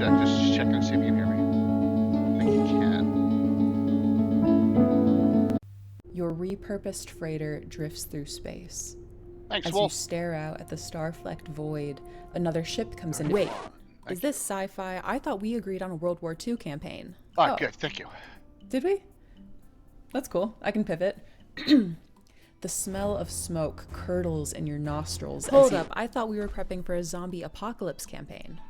check. Just checking to see if you can hear me. I think you can. Your repurposed freighter drifts through space. Thanks, As Wolf. you stare out at the star-flecked void, another ship comes in. Wait, is this sci-fi? I thought we agreed on a World War II campaign. Oh, good. Thank you. Did we? That's cool. I can pivot. The smell of smoke curdles in your nostrils. Hold up, I thought we were prepping for a zombie apocalypse campaign.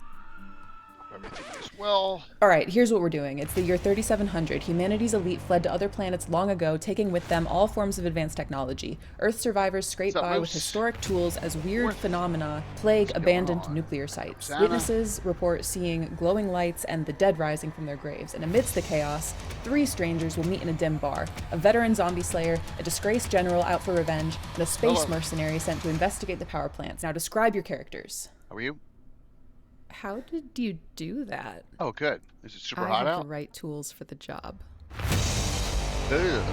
Everything is well. Alright, here's what we're doing. It's the year 3700. Humanity's elite fled to other planets long ago, taking with them all forms of advanced technology. Earth survivors scrape by with historic tools as weird phenomena plague abandoned nuclear sites. Witnesses report seeing glowing lights and the dead rising from their graves. And amidst the chaos, 3 strangers will meet in a dim bar. A veteran zombie slayer, a disgraced general out for revenge, and a space mercenary sent to investigate the power plants. Now describe your characters. How are you? How did you do that? Oh, good. Is it super I hot have out? the right tools for the job. Ugh.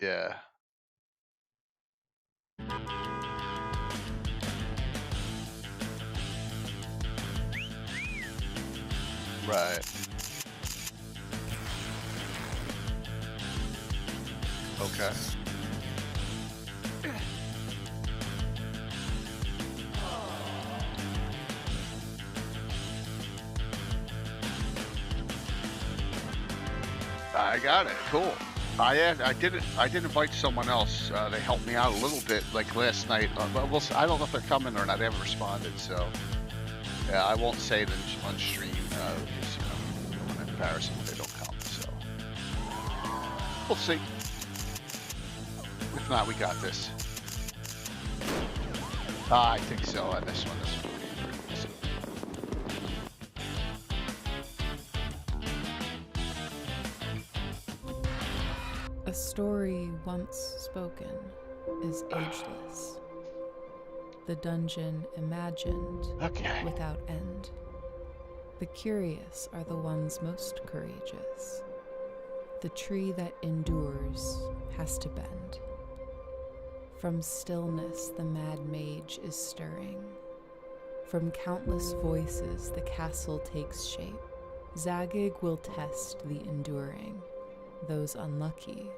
Yeah. Right. Okay. I got it. Cool. I did invite someone else. They helped me out a little bit, like last night. But I don't know if they're coming or not. They haven't responded, so yeah, I won't say it on stream because I'm embarrassed if they don't come. So we'll see. If not, we got this. I think so. This one. A story once spoken is ageless. The dungeon imagined without end. The curious are the ones most courageous. The tree that endures has to bend. From stillness the mad mage is stirring. From countless voices the castle takes shape. Zagig will test the enduring. Those unlucky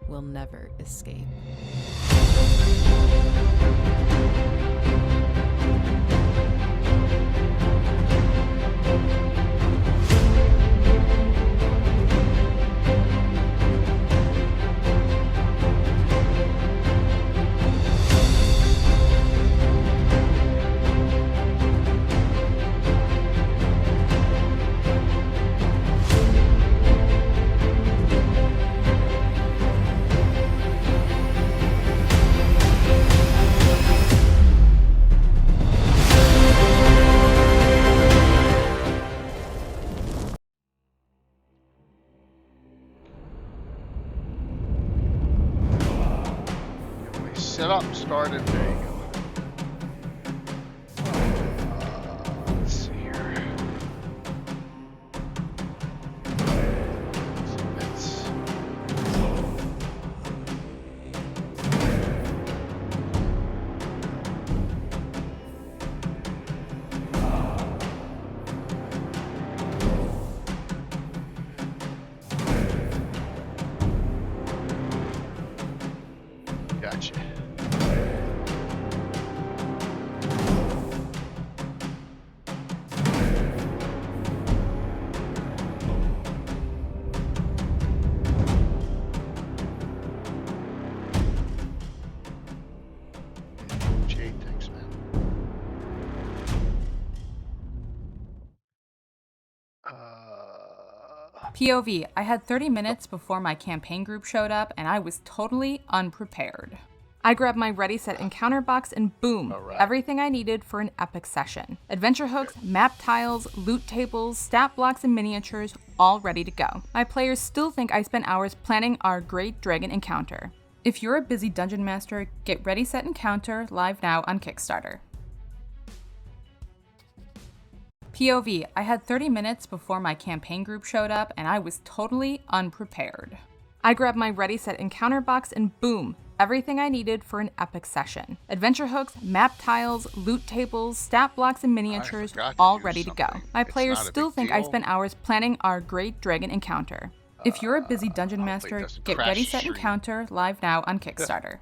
will never escape. Set up, started. There you go. Let's see here. Gotcha. Jade, thanks, man. POV, I had 30 minutes before my campaign group showed up, and I was totally unprepared. I grabbed my ready set encounter box and boom, everything I needed for an epic session. Adventure hooks, map tiles, loot tables, stat blocks, and miniatures, all ready to go. My players still think I spent hours planning our Great Dragon encounter. If you're a busy dungeon master, get Ready Set Encounter live now on Kickstarter. POV, I had 30 minutes before my campaign group showed up, and I was totally unprepared. I grabbed my Ready Set Encounter box and boom, everything I needed for an epic session. Adventure hooks, map tiles, loot tables, stat blocks, and miniatures, all ready to go. My players still think I spent hours planning our great dragon encounter. If you're a busy dungeon master, get Ready Set Encounter live now on Kickstarter.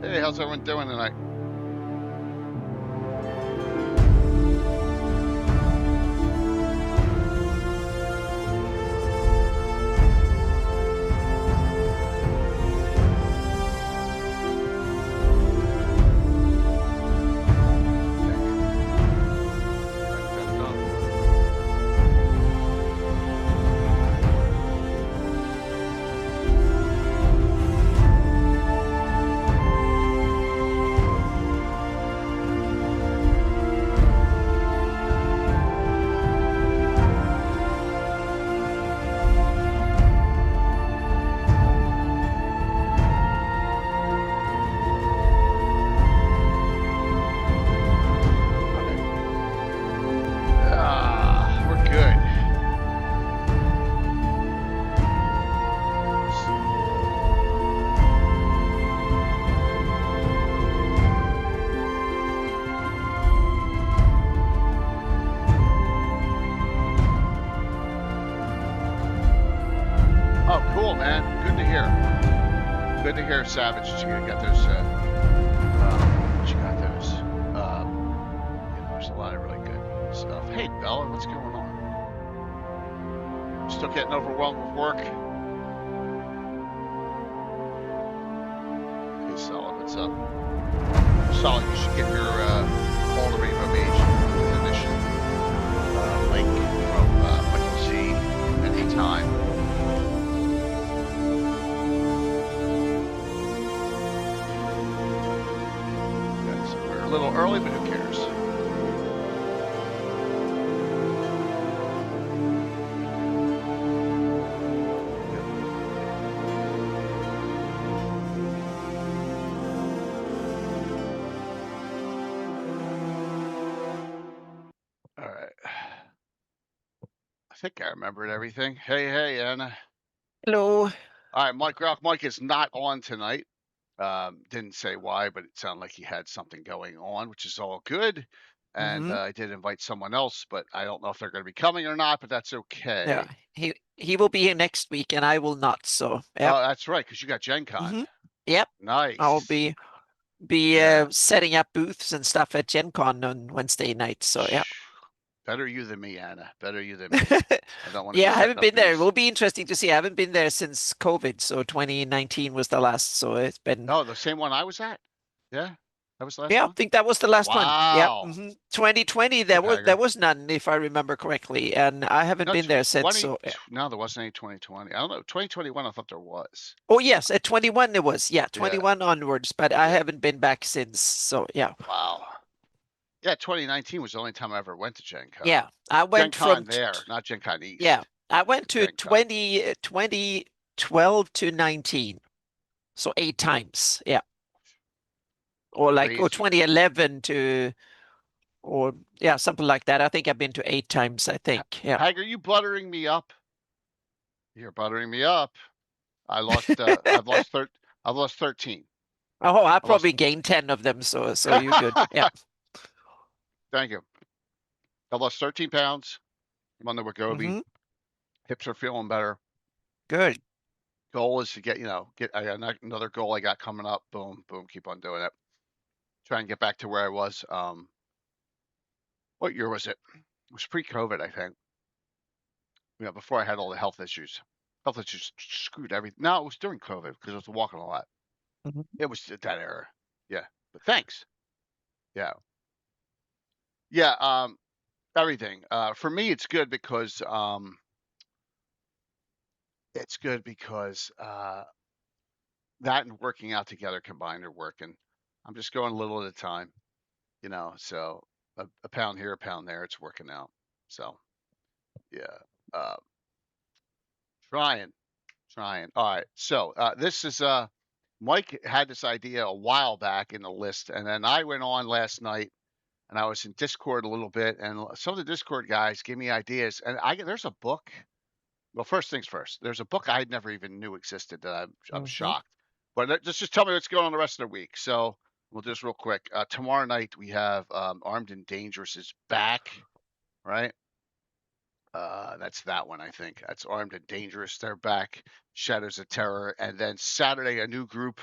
Hey, how's everyone doing tonight? Savage, you got those. You got those. There's a lot of really good stuff. Hey, Bella, what's going on? Still getting overwhelmed with work? Hey, Solid, what's up? Solid, you should get your Call the Rainbow Mage edition link from Michael Z anytime. A little early, but who cares? All right. I think I remembered everything. Hey, Anna. Hello. All right, Mike is not on tonight. Didn't say why, but it sounded like he had something going on, which is all good. And I did invite someone else, but I don't know if they're going to be coming or not, but that's okay. Yeah, he will be here next week, and I will not. So yeah. Oh, that's right, because you got Gen Con. Yep. Nice. I'll be setting up booths and stuff at Gen Con on Wednesday night. So yeah. Better you than me, Anna. Better you than me. I don't want to. Yeah, I haven't been there. It will be interesting to see. I haven't been there since COVID. So 2019 was the last. So it's been. Oh, the same one I was at. Yeah, that was the last one. I think that was the last one. Wow. Yeah. 2020 there was none, if I remember correctly, and I haven't been there since. So no, there wasn't any 2020. I don't know. 2021, I thought there was. Oh yes, at 21 there was. Yeah, 21 onwards, but I haven't been back since. So yeah. Wow. Yeah, 2019 was the only time I ever went to Gen Con. Yeah, I went Gen Con there, not Gen Con East. Yeah, I went to 2012 to 19, so 8 times. Yeah, or like 2011 to, or yeah, something like that. I think I've been to 8 times. I think. Yeah. Hag, are you buttering me up? You're buttering me up. I lost. I've lost 13. Oh, I probably gained 10 of them. So you're good. Yeah. Thank you. I lost 13 pounds. I'm on the Wegovy. Hips are feeling better. Good. Goal is to get another goal I got coming up. Boom, boom. Keep on doing it. Try and get back to where I was. What year was it? It was pre-COVID, I think. Before I had all the health issues. felt like just screwed everything. No, it was during COVID because I was walking a lot. Mhm. It was that era. Yeah, but thanks. Yeah, yeah. Everything. For me, it's good because that and working out together combined are working. I'm just going a little at a time, So a pound here, a pound there, it's working out. So yeah, uh, trying, trying. All right. So this is Mike had this idea a while back in the list, and then I went on last night and I was in Discord a little bit, and some of the Discord guys gave me ideas. And there's a book. Well, first things first. There's a book I never even knew existed that I'm Mhm. shocked. But just tell me what's going on the rest of the week. So we'll do this real quick. Tomorrow night we have Armed and Dangerous is back, right? That's that one, I think. That's Armed and Dangerous. They're back. Shadows of Terror, and then Saturday a new group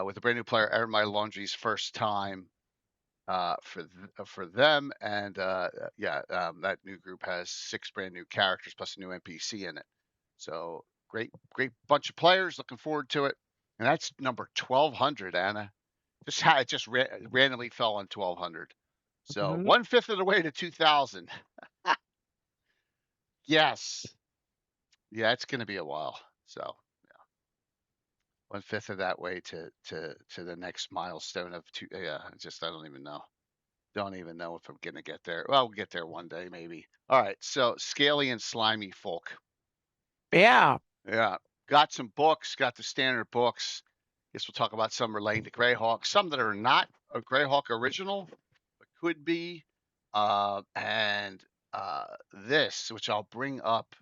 with a brand new player, Aaron My Laundry's first time for them, and that new group has 6 brand new characters plus a new NPC in it. So great bunch of players. Looking forward to it. And that's number 1200, Anna. It just randomly fell on 1200. So Mhm. 1/5 of the way to 2000. Yes. Yeah, it's going to be a while. So yeah, 1/5 of that way to the next milestone of two. Yeah, I don't even know. Don't even know if I'm going to get there. Well, we'll get there one day, maybe. All right. So Scaly and Slimy folk. Yeah. Yeah. Got some books, got the standard books. Guess we'll talk about some relating to Greyhawk, some that are not a Greyhawk original, but could be. And this, which I'll bring up,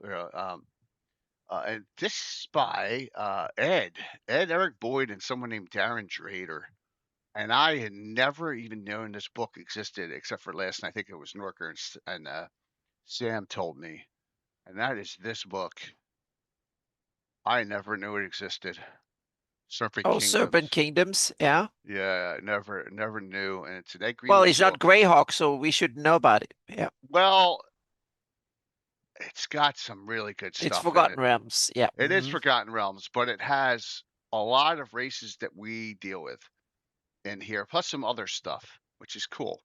and this by Ed Eric Boyd, and someone named Darren Drader. And I had never even known this book existed except for last night. I think it was Norker and Sam told me. And that is this book. I never knew it existed. Serpent Oh, Serpent Kingdoms. Kingdoms. Yeah. Yeah, never knew. And it's an Ed Well, Greenwood it's not book. Greyhawk, so we should know about it. Yeah. Well, it's got some really good It's stuff in Forgotten it. Realms. Yeah. It is Mhm. Forgotten Realms, but it has a lot of races that we deal with in here, plus some other stuff, which is cool.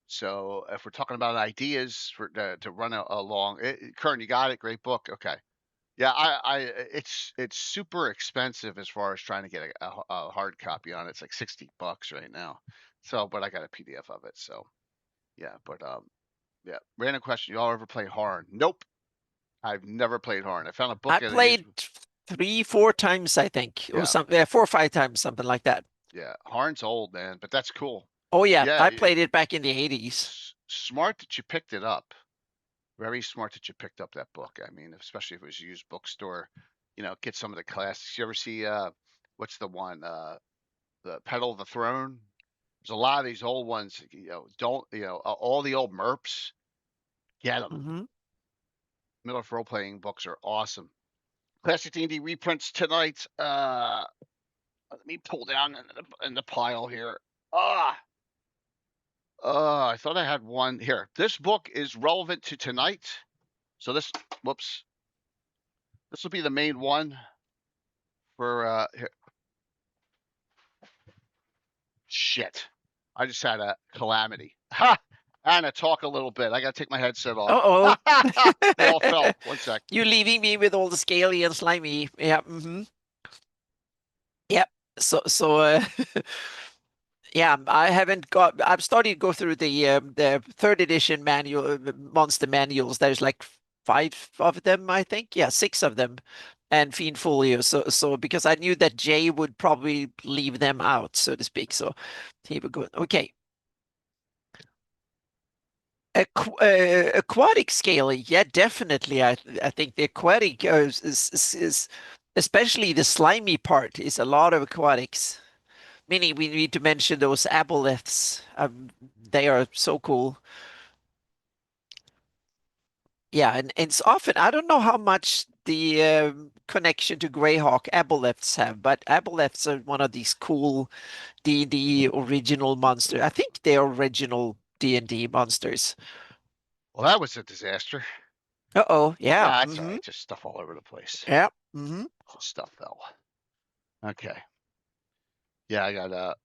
So if we're talking about ideas for to run along, Kern, you got it. Great book. Okay. Yeah, it's super expensive as far as trying to get a hard copy on it. It's like $60 right now. So, but I got a PDF of it. So yeah, but yeah. Random question: y'all ever play Harn? Nope, I've never played Harn. I found a book I at a used. played 3-4 times, I think, or Yeah, something. Yeah, 4 or 5 times, something like that. yeah. Harn's old, man, but that's cool. Oh yeah, Yeah, I played it back in the 80s. smart that you picked it up. Very smart that you picked up that book. I mean, especially if it was a used bookstore, get some of the classics. You ever see what's the one? The Pedal of the Throne. There's a lot of these old ones, don't all the old merps, get them. Mm-hmm. Middle Earth role playing books are awesome. Classic D&D reprints tonight. Let me pull down in the pile here. I thought I had one here. This book is relevant to tonight. So whoops. This will be the main one for here. Shit. I just had a calamity. Ha! Anna, talk a little bit. I got to take my headset off. Uh-oh. They all fell. One sec. You leaving me with all the Scaly and Slimy. Yeah. Mm-hmm. Yep. So yeah, I've started to go through the 3rd edition manual, monster manuals. There's like 5 of them, I think. Yeah, 6 of them, and Fiend Folio. So because I knew that Jay would probably leave them out, so to speak. So here we go. Okay. Aquatic Scaly, yeah, definitely. I think the aquatic is especially the slimy part is a lot of aquatics. Meaning we need to mention those aboleths. They are so cool. Yeah, and it's often I don't know how much the connection to Greyhawk aboleths have, but aboleths are one of these cool D&D original monsters. I think they're original D&D monsters. Well, that was a disaster. Uh-oh, yeah. That's all right. Just stuff all over the place. Yeah. Just stuff fell. Okay. Yeah, I got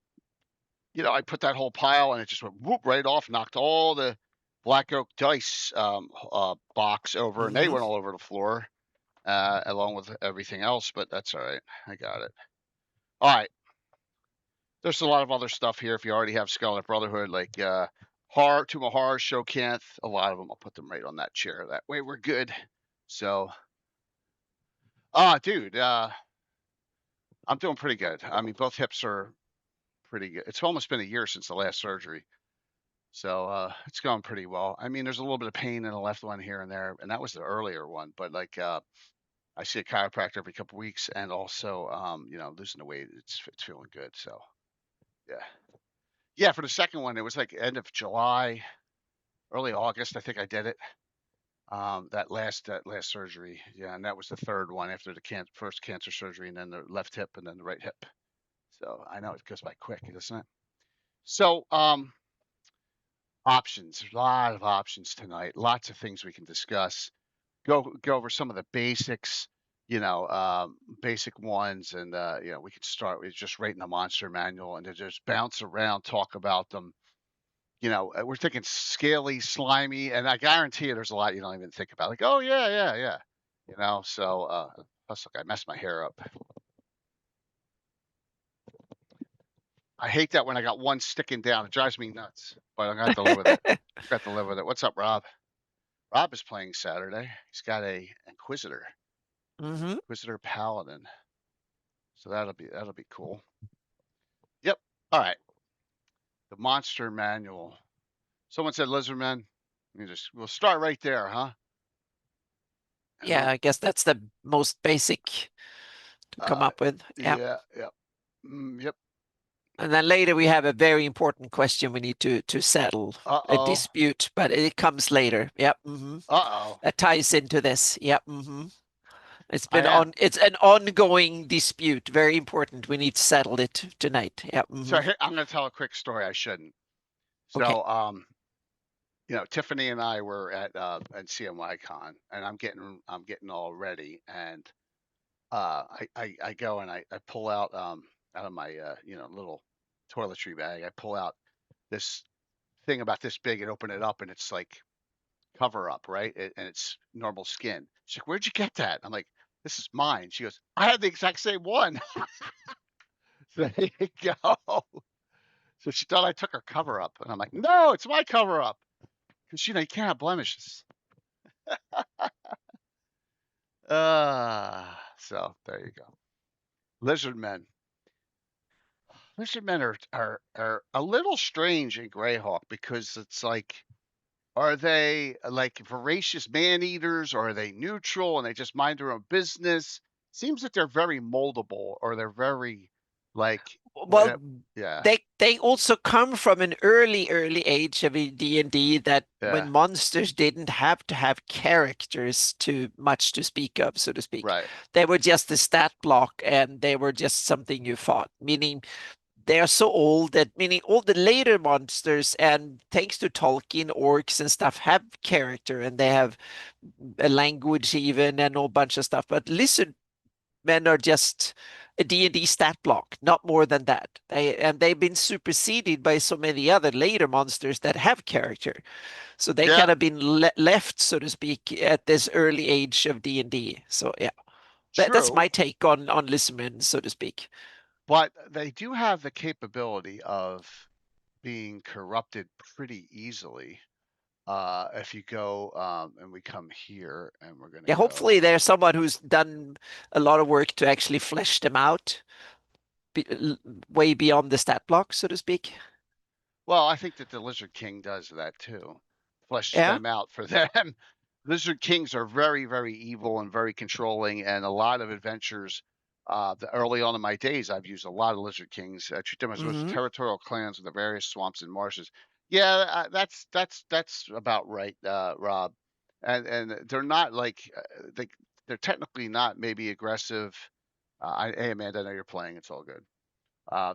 I put that whole pile and it just went whoop right off, knocked all the black oak dice box over, and they went all over the floor, along with everything else. But that's all right. I got it. All right. There's a lot of other stuff here. If you already have Scarlet Brotherhood, like horror, Tomb of Horror, Shokanth, a lot of them, I'll put them right on that chair. That way we're good. So, dude, I'm doing pretty good. I mean, both hips are pretty good. It's almost been a year since the last surgery. So it's going pretty well. I mean, there's a little bit of pain in the left one here and there, and that was the earlier one. But like, I see a chiropractor every couple weeks, and also, losing the weight, it's feeling good. So, yeah. For the second one, it was like end of July, early August. I think I did it. That last surgery, yeah, and that was the third one after the first cancer surgery, and then the left hip, and then the right hip. So I know it goes by quick, doesn't it? So, options, a lot of options tonight. Lots of things we can discuss. Go over some of the basics, basic ones, and we could start with just rating the monster manual and then just bounce around, talk about them. We're thinking Scaly, Slimy, and I guarantee you there's a lot you don't even think about. Like, oh yeah. So plus look, I messed my hair up. I hate that when I got one sticking down. It drives me nuts. But I'm gonna have to live with it. Got to live with it. What's up, Rob? Rob is playing Saturday. He's got a Inquisitor. Inquisitor Paladin. So that'll be cool. Yep. All right. The monster manual. Someone said Lizardmen. We'll start right there, huh? Yeah, I guess that's the most basic to come up with. Yeah. Yep. And then later we have a very important question we need to settle. A dispute, but it comes later. Yep. That ties into this. Yep. It's been it's an ongoing dispute. Very important. We need to settle it tonight. Yep. So here, I'm going to tell a quick story. I shouldn't. So, Tiffany and I were at CMYCon, and I'm getting all ready, and I go and I pull out of my little toiletry bag. I pull out this thing about this big and open it up, and it's like cover up, right? And it's normal skin. She's like, "Where'd you get that?" I'm like, "This is mine." She goes, "I had the exact same one." So there you go. So she thought I took her cover up, and I'm like, "No, it's my cover up," because you can't have blemishes. So there you go. Lizardmen. Lizardmen are a little strange in Greyhawk because it's like, are they like voracious man-eaters, or are they neutral and they just mind their own business? Seems that they're very moldable, or they're very like, well, yeah. They also come from an early age of D&D that when monsters didn't have to have characters too much to speak of, so to speak. Right. They were just a stat block, and they were just something you fought, meaning they are so old that meaning all the later monsters, and thanks to Tolkien, orcs and stuff have character, and they have a language even, and a whole bunch of stuff. But lizard men are just a D&D stat block, not more than that. They've been superseded by so many other later monsters that have character. So they kind of been left, so to speak, at this early age of D&D. So yeah, that's my take on lizardmen, so to speak. But they do have the capability of being corrupted pretty easily. If you go and we come here, and we're gonna hopefully there's someone who's done a lot of work to actually flesh them out way beyond the stat block, so to speak. Well, I think that the Lizard King does that too. Flesh them out for them. Lizard Kings are very, very evil and very controlling, and a lot of adventures. Early on in my days, I've used a lot of Lizard Kings. I treat them as territorial clans of the various swamps and marshes. Yeah, that's about right, Rob. And they're not like they're technically not maybe aggressive. Hey, Amanda, I know you're playing. It's all good.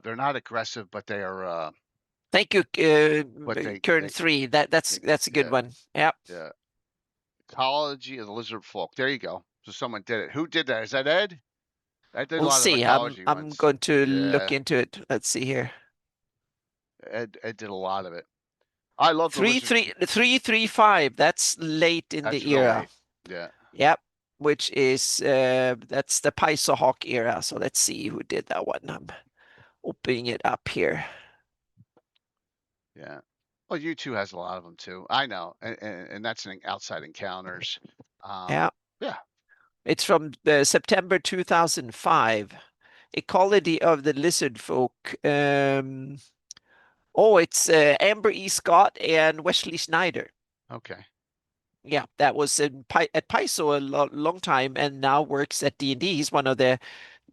They're not aggressive, but they are. Thank you, Kern 3. That's a good one. Yep. Yeah. Ecology of the lizard folk. There you go. So someone did it. Who did that? Is that Ed? I did a We'll lot of see. ecology I'm ones. going to look into it. Let's see here. Ed did a lot of it. I love the lizard. 335. That's late in the era. Late. Yeah. Yep. Which is that's the Paisohawk era. So let's see who did that one. I'm opening it up here. Yeah. Well, U2 has a lot of them too. I know, and that's in outside encounters. Yeah. Yeah. It's from September 2005. Ecology of the Lizard Folk. It's Amber E. Scott and Wesley Snyder. Okay. Yeah, that was at Paiso a long time, and now works at D&D. He's one of the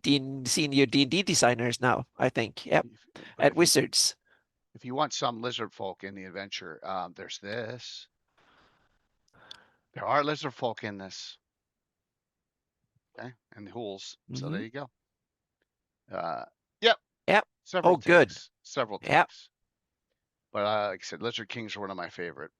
senior D&D designers now, I think. Yep, at Wizards. If you want some lizard folk in the adventure, there's this. There are lizard folk in this. Okay, and the hools. So there you go. Yep. Yep. Several takes. Good. Several takes. Yep. But like I said, lizard kings are one of my favorite,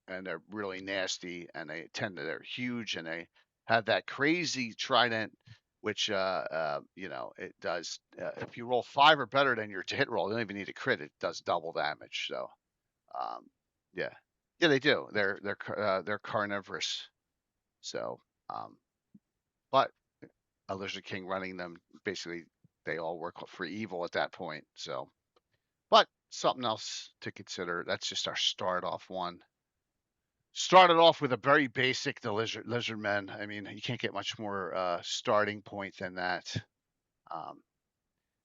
and they're really nasty, and they're huge, and they have that crazy trident, which it does. If you roll 5 or better than your hit roll, you don't even need a crit. It does double damage. So, yeah, they do. They're carnivorous. So, but a lizard king running them, basically, they all work for evil at that point. So, but something else to consider. That's just our start off one. Started off with a very basic, the lizard men. I mean, you can't get much more starting point than that.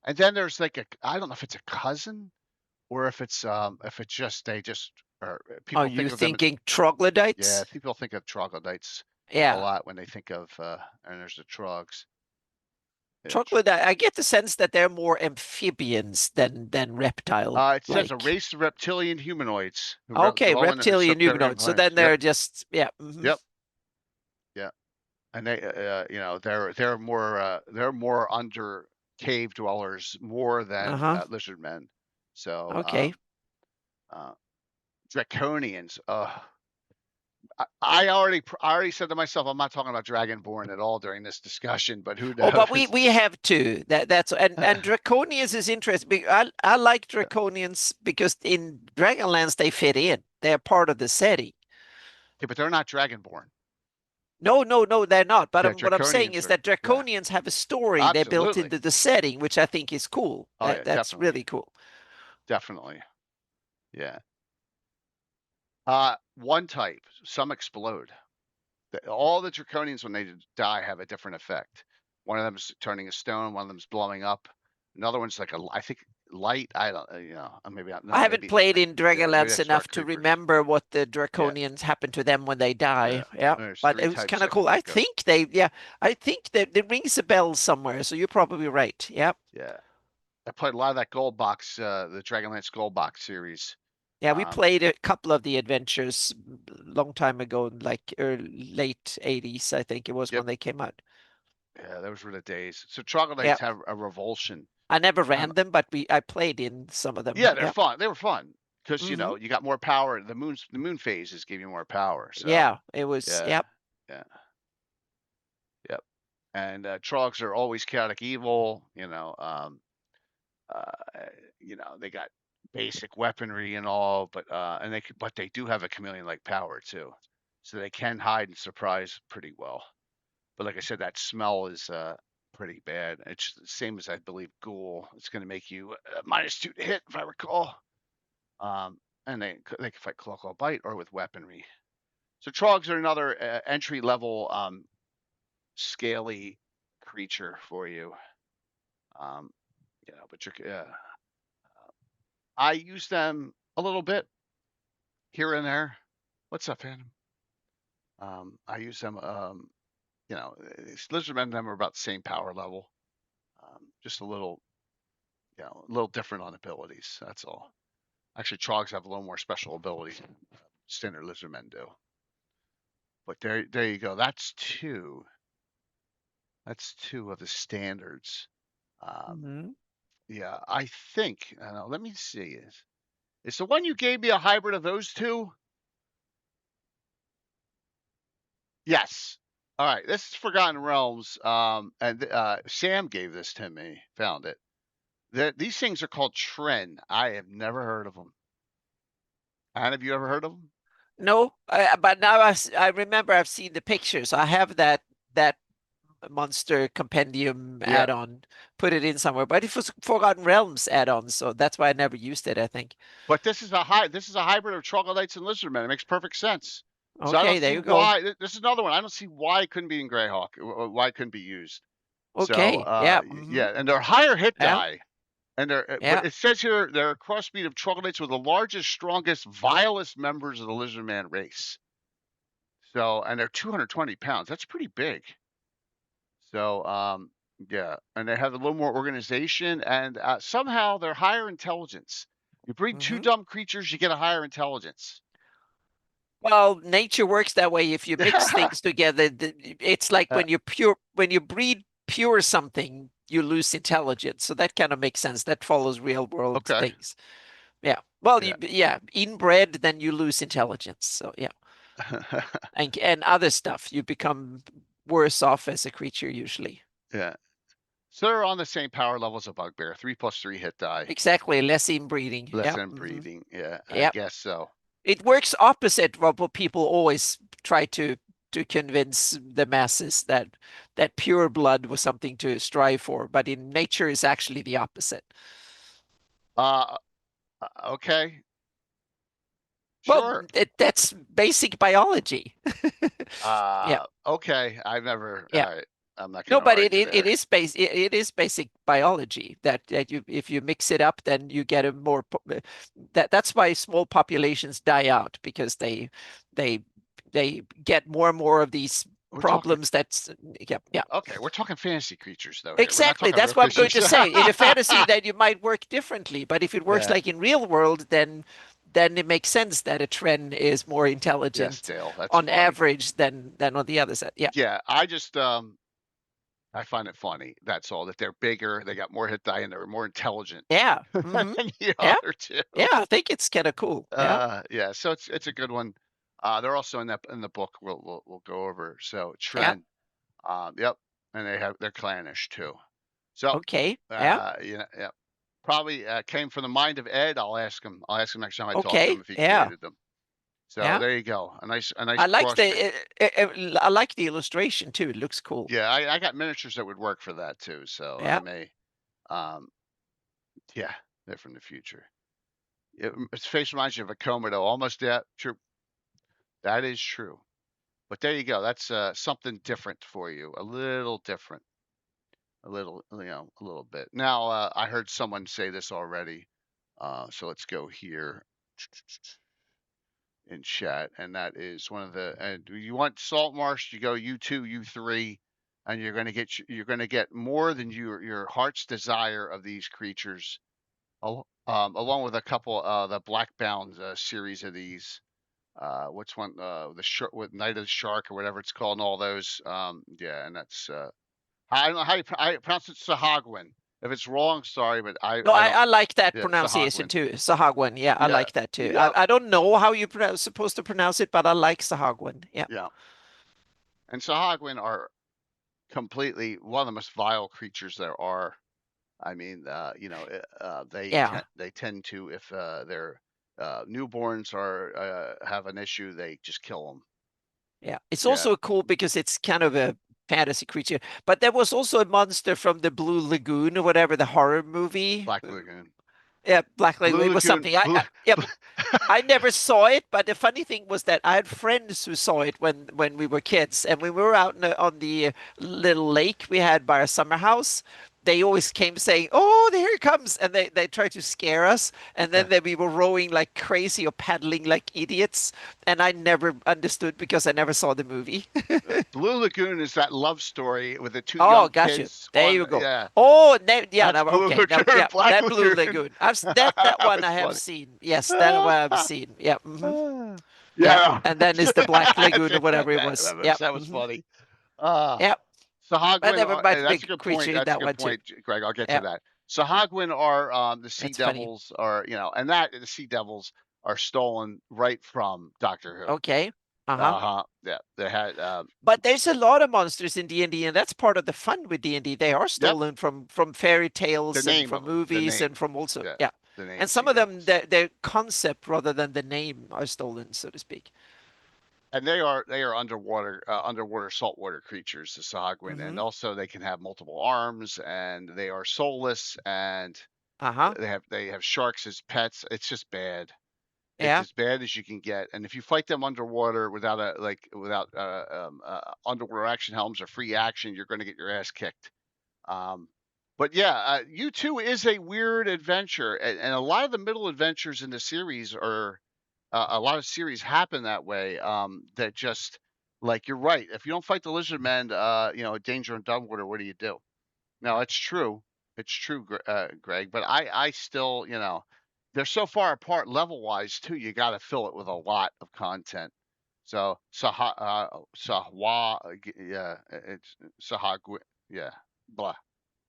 And then there's like I don't know if it's a cousin or if it's just people. Are you thinking troglodytes? Yeah, people think of troglodytes a lot when they think of and there's the trogs. Troglodyte, I get the sense that they're more amphibians than reptile. It says a race of reptilian humanoids. Okay, reptilian humanoids. So then they're just Yep. Yeah, and they they're more under cave dwellers more than lizard men. So okay. Draconians. I already said to myself, I'm not talking about Dragonborn at all during this discussion, but who knows? Oh, but we have to. That's and Draconians is interesting. I like Draconians because in Dragonlance they fit in. They're part of the setting. Yeah, but they're not Dragonborn. No, they're not. But what I'm saying is that Draconians have a story they built into the setting, which I think is cool. That's really cool. Definitely. Yeah. One type, some explode. All the Draconians, when they die, have a different effect. One of them is turning a stone. One of them is blowing up. Another one's like I think light. I don't, maybe not. I haven't played in Dragonlance enough to remember what the Draconians happen to them when they die. Yeah, but it was kind of cool. I think that rings a bell somewhere. So you're probably right. Yeah. Yeah. I played a lot of that gold box, the Dragonlance gold box series. Yeah, we played a couple of the adventures a long time ago, like late 80s, I think it was when they came out. Yeah, those were the days. So troglodytes have a revulsion. I never ran them, but I played in some of them. Yeah, they're fun. They were fun because you got more power. The moon phases give you more power. So yeah, it was. Yep. And trogs are always chaotic evil. They got basic weaponry and all, but they do have a chameleon-like power too, so they can hide and surprise pretty well. But like I said, that smell is pretty bad. It's the same as I believe ghoul. It's going to make you -2 to hit, if I recall. And they can fight claw bite or with weaponry. So trogs are another entry level scaly creature for you. But I use them a little bit here and there. What's up, Phantom? I use them. Lizardmen and them are about the same power level, just a little different on abilities. That's all. Actually, trogs have a little more special abilities than standard lizardmen do. But there you go. That's two. That's two of the standards. Yeah, I think. Let me see. Is the one you gave me a hybrid of those two? Yes. All right. This is Forgotten Realms. And Sam gave this to me. Found it. These things are called Tren. I have never heard of them. Anna, have you ever heard of them? No, but now I remember I've seen the pictures. I have that monster compendium Yeah. add-on, put it in somewhere, but it was Forgotten Realms add-on, so that's why I never used it, I think. But this is a hybrid of troglodytes and lizardmen. It makes perfect sense. So I Okay, don't there see you go. why. This is another one. I don't see why it couldn't be in Greyhawk. Why it couldn't be used. Okay, So yeah. yeah, and they're higher hit Yeah. die. And they're Yeah. but it says here they're a crossbreed of troglodytes with the largest, strongest, vilest members of the lizardman race. So, and they're 220 pounds. That's pretty big. So, yeah, and they have a little more organization, and somehow they're higher intelligence. You breed two dumb creatures, you get a higher intelligence. Well, nature works that way. If you mix things together, it's like when you breed pure something, you lose intelligence. So that kind of makes sense. That follows real world things. Yeah. Well, inbred, then you lose intelligence. So yeah. and other stuff, you become worse off as a creature usually. Yeah. So they're on the same power level as a bugbear, 3+3 hit die. Exactly, less inbreeding. Less inbreeding. Yeah, I guess so. It works opposite what people always try to convince the masses that pure blood was something to strive for, but in nature is actually the opposite. Okay. Well, that's basic biology. Yeah. Okay. I've never. Yeah. I'm not No, going but it is basic biology that you if you mix it up, then you get a more that's why small populations die out, because they get more and more of these problems. Okay, we're talking fantasy creatures though. Exactly, that's what I'm going to say. In a fantasy, that you might work differently, but if it works like in real world, then it makes sense that a Tren is more intelligent on average than on the other side. Yeah. Yeah, I just I find it funny. That's all. That they're bigger, they got more hit die, and they're more intelligent. Yeah. Than the other two. Yeah, I think it's kind of cool. Yeah. So it's a good one. They're also in the book we'll go over. So Tren. Yep. And they're clannish too. So okay. Yeah. Probably came from the mind of Ed. I'll ask him next time I talk to him if he created them. So there you go. A nice. I like I like the illustration too. It looks cool. Yeah, I got miniatures that would work for that too. So I may, yeah, they're from the future. Its face reminds you of a Komodo. Almost true. That is true. But there you go. That's something different for you. A little different. A little bit. Now I heard someone say this already. So let's go here in chat, and that is one of the. And you want salt marsh? You go U2, U3, and you're going to get more than your heart's desire of these creatures, along with a couple the Blackbound series of these. What's one with Night of the Shark or whatever it's called, and all those. Yeah, and that's I don't know how you pronounce it, Sahagwin. If it's wrong, sorry, but I like that pronunciation too. Sahagwin. Yeah, I like that too. Yep. I don't know how you're supposed to pronounce it, but I like Sahagwin. Yeah. Yeah. And Sahagwin are completely one of the most vile creatures there are. I mean, they tend to, if their newborns have an issue, they just kill them. Yeah, it's also cool because it's kind of a fantasy creature. But there was also a monster from the Blue Lagoon or whatever, the horror movie. Black Lagoon. Yeah, Black Lagoon was something. I never saw it, but the funny thing was that I had friends who saw it when we were kids, and when we were out on the little lake we had by our summer house, they always came saying, "Oh, there it comes," and they tried to scare us, and then we were rowing like crazy or paddling like idiots, and I never understood because I never saw the movie. Blue Lagoon is that love story with the two young kids. You. There you go. Yeah. Oh, that Blue Lagoon. That one I have seen. Yes, that one I've seen. Yeah. Mm-hmm. Yeah. And then it's the Black Lagoon or whatever it was. Yeah, that was funny. Yep. Sahagwin, that's a good point. That's a good point, Greg. I'll get to that. Sahagwin are the sea devils, are and that the sea devils are stolen right from Doctor Who. Okay. Yeah, they had. But there's a lot of monsters in D&D, and that's part of the fun with D&D. They are stolen from fairy tales and from movies and from also the names, and some of them their concept rather than the name are stolen, so to speak. And they are underwater saltwater creatures, the Sahagwin, and also they can have multiple arms, and they are soulless, and they have sharks as pets. It's just bad. It's as bad as you can get. And if you fight them underwater without underwater action helms or free action, you're going to get your ass kicked. But yeah, U2 is a weird adventure, and a lot of the middle adventures in the series are a lot of series happen that way. That just like you're right. If you don't fight the lizard men, danger in Dumbwater, what do you do? No, it's true. It's true, Greg. But I still, they're so far apart level wise too. You got to fill it with a lot of content. So it's Sahagwin, yeah, blah.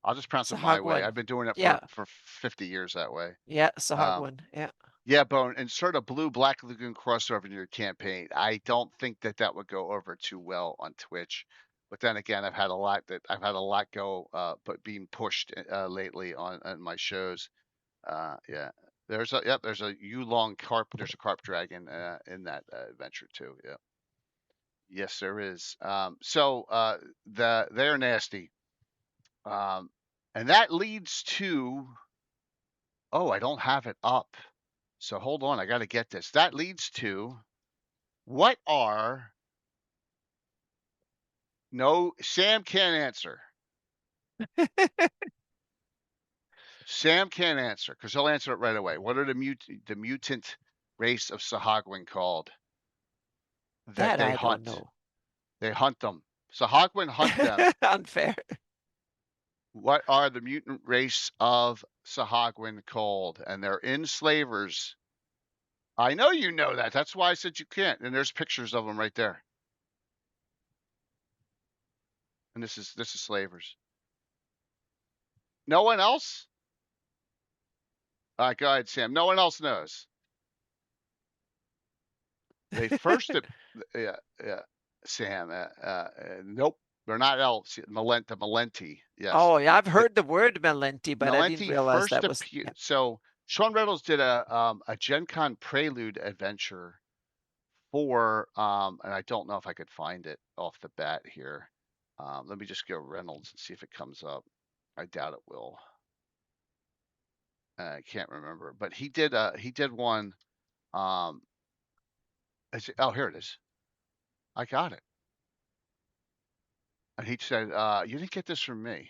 I'll just pronounce it my way. I've been doing it for 50 years that way. Yeah, Sahagwin. Yeah. Yeah, Bone, insert a blue Black Lagoon crossover in your campaign. I don't think that would go over too well on Twitch. But then again, I've had a lot go, but being pushed lately on my shows. Yeah, there's a Yulong carp. There's a carp dragon in that adventure too. Yeah, yes, there is. So they're nasty, and that leads to. Oh, I don't have it up. So hold on, I got to get this. That leads to what are no Sam can't answer. Sam can't answer because he'll answer it right away. What are the mutant race of Sahagwin called? That they hunt. Don't know. They hunt them. Sahagwin hunt them. Unfair. What are the mutant race of Sahagwin called? And they're enslavers. I know you know that. That's why I said you can't. And there's pictures of them right there. And this is slavers. No one else? All right, go ahead, Sam. No one else knows. They first, yeah, Sam. Nope, they're not elves. The Malenti. Yes. Oh, yeah, I've heard the word Malenti, but I didn't realize that was. So Sean Reynolds did a Gen Con Prelude adventure for, and I don't know if I could find it off the bat here. Let me just go Reynolds and see if it comes up. I doubt it will. I can't remember, but he did one. Oh, here it is. I got it. And he said, "You didn't get this from me."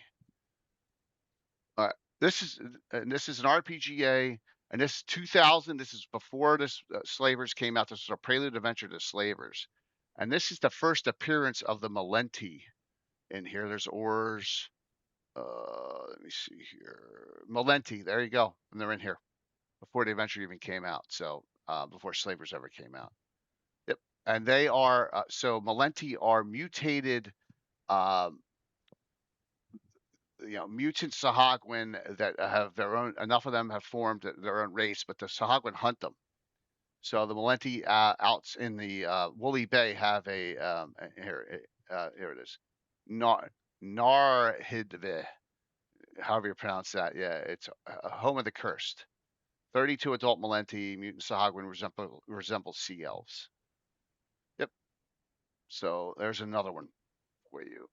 All right, this is an RPGA, and this 2000. This is before this Slavers came out. This is a prelude adventure to Slavers, and this is the first appearance of the Malenti in here. There's oars. Let me see here. Malenti, there you go. And they're in here before the adventure even came out. So before Slavers ever came out. Yep. And they are, so Malenti are mutated, mutant Sahagwin that have their own, enough of them have formed their own race, but the Sahagwin hunt them. So the Malenti out in the Woolly Bay have a, here it is. Narhidve, however you pronounce that. Yeah, it's a home of the cursed. 32 adult Malenti mutant Sahagwin resemble sea elves. Yep. So there's another one for you.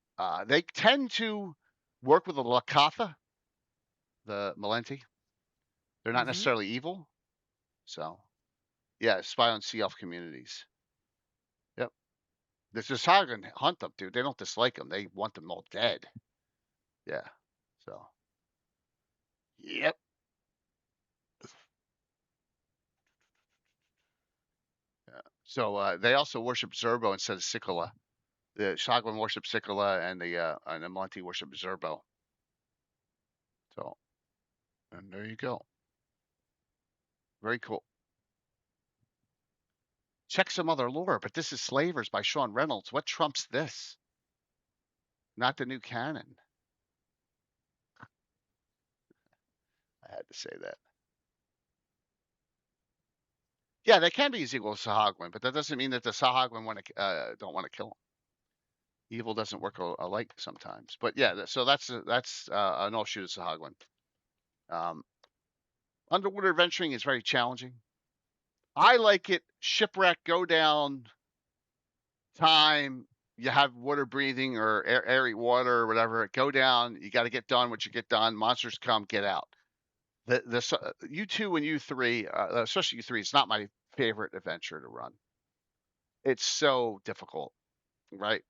They tend to work with the Lakatha, the Malenti. They're not necessarily evil. So, yeah, spy on sea elf communities. Yep. The Sahagwin hunt them, dude. They don't dislike them. They want them all dead. Yeah. So, yep. Yeah. So they also worship Zerbo instead of Sikola. The Sahagwin worship Sikola, and the Malenti worship Zerbo. So, and there you go. Very cool. Check some other lore, but this is Slavers by Sean Reynolds. What trumps this? Not the new canon. I had to say that. Yeah, they can be as equal as Sahagwin, but that doesn't mean that the Sahagwin don't want to kill them. Evil doesn't work alike sometimes. But yeah, so that's an offshoot of Sahagwin. Underwater adventuring is very challenging. I like it. Shipwreck, go down, time. You have water breathing or airy water or whatever. Go down. You got to get done what you get done. Monsters come, get out. The U2 and U3, especially U3, it's not my favorite adventure to run. It's so difficult, right?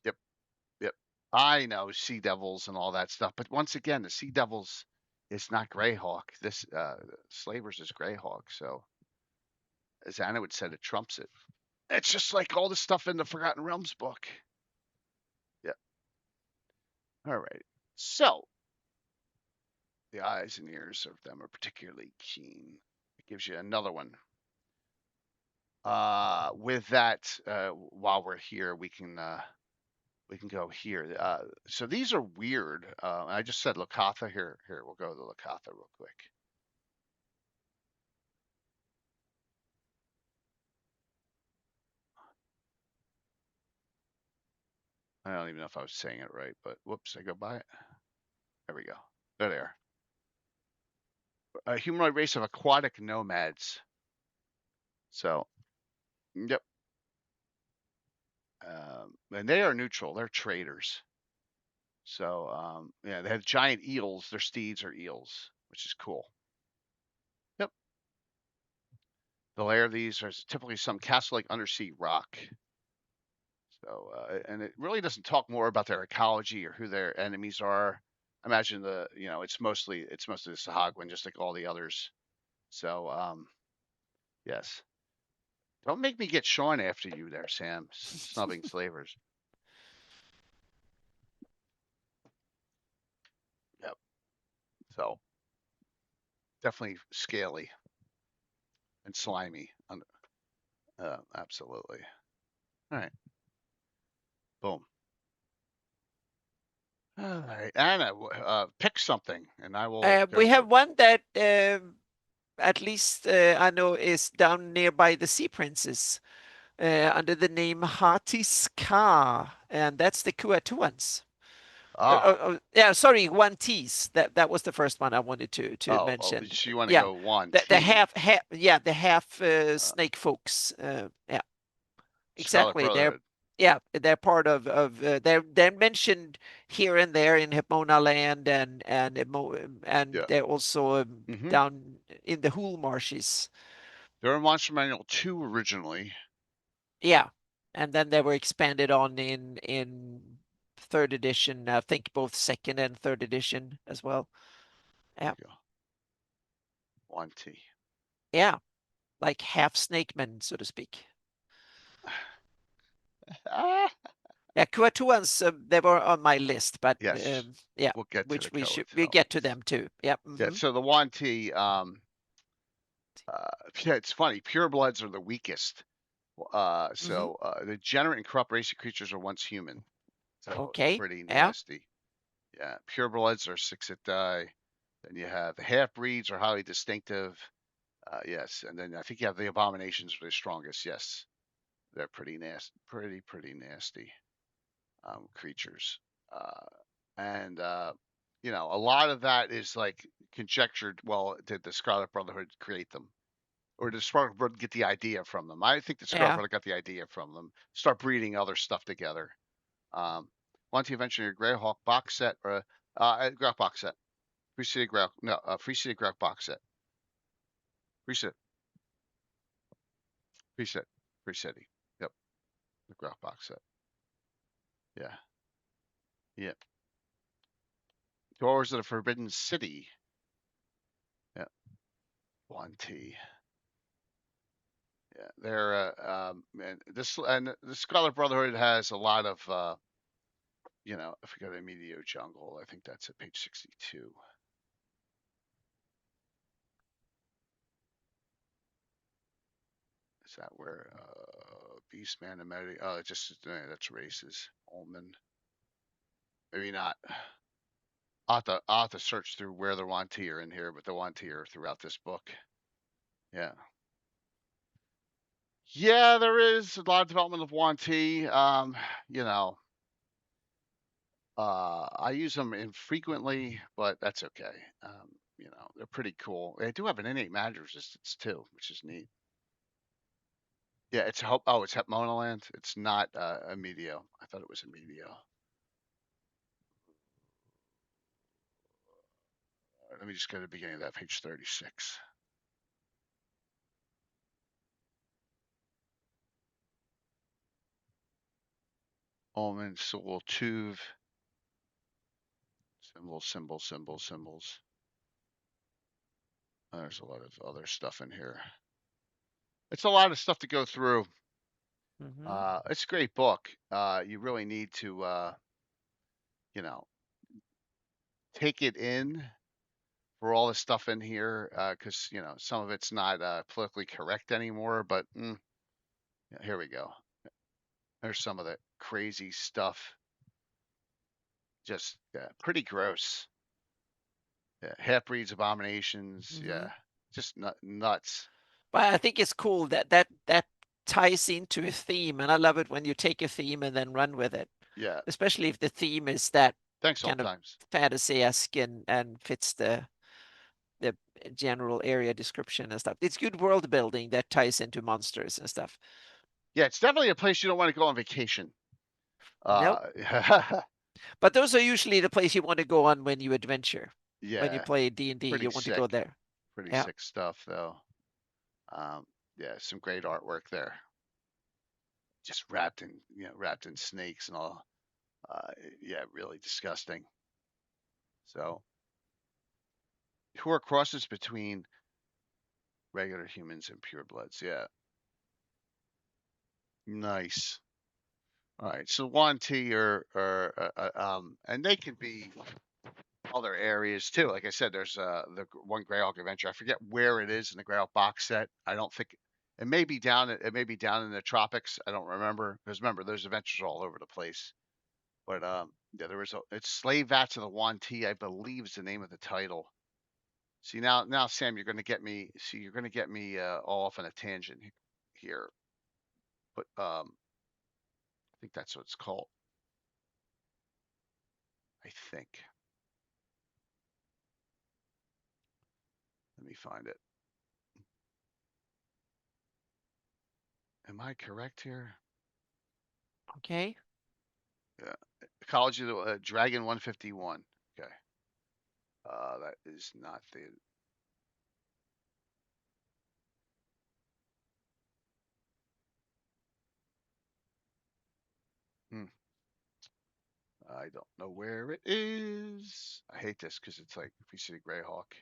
Yep, yep. I know Sea Devils and all that stuff, but once again, the Sea Devils is not Greyhawk. This Slavers is Greyhawk, so as Anna would say, it trumps it. It's just like all the stuff in the Forgotten Realms book. Yeah. All right. So the eyes and ears of them are particularly keen. It gives you another one. With that, while we're here, we can go here. So these are weird. I just said Lakatha here. Here, we'll go to Lakatha real quick. I don't even know if I was saying it right, but whoops, I go by it. There we go. There they are. A humanoid race of aquatic nomads. So, yep. And they are neutral. They're traders. So, yeah, they have giant eels. Their steeds are eels, which is cool. Yep. The lair of these is typically some castle-like undersea rock. So, and it really doesn't talk more about their ecology or who their enemies are. I imagine it's mostly the Sahagwin, just like all the others. So, yes. Don't make me get Sean after you there, Sam. Snubbing slavers. Yep. So, definitely scaly and slimy. Absolutely. All right. Boom. All right, Anna, pick something, and I will. We have one that at least I know is down nearby the Sea Princess under the name Hati Ska, and that's the Kuatuans. Yeah, sorry, one T's. That was the first one I wanted to mention. So you want to go one T? The half snake folks. Yeah, exactly. They're part of they're mentioned here and there in Hipmona Land and they're also down in the Hool Marshes. They're in Monster Manual 2 originally. Yeah, and then they were expanded on in third edition. I think both second and third edition as well. Yeah. 1T. Yeah, like half snake men, so to speak. Yeah, Kuatuans, they were on my list, but yes, yeah, we'll get which to we get to them too. Yep. Yeah. So the 1T, it's funny. Purebloods are the weakest. So the degenerate and corrupt race of creatures are once human. So okay. Pretty nasty. Yeah. Purebloods are 6 hit die. Then you have the half breeds are highly distinctive. Yes, and then I think you have the abominations are the strongest. Yes, they're pretty nasty. Pretty nasty creatures. And a lot of that is like conjectured. Well, did the Scarlet Brotherhood create them? Or did the Scarlet Brotherhood get the idea from them? I think the Scarlet Brotherhood got the idea from them. Start breeding other stuff together. Want to eventually your Greyhawk box set or Greyhawk box set? Free City Greyhawk, no, Free City Greyhawk box set. Free City. Free City. Yep. The Greyhawk box set. Yeah. Yep. Doors of the Forbidden City. Yep. 1T. Yeah, they're and the Scarlet Brotherhood has a lot of if we go to Medio Jungle, I think that's at page 62. Is that where Beastman and Medi? Oh, that's races. Ullman. Maybe not. I'll have to search through where the Wanti are in here, but the Wanti are throughout this book. Yeah. Yeah, there is a lot of development of Yuan Ti. You know, I use them infrequently, but that's okay. You know, they're pretty cool. They do have an innate magic resistance too, which is neat. Yeah, it's it's Hepmonaland. It's not a Medio. I thought it was a Medio. Let me just go to the beginning of that, page 36. Omen, Soul, Tuve. Symbols. There's a lot of other stuff in here. It's a lot of stuff to go through. It's a great book. You really need to, you know, take it in for all the stuff in here, because you know some of it's not politically correct anymore. But yeah, here we go. There's some of the crazy stuff. Just pretty gross. Yeah, half-breeds, abominations. Yeah, just nuts. But I think it's cool that ties into a theme, and I love it when you take a theme and then run with it. Yeah. Especially if the theme is that Thanks kind of fantasy-esque and fits the general area description and stuff. It's good world building that ties into monsters and stuff. Yeah, it's definitely a place you don't want to go on vacation. Nope. But those are usually the place you want to go on when you adventure. Yeah. When you play D&D, you want to go there. Pretty sick stuff, though. Yeah, some great artwork there. Just wrapped in snakes and all. Yeah, really disgusting. So, who are crosses between regular humans and purebloods? Yeah. Nice. All right. So Yuan Ti and they can be other areas too. Like I said, there's the one Greyhawk adventure. I forget where it is in the Greyhawk box set. I don't think it may be down. It may be down in the tropics. I don't remember because remember there's adventures all over the place. But yeah, it's Slave Vats of the Yuan Ti, I believe is the name of the title. See now, Sam, you're going to get me. See, you're going to get me all off on a tangent here. But I think that's what it's called. I think. Let me find it. Am I correct here? Okay. Yeah. Ecology of the Dragon 151. Okay. That is not the. I don't know where it is. I hate this because it's like if you see Greyhawk,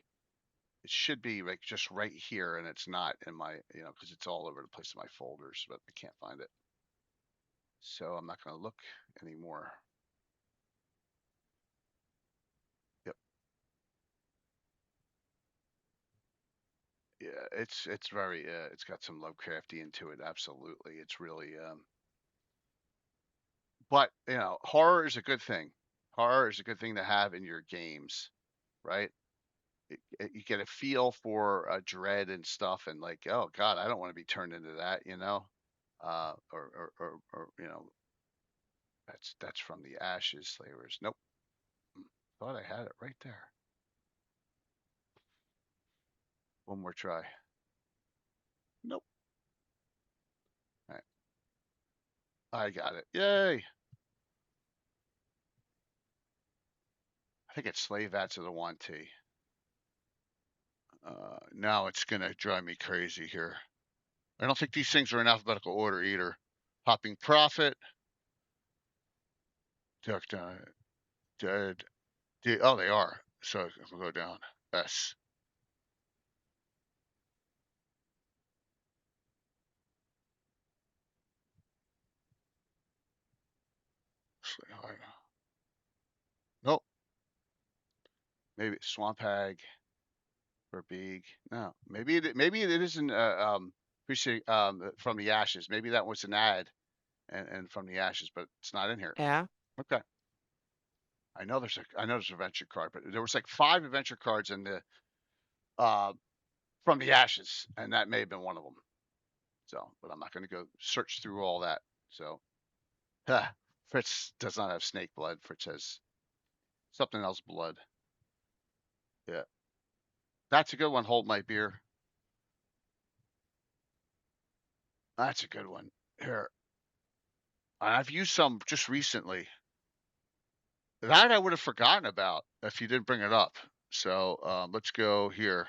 it should be like just right here, and it's not in my, because it's all over the place in my folders, but I can't find it. So I'm not going to look anymore. Yep. Yeah, it's very it's got some Lovecraftian to it. Absolutely, it's really but horror is a good thing. Horror is a good thing to have in your games, right? You get a feel for dread and stuff, and like, oh God, I don't want to be turned into that, or that's from the Ashes Slavers. Nope, thought I had it right there. One more try. Nope. All right. I got it. Yay! I think it's Slave Vats of the Yuan Ti. Now it's gonna drive me crazy here. I don't think these things are in alphabetical order either. Hopping Prophet. Dead. Oh, they are. So if we go down, S. Nope. Maybe Swamp Hag or Big. No, maybe it isn't. Appreciate from the Ashes. Maybe that was an ad, and from the Ashes, but it's not in here. Yeah. Okay. I know there's an adventure card, but there was like 5 adventure cards in the from the Ashes, and that may have been one of them. So, but I'm not going to go search through all that. So, Fritz does not have snake blood. Fritz has something else blood. Yeah. That's a good one. Hold my beer. That's a good one. Here. I've used some just recently. That I would have forgotten about if you didn't bring it up. So let's go here.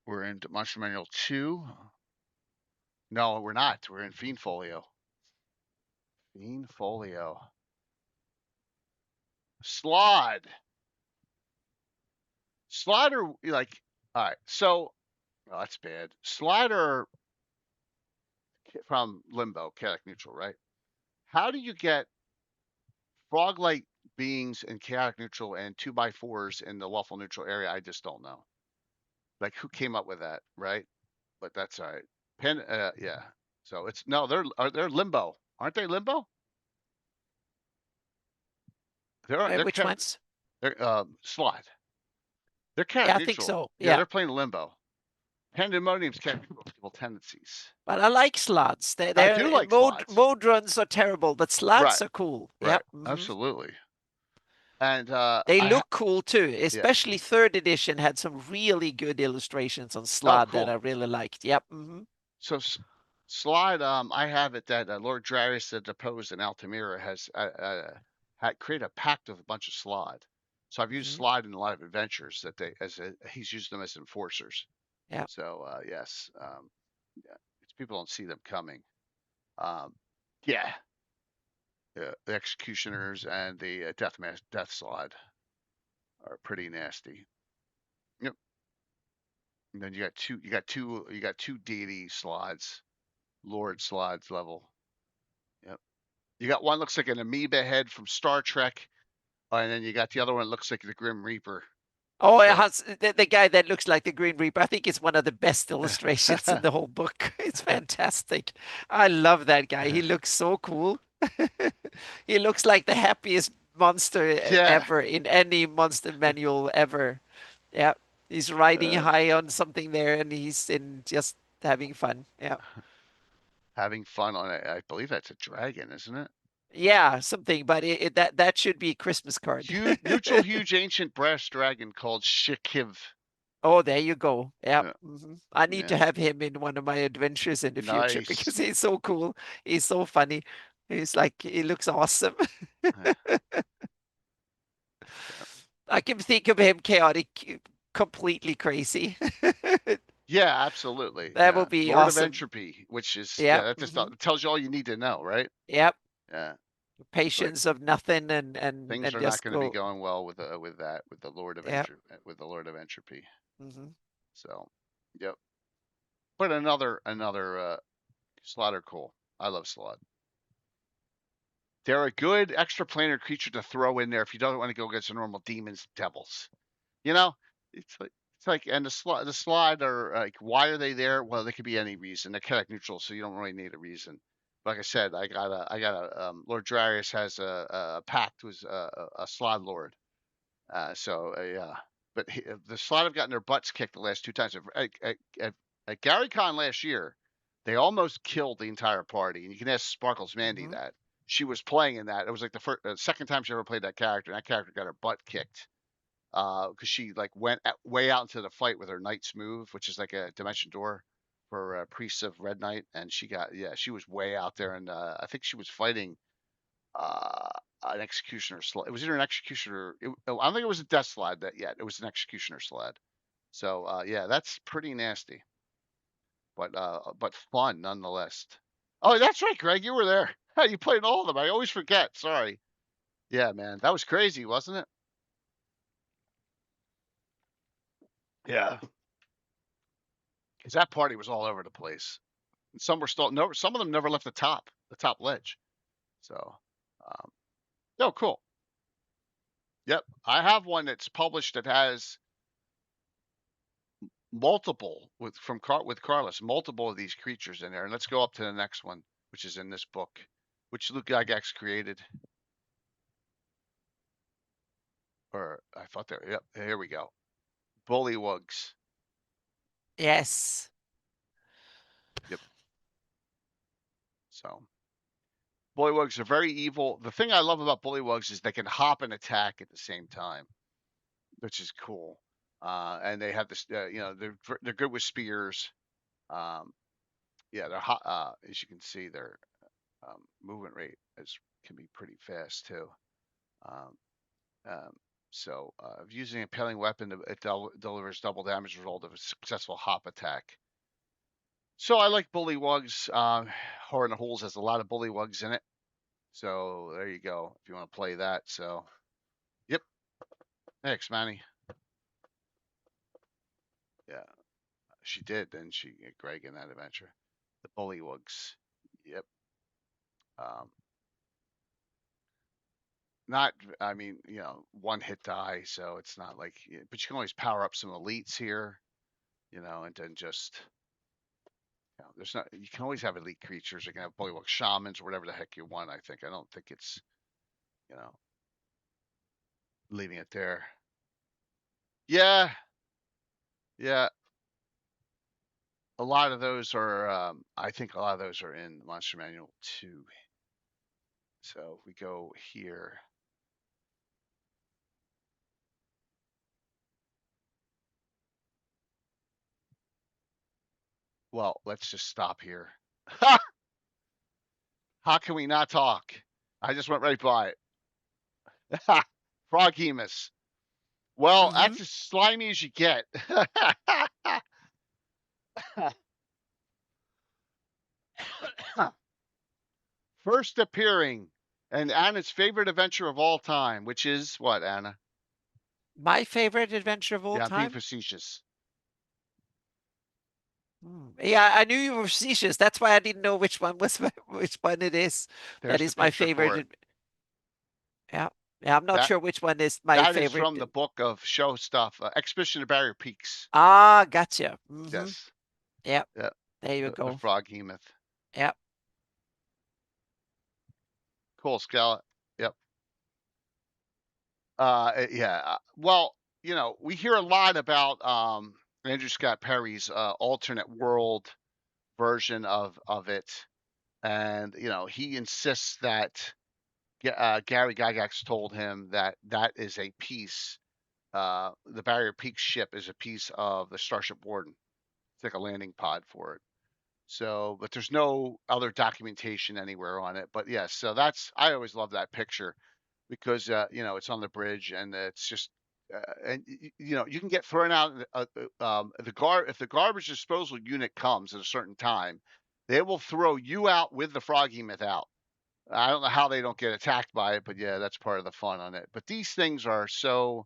We're in Monster Manual 2. No, we're not. We're in Fiend Folio. Fiend Folio. Slod. Slider, like, all right. So, oh, that's bad. Slider from Limbo, chaotic neutral, right? How do you get frog-like beings in chaotic neutral and 2x4s in the lawful neutral area? I just don't know. Like, who came up with that, right? But that's all right. Yeah. So it's no, they're Limbo, aren't they? Limbo? They're Which ones? They're Slot. They're Yeah, chaotic I neutral. think so. Yeah, Yeah. they're playing Limbo. Pandemonium's chaotic neutral tendencies. But I like slots. I do like slots. Mode runs are terrible, but slots are cool. Right. Yep. Absolutely. And they look cool too. Especially third edition had some really good illustrations on Slod that I really liked. Yep. So Slide, I have it that Lord Darius the Deposed in Altamira has had created a pact with a bunch of Slod. So I've used Slide in a lot of adventures that he's used them as enforcers. Yeah. So yes, it's people don't see them coming. Yeah. The executioners and the death Slod are pretty nasty. Yep. And then you got two deity Slods, Lord Slods level. Yep. You got one looks like an amoeba head from Star Trek, and then you got the other one looks like the Grim Reaper. Oh, it has the guy that looks like the Green Reaper. I think it's one of the best illustrations in the whole book. It's fantastic. I love that guy. He looks so cool. He looks like the happiest monster ever in any monster manual ever. Yeah, he's riding high on something there, and he's just having fun. Yeah, having fun on it. I believe that's a dragon, isn't it? Yeah, something, but that should be a Christmas card. Neutral, huge, ancient brass dragon called Shikiv. Oh, there you go. Yeah. I need to have him in one of my adventures in the future because he's so cool. He's so funny. He's like, he looks awesome. I can think of him chaotic, completely crazy. Yeah, absolutely. That will be Lord awesome. of Entropy, which is that just tells you all you need to know, right? Yep. Yeah. Patience of nothing and things are not going to be going well with the Lord of Entropy. So, yep. But another Slaughter cool. I love Slod. They're a good extraplanar creature to throw in there if you don't want to go against the normal demons, devils. You know, it's like, and the slide are like, why are they there? Well, they could be any reason. They're chaotic neutral, so you don't really need a reason. Like I said, I got a Lord Darius has a pact with a Slod Lord. Yeah, but the Slod have gotten their butts kicked the last two times. At Gary Con last year, they almost killed the entire party, and you can ask Sparkles Mandy that. She was playing in that. It was like the second time she ever played that character, and that character got her butt kicked because she like went way out into the fight with her Knight's Move, which is like a dimension door for Priests of Red Knight, and she was way out there, and I think she was fighting an Executioner sled. It was either an Executioner. I don't think it was a Death Sled yet. It was an Executioner sled. So yeah, that's pretty nasty, but fun nonetheless. Oh, that's right, Greg. You were there. You played all of them. I always forget. Sorry. Yeah, man, that was crazy, wasn't it? Yeah. Because that party was all over the place. And some were still some of them never left the top ledge. So, no, cool. Yep, I have one that's published that has multiple with Carlos, multiple of these creatures in there. And let's go up to the next one, which is in this book, which Luke Gygax created. Or I thought there. Yep, here we go. Bullywugs. Yes. Yep. So bullywugs are very evil. The thing I love about bullywugs is they can hop and attack at the same time, which is cool. And they have this, they're good with spears. They're hot. As you can see, their movement rate can be pretty fast too. So using a impaling weapon, it delivers double damage result of a successful hop attack. So I like bullywugs. Horror in the Holes has a lot of bullywugs in it. So there you go, if you want to play that. So, yep. Thanks, Manny. Yeah, she did, didn't she, Greg, in that adventure? The bullywugs. Yep. Not, I mean, one hit die, so it's not like, but you can always power up some elites here, and then just, there's not, you can always have elite creatures. You can have bullywug shamans or whatever the heck you want, I think. I don't think it's, leaving it there. Yeah. Yeah. A lot of those are, I think a lot of those are in the Monster Manual too. So if we go here. Well, let's just stop here. How can we not talk? I just went right by it. Froghemus. Well, that's as slimy as you get. First appearing, and Anna's favorite adventure of all time, which is what, Anna? My favorite adventure of all time? Yeah, being facetious. Yeah, I knew you were facetious. That's why I didn't know which one it is. That is my favorite. Yeah. Yeah, I'm not sure which one is my favorite. That is from the book of show stuff, Expedition to Barrier Peaks. Ah, gotcha. Yes. Yep. There you go. The Froghemoth. Yep. Cool, Scala. Yep. Well, we hear a lot about Andrew Scott Perry's alternate world version of it, and he insists that Gary Gygax told him that is a piece. The Barrier Peaks ship is a piece of the Starship Warden. It's like a landing pod for it. So, but there's no other documentation anywhere on it. But yes, so I always love that picture because it's on the bridge and it's just and you can get thrown out. If the garbage disposal unit comes at a certain time, they will throw you out with the Froghemoth out. I don't know how they don't get attacked by it, but yeah, that's part of the fun on it. But these things are so.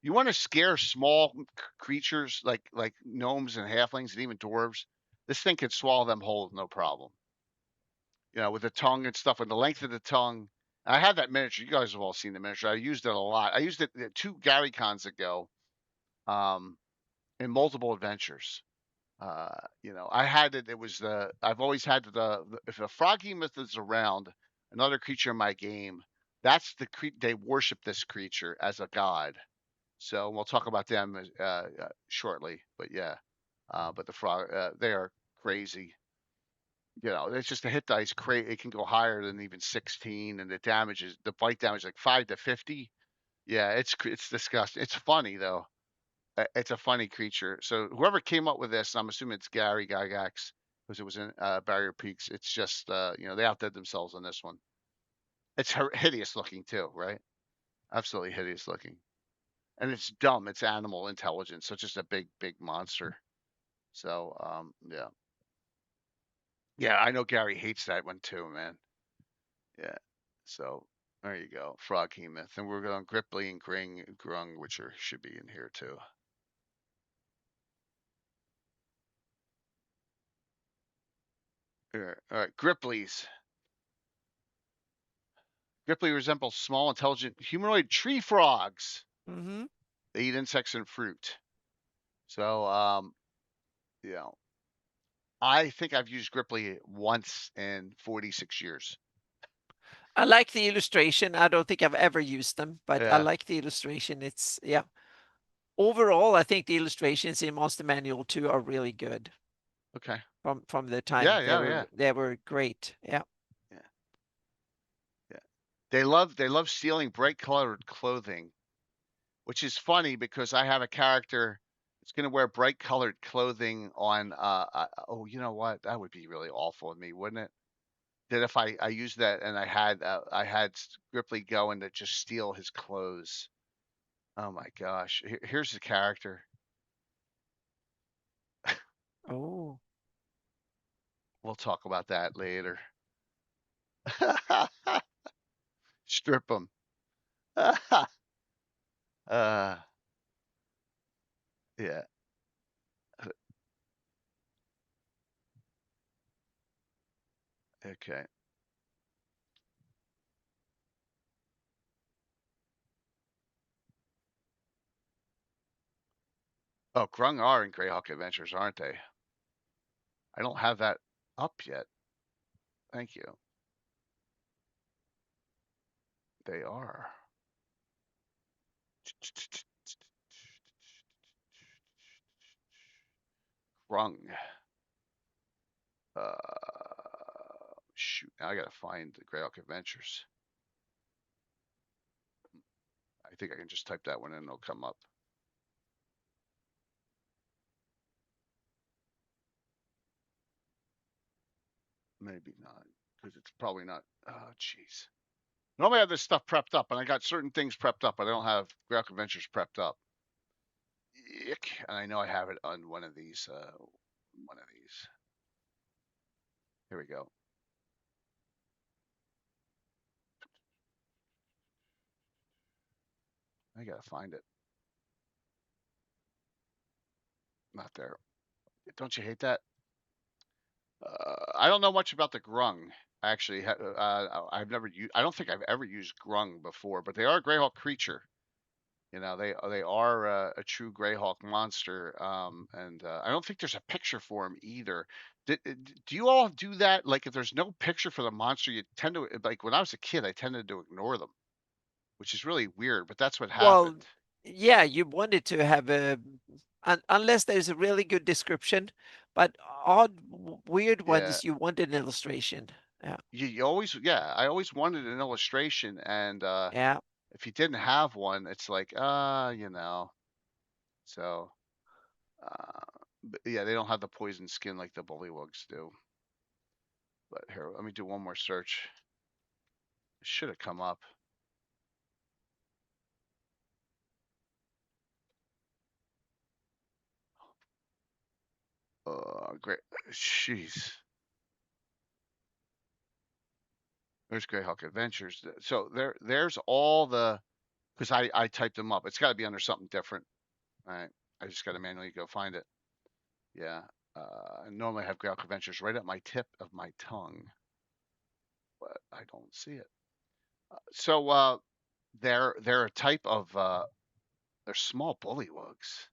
You want to scare small creatures like gnomes and halflings and even dwarves. This thing could swallow them whole with no problem. With the tongue and stuff, and the length of the tongue. I had that miniature. You guys have all seen the miniature. I used it a lot. I used it 2 Gary Cons ago, in multiple adventures. I had it. It was I've always had if a Froghemoth is around, another creature in my game, that's they worship this creature as a god. So we'll talk about them shortly. But yeah, but the frog, they are crazy. It's just a hit dice. It can go higher than even 16, and the bite damage like 5 to 50. Yeah, it's disgusting. It's funny though. It's a funny creature. So whoever came up with this, I'm assuming it's Gary Gygax, because it was in Barrier Peaks. It's just they outdid themselves on this one. It's hideous looking too, right? Absolutely hideous looking. And it's dumb. It's animal intelligence. So it's just a big monster. So yeah. Yeah, I know Gary hates that one too, man. Yeah. So there you go. Froghemoth. And we're going Gripply and Grung, which should be in here too. Here. All right, Gripplies. Gripply resembles small, intelligent humanoid tree frogs. They eat insects and fruit. So, I think I've used Gripply once in 46 years. I like the illustration. I don't think I've ever used them, but I like the illustration. It's, Overall, I think the illustrations in Monster Manual 2 are really good. Okay. From the time. Yeah. They were great. Yeah. They love stealing bright colored clothing, which is funny because I have a character that's going to wear bright colored clothing on. Oh, you know what? That would be really awful of me, wouldn't it? That if I used that and I had Ripley going to just steal his clothes. Oh my gosh! Here's the character. Oh. We'll talk about that later. Strip them. Yeah. Okay. Oh, Grung are in Greyhawk Adventures, aren't they? I don't have that up yet. Thank you. They are. Grung. Shoot, now I gotta find the Greyhawk Adventures. I think I can just type that one in and it'll come up. Maybe not, because it's probably not. Oh, jeez. Normally I have this stuff prepped up, and I got certain things prepped up, but I don't have Greyhawk Adventures prepped up. Ick. And I know I have it on one of these. Here we go. I gotta find it. Not there. Don't you hate that? I don't know much about the Grung. Actually, I've never used. I don't think I've ever used Grung before, but they are a Greyhawk creature. You know, they are a true Greyhawk monster, and I don't think there's a picture for them either. Do you all do that? Like, if there's no picture for the monster, you tend to like. When I was a kid, I tended to ignore them, which is really weird, but that's what Well, happened. yeah, you wanted to have unless there's a really good description, but odd, weird Yeah, ones, you want an illustration. Yeah. you always, yeah, I always wanted an illustration, and Yeah. if you didn't have one, it's like, you know. So, but yeah, they don't have the poison skin like the bullywugs do. But here, let me do one more search. It should have come up. Great. Jeez. There's Greyhawk Adventures. So there's all the, because I typed them up. It's got to be under something different. All right. I just got to manually go find it. Yeah. I normally have Greyhawk Adventures right at my tip of my tongue, but I don't see it. So they're a type of they're small bullywugs.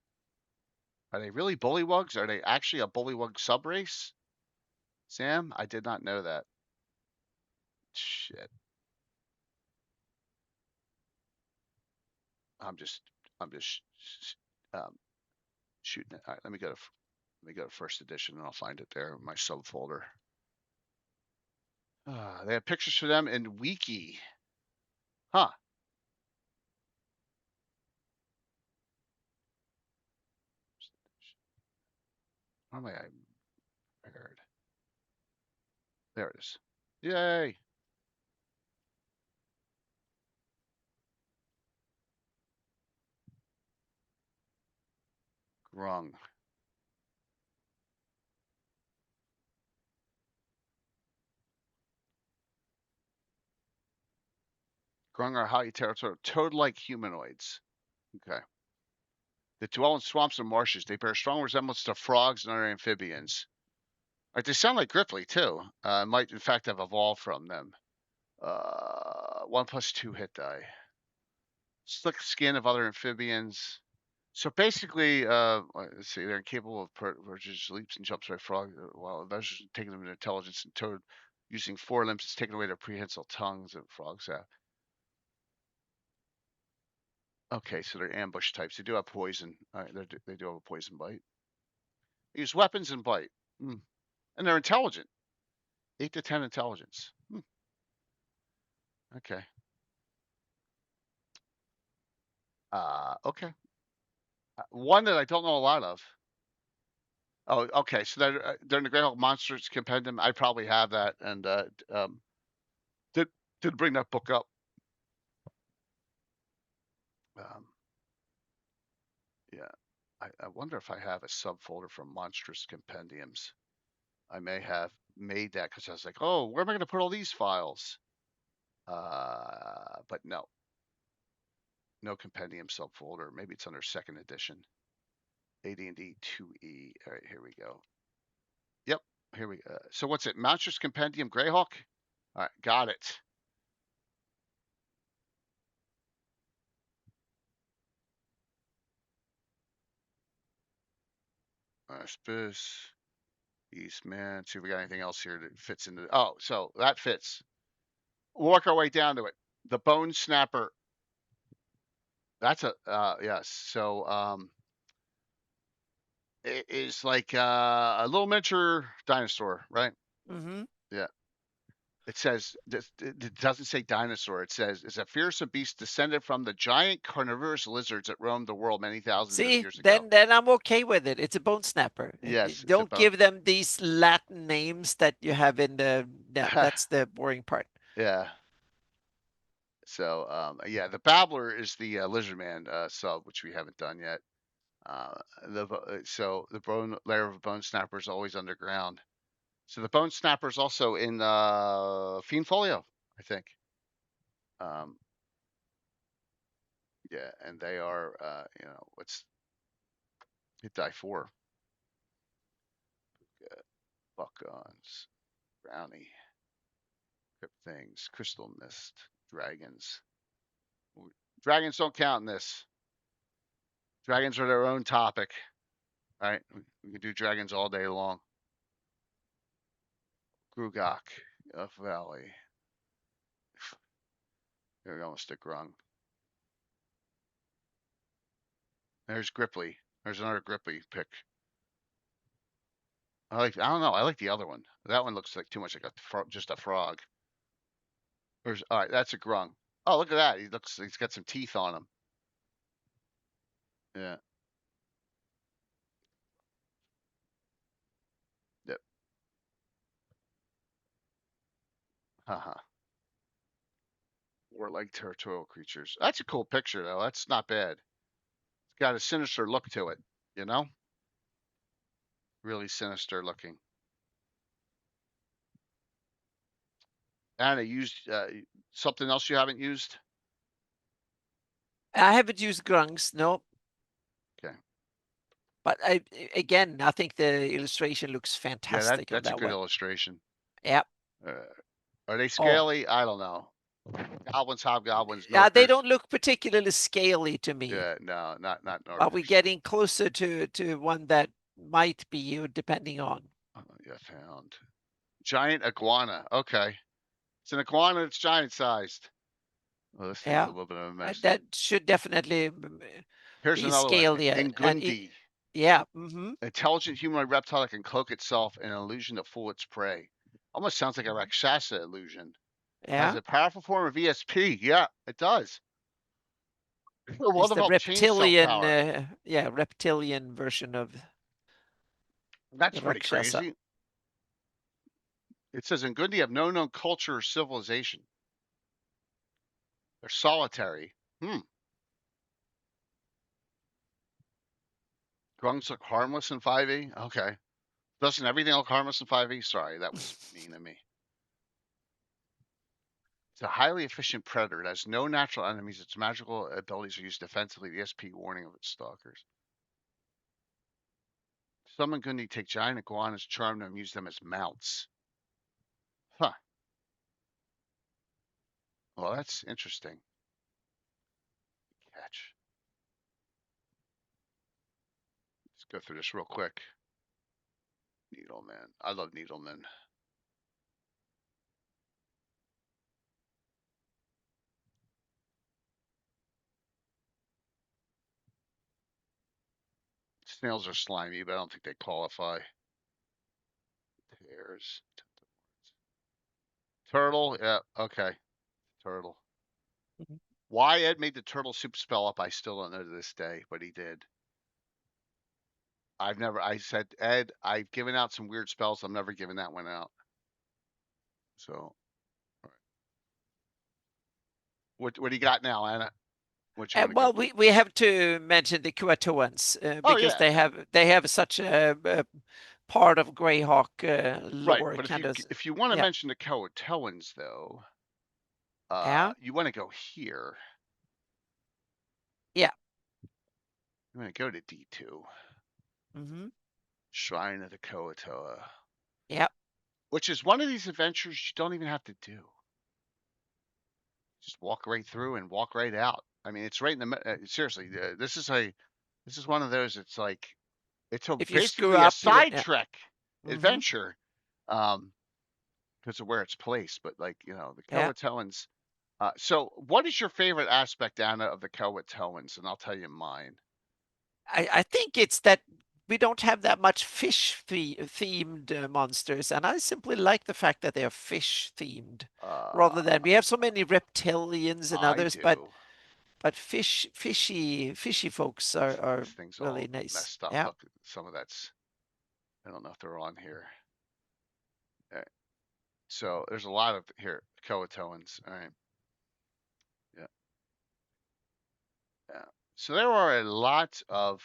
Are they really bullywugs? Are they actually a bullywug subrace? Sam, I did not know that. Shit. I'm just shooting it. All right, let me go to first edition and I'll find it there in my subfolder. They have pictures for them in Wiki. Huh. Normally I prepared. There it is. Yay. Grung. Grung are highly territorial, toad-like humanoids. Okay. They dwell in swamps and marshes. They bear strong resemblance to frogs and other amphibians. Right, they sound like Gripply too. Might in fact have evolved from them. 1+2 hit die. Slick skin of other amphibians. So basically, let's see, they're incapable of versus leaps and jumps by frog. While adventures taking them in intelligence, and toad using 4 limbs is taking away their prehensile tongues that frogs have. Okay, so they're ambush types. They do have poison. All right, they do have a poison bite. They use weapons and bite. And they're intelligent. 8 to 10 intelligence. Okay. Okay. One that I don't know a lot of. Oh, okay. So they're in the Greyhawk Monsters Compendium. I probably have that, and did bring that book up. Yeah. I wonder if I have a subfolder from Monstrous Compendiums. I may have made that because I was like, oh, where am I going to put all these files? But no. No compendium subfolder. Maybe it's under second edition. AD&D 2E. All right, here we go. Yep, here we go. So what's it? Monstrous Compendium Greyhawk? All right, got it. Space, Eastman. See if we got anything else here that fits into. Oh, so that fits. We'll work our way down to it. The Bone Snapper. That's a yes. So it is like a little miniature dinosaur, right? Mm-hmm. Yeah. It says it doesn't say dinosaur. It says it's a fearsome beast descended from the giant carnivorous lizards that roamed the world many thousands of years ago. Then I'm okay with it. It's a bone snapper. Yes, Don't give them these Latin names that you have in the. Yeah, that's the boring part. Yeah. So yeah, the Babbler is the Lizardman sub, which we haven't done yet. So the bone layer of a bone snapper is always underground. So the bone snapper is also in Fiend Folio, I think. Yeah, and they are what's hit die 4. Buckons, brownie, crypt things, crystal mist, dragons. Dragons don't count in this. Dragons are their own topic. All right, we can do dragons all day long. Grugok, Valley. Here we go, stick Grung. There's Gripply. There's another Gripply pick. I don't know. I like the other one. That one looks like too much like just a frog. All right, that's a Grung. Oh, look at that. He's got some teeth on him. Yeah. Yep. Haha. Warlike territorial creatures. That's a cool picture, though. That's not bad. It's got a sinister look to it, you know? Really sinister looking. Anna, used something else you haven't used? I haven't used Grungs, no. Okay. But I think the illustration looks fantastic. Yeah, that's a good illustration. Yep. Are they scaly? I don't know. Goblins, hobgoblins. Yeah, they don't look particularly scaly to me. Yeah, no, not Are we getting closer to one that might be, depending on? Yeah, found giant iguana. Okay, it's an iguana. It's giant sized. Well, this thing's a little bit of a mess. That should definitely Here's be another scaly. one. Ngundi. Yeah. Intelligent humanoid reptile that can cloak itself in an illusion to fool its prey. Almost sounds like a Rakshasa illusion. Yeah. Has a powerful form of ESP. Yeah, it does. It's the reptilian, reptilian version of. That's pretty crazy. It says Ngundi have no known culture or civilization. They're solitary. Grungs look harmless in 5e? Okay. Doesn't everything look harmless in 5e? Sorry, that was mean of me. It's a highly efficient predator. It has no natural enemies. Its magical abilities are used defensively. The SP warning of its stalkers. Some Ngundi take giant iguanas, charm them, use them as mounts. Huh. Well, that's interesting. Catch. Let's go through this real quick. Needleman. I love Needleman. Snails are slimy, but I don't think they qualify. bears. Turtle, yeah, okay. Turtle. Why Ed made the turtle soup spell up, I still don't know to this day, but he did. I said, Ed, I've given out some weird spells. I'm never giving that one out. So, all right. What do you got now, Anna? What you want to Well, go? we have to mention the Kuatoans Oh, because yeah. they have such a part of Greyhawk Right, lore, but kind of. if you want to Yeah. mention the Croatoans, though, Yeah. you want to go here. Yeah. You want to go to D2. Mm-hmm. Shrine of the Croatoa. Yeah. Which is one of these adventures you don't even have to do. Just walk right through and walk right out. I mean, it's right in the seriously. This is one of those. It's like it's If you screw basically a up, you side trek adventure, because of where it's placed. But like the yeah. Croatoans. So, what is your favorite aspect, Anna, of the Croatoans? And I'll tell you mine. I think it's that we don't have that much fish themed monsters, and I simply like the fact that they are fish themed rather than we have so many reptilians and I others, do. but fishy folks are This thing's really all nice. messed up. Yeah. Look, some of that's. I don't know if they're on here. All right. So there's a lot of here Croatoans. All right. Yeah. Yeah. So there are a lot of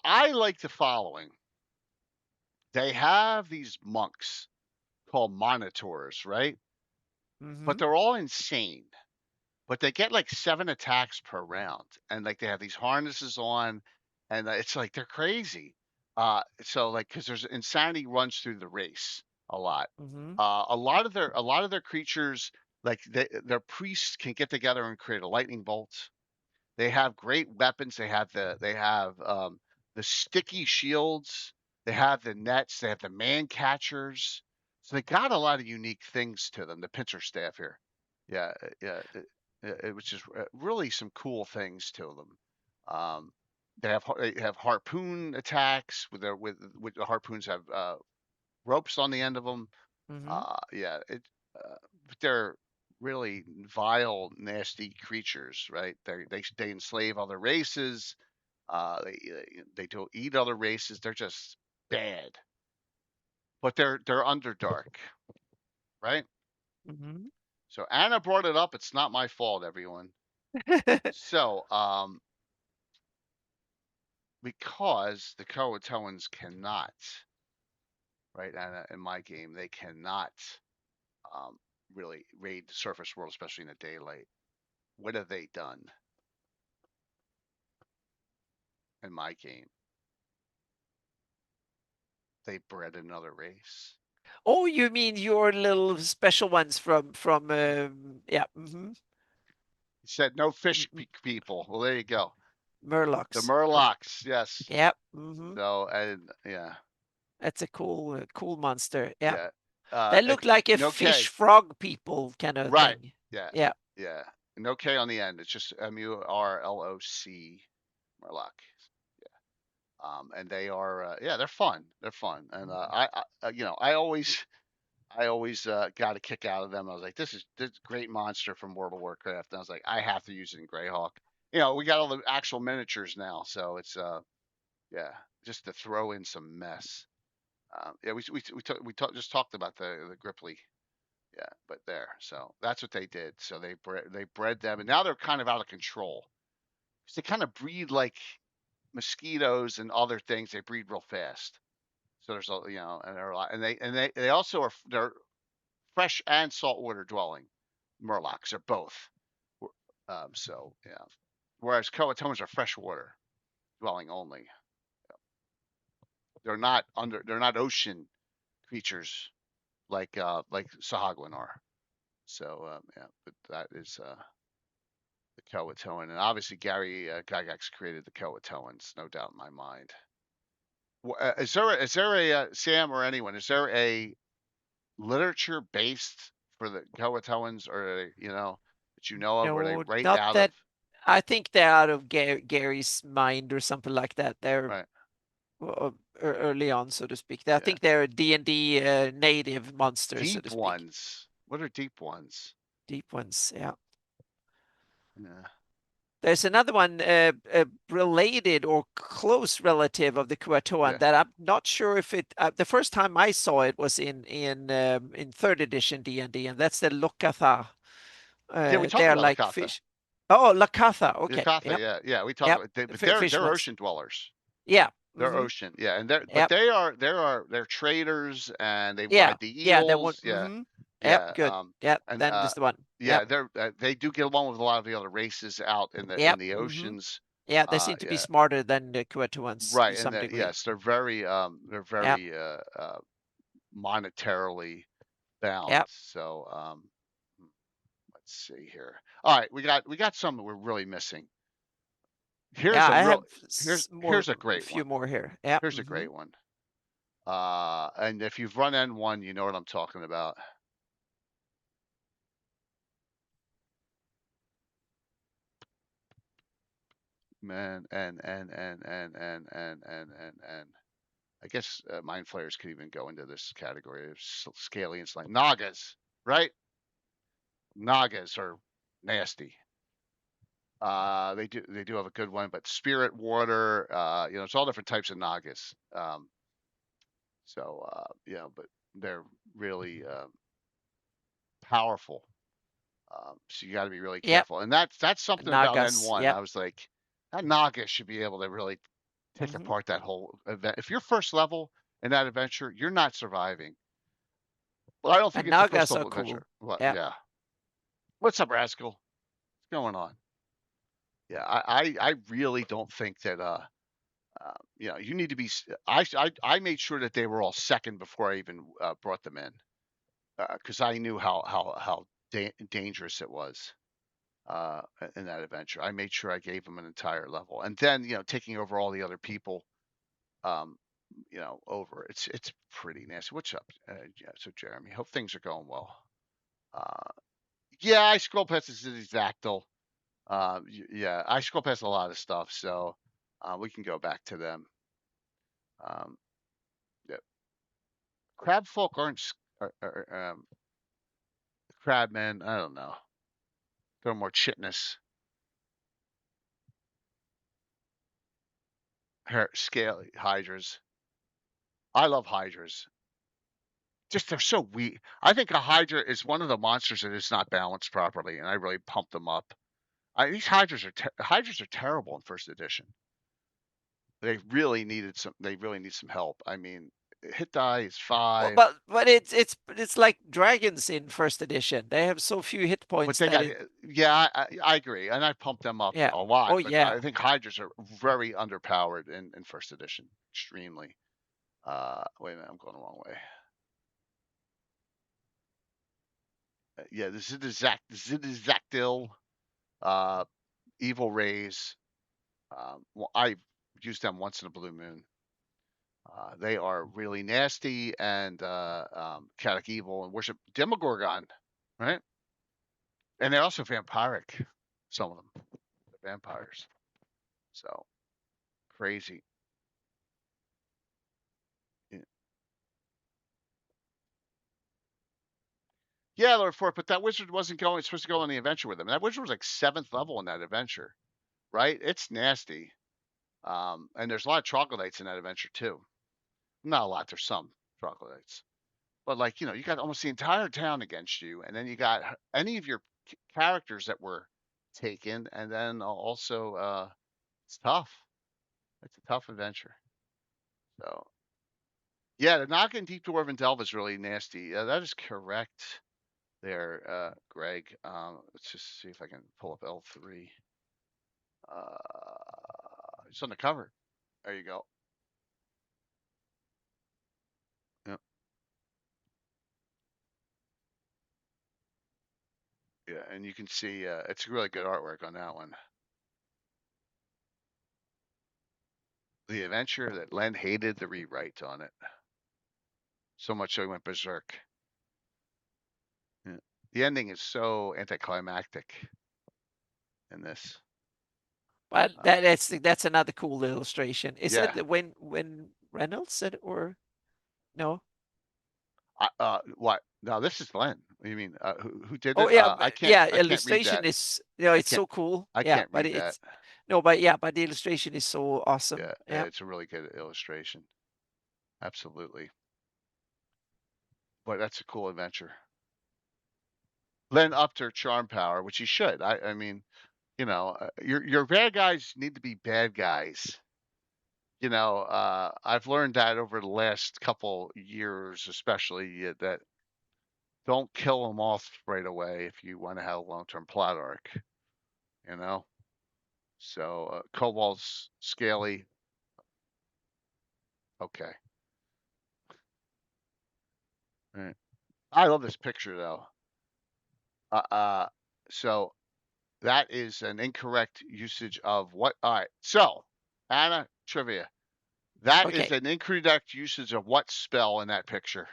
I like the following. They have these monks called monitors, right? But they're all insane. But they get like 7 attacks per round, and like they have these harnesses on, and it's like they're crazy. So like because there's insanity runs through the race a lot. A lot of their creatures like their priests can get together and create a lightning bolt. They have great weapons. The sticky shields. They have the nets. They have the man catchers. So they got a lot of unique things to them. The pincer staff here, yeah, yeah, it was just really some cool things to them. They have harpoon attacks with the harpoons have ropes on the end of them. Yeah, but they're really vile, nasty creatures, right? They enslave other races. They don't eat other races. They're just bad. But they're underdark, right? So Anna brought it up. It's not my fault, everyone. So because the Croatoans cannot, right, Anna, in my game, they cannot really raid the surface world, especially in the daylight. What have they done in my game? They bred another race. Oh, you mean your little special ones from yeah. He said no fish people. Well, there you go. Murlocs. The Murlocs, yes. Yep. So and yeah. That's a cool monster. Yeah. Yeah. They look like a no fish K. Frog people kind of right. thing. Yeah. Yeah. Yeah. No K on the end. It's just Murloc. Murloc. Yeah. And they are they're fun. They're fun. And I always got a kick out of them. I was like, this is great monster from World of Warcraft. And I was like, I have to use it in Greyhawk. We got all the actual miniatures now, so it's just to throw in some mess. Yeah, we just talked about the Gripply. Yeah, but there. So that's what they did. So they bred them, and now they're kind of out of control. They kind of breed like mosquitoes and other things. They breed real fast. So there's and they're a lot, and they also they're fresh and saltwater dwelling Murlocs. Are both. So yeah. Whereas Croatoans are freshwater dwelling only. They're not ocean creatures like Sahagwin are. So yeah, but that is the Croatoan, and obviously Gary Gygax created the Croatoans, no doubt in my mind. Is there a Sam or anyone? Is there a literature based for the Croatoans, or that you know of, where they No, write not out that. of? I think they're out of Gary's mind or something like that. They're Right. early on, so to speak. I think they're D&D native monsters, so to Deep speak. ones. What are deep ones? Deep ones, yeah. Yeah. There's another one related or close relative of the Kuatoan that I'm not sure if it. The first time I saw it was in 3rd edition D&D, and that's the Lokatha. Yeah, we talked They're about like Lakatha. fish. Oh, Lakatha. Okay. Lakatha, Yep. yeah. We talked about, but they're ones. ocean dwellers. Yeah. They're ocean, yeah, and Yep. they're traders, and they Yeah. ride the Yeah. That eels. one. Yeah, Yep. Good. Yep. and Then this the one. yeah, Yep. they do get along with a lot of the other races out in Yep. the oceans. Yeah, they seem to be Yeah, smarter than the Kuatoans right, to and some degree. yes, they're very monetarily bound. Yep. So let's see here. All right, we got something we're really missing. Here's here's a great few one. more here. Yep. Here's a great one. And if you've run N1, you know what I'm talking about. Man, and I guess mind flayers could even go into this category of scaly and slime. Nagas, right? Nagas are nasty. They do have a good one, but spirit water, it's all different types of Nagas. But they're really powerful. So you got to be really careful. And that's something about N1. I was like, that Naga should be able to really take apart that whole event. If you're first level in that adventure, you're not surviving. Well, I don't think it's a first level adventure. Well, yeah. What's up, Rascal? What's going on? Yeah, I really don't think that you need to be. I made sure that they were all second before I even brought them in, because I knew how dangerous it was in that adventure. I made sure I gave them an entire level, and then taking over all the other people, over. It's pretty nasty. What's up? Yeah, so Jeremy, hope things are going well. Yeah, I scroll past this Zactyl. Yeah, I scroll past a lot of stuff, so we can go back to them. Yeah. Crab folk aren't crabmen. I don't know. They're more chitness. Scaly hydras. I love hydras. Just they're so weak. I think a hydra is one of the monsters that is not balanced properly, and I really pump them up. These hydras are terrible in first edition. They really need some help. I mean, hit die is 5. Well, but it's like dragons in first edition. They have so few hit points. But I agree, and I pumped them up a lot. Oh, yeah. I think hydras are very underpowered in first edition, extremely. Wait a minute, I'm going the wrong way. Yeah, this is the Zactyl, evil rays. Well, I used them once in a blue moon. They are really nasty and chaotic evil and worship Demogorgon, right? And they're also vampiric. Some of them, they're vampires. So crazy. Yeah, Lord Fort, but that wizard wasn't supposed to go on the adventure with him. That wizard was like 7th level in that adventure, right? It's nasty. And there's a lot of troglodytes in that adventure too. Not a lot. There's some troglodytes, but you got almost the entire town against you, and then you got any of your characters that were taken, and then also it's tough. It's a tough adventure. So yeah, the knock in Deep Dwarven Delve is really nasty. That is correct. There, Greg. Let's just see if I can pull up L3. It's on the cover. There you go. Yep. Yeah, and you can see it's really good artwork on that one. The adventure that Len hated the rewrite on it. So much so he went berserk. Yeah. The ending is so anticlimactic in this. But that's another cool illustration. Is Yeah. it when Reynolds said it, or no? What? No, this is Glenn. What do you mean? Who did Oh it? yeah, I can't. yeah. I can't read Illustration that. is I it's can't. so cool. I Yeah, can't but read that. it's no, but yeah, but the illustration is so awesome. Yeah, Yeah. it's a really good illustration. Absolutely. But that's a cool adventure. Len upped her charm power, which he should. I mean, your bad guys need to be bad guys. I've learned that over the last couple years, especially that don't kill them off right away if you want to have a long-term plot arc. You know. So Cobalt's Scaly. Okay. All right. I love this picture though. So that is an incorrect usage of what? All right. So Anna, trivia. That is Okay. an incorrect usage of what spell in that picture?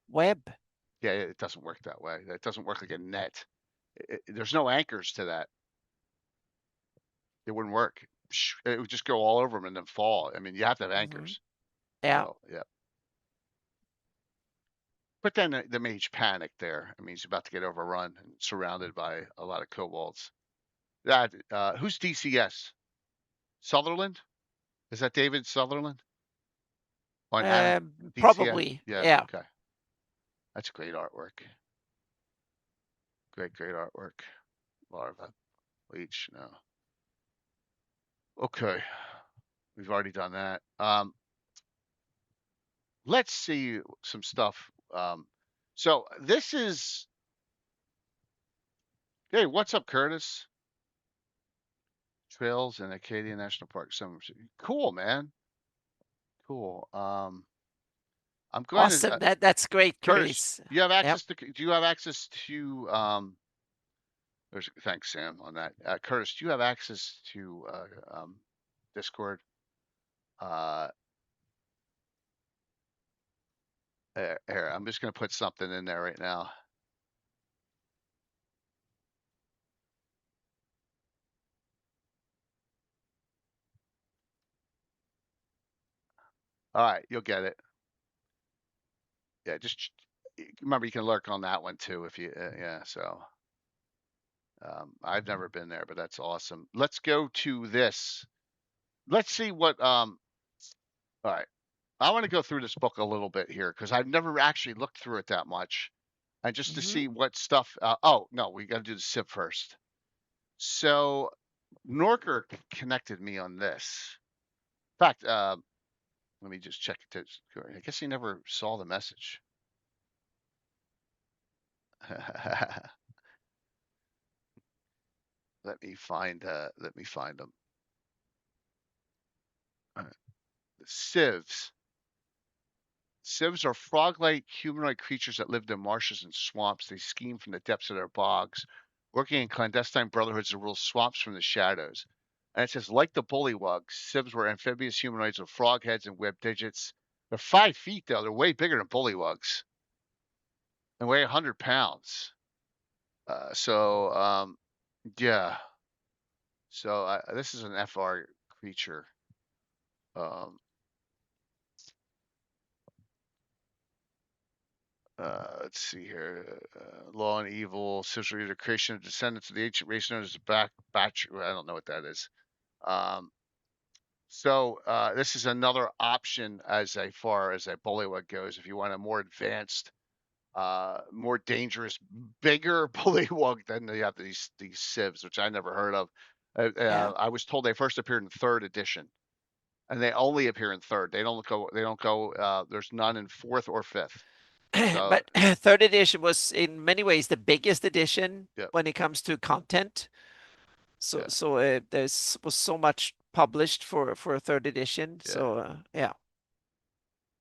Web. Yeah, it doesn't work that way. It doesn't work like a net. There's no anchors to that. It wouldn't work. It would just go all over them and then fall. I mean, you have to have anchors. Yeah. So, yeah. But then the mage panicked there. I mean, he's about to get overrun and surrounded by a lot of kobolds. That who's DCS? Sutherland? Is that David Sutherland? On Anna DCS? Probably. Yeah. Okay. That's great artwork. Great artwork. Larva. Leech. No. Okay. We've already done that. Let's see some stuff. So this is. Hey, what's up, Curtis? Trails in Acadia National Park. Cool, man. Cool. I'm going awesome. That's great, Curtis. Chris. You have access to. Do you have access to? Thanks, Sam, on that. Curtis, do you have access to Discord? Here, I'm just going to put something in there right now. All right, you'll get it. Yeah, just remember you can lurk on that one too if you. Yeah, so. I've never been there, but that's awesome. Let's go to this. Let's see what. All right. I want to go through this book a little bit here because I've never actually looked through it that much, and just to see what stuff. Oh no, we got to do the SIP first. So Norker connected me on this. In fact, let me just check it. I guess he never saw the message. Let me find them. The sieves. Sieves are frog-like humanoid creatures that lived in marshes and swamps. They scheme from the depths of their bogs, working in clandestine brotherhoods to rule swamps from the shadows. And it says, like the bullywugs, sieves were amphibious humanoids with frog heads and webbed digits. They're 5 feet, though. They're way bigger than bullywugs and weigh 100 pounds. Yeah. So this is an FR creature. Let's see here. Law and evil, social the creation of descendants of the ancient race known as the batch. I don't know what that is. So this is another option as far as a bullywug goes. If you want a more advanced, more dangerous, bigger bullywug, then you have these sieves, which I never heard of. I was told they first appeared in 3rd edition, and they only appear in 3rd. They don't go. There's none in 4th or 5th. So, but 3rd edition was in many ways the biggest edition when it comes to content. So there's was so much published for a 3rd edition. Yeah. So yeah.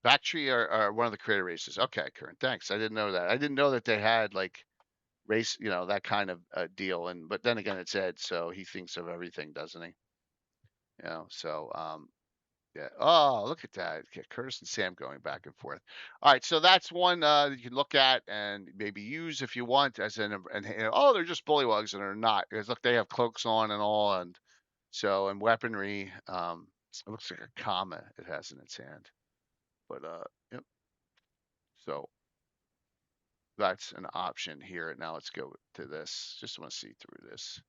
Bactria are one of the creator races. Okay, Karen, thanks. I didn't know that. I didn't know that they had like race, that kind of deal. But then again, it's Ed, so he thinks of everything, doesn't he? So yeah. Oh, look at that. Okay, Curtis and Sam going back and forth. All right, so that's one that you can look at and maybe use if you want, as in, and they're just bullywugs, and they're not, because look, they have cloaks on and all, and So, and weaponry, it looks like a comma it has in its hand. But, yep. So that's an option here. Now let's go to this. Just want to see through this.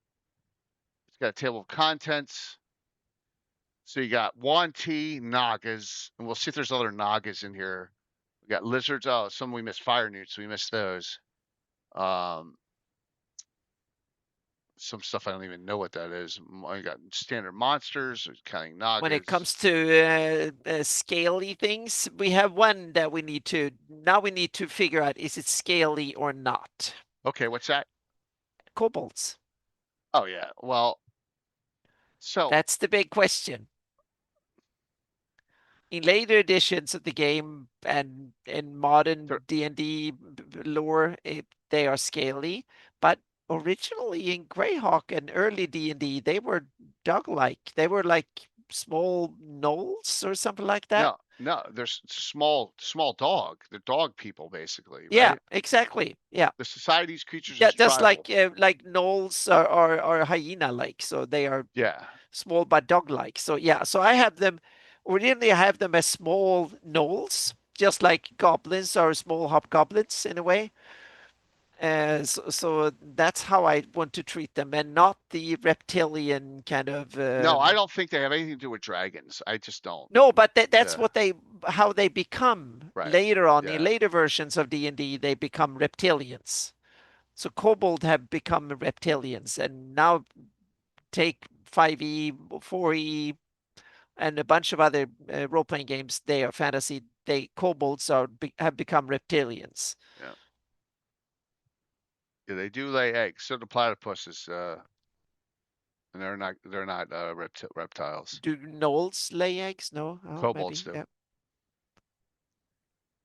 It's got a table of contents. So you got Wanti, Nagas, and we'll see if there's other Nagas in here. We got lizards. Oh, some we missed fire newts. We missed those. Some stuff I don't even know what that is. I got standard monsters, counting Nagas. When it comes to scaly things, we have one that we need to figure out, is it scaly or not? Okay, what's that? Kobolds. Oh yeah, well, so that's the big question. In later editions of the game and in modern D&D lore, they are scaly, but originally in Greyhawk and early D&D, they were dog-like. They were like small gnolls or something like that. No, there's small dog. They're dog people, basically. Right? Yeah, exactly. Yeah. The society's creatures. Yeah, just like gnolls are hyena-like, so they are small but dog-like. So yeah, so I have them. Originally, I have them as small gnolls, just like goblins are small hobgoblins in a way. So that's how I want to treat them, and not the reptilian kind of. No, I don't think they have anything to do with dragons. I just don't. No, but that's how they become later on. In later versions of D&D, they become reptilians. So kobold have become reptilians, and now take 5e, 4e, and a bunch of other role-playing games. They are fantasy. Kobolds have become reptilians. Yeah. Yeah, they do lay eggs. So do platypuses, and they're not reptiles. Do gnolls lay eggs? No. Kobolds do. Yeah.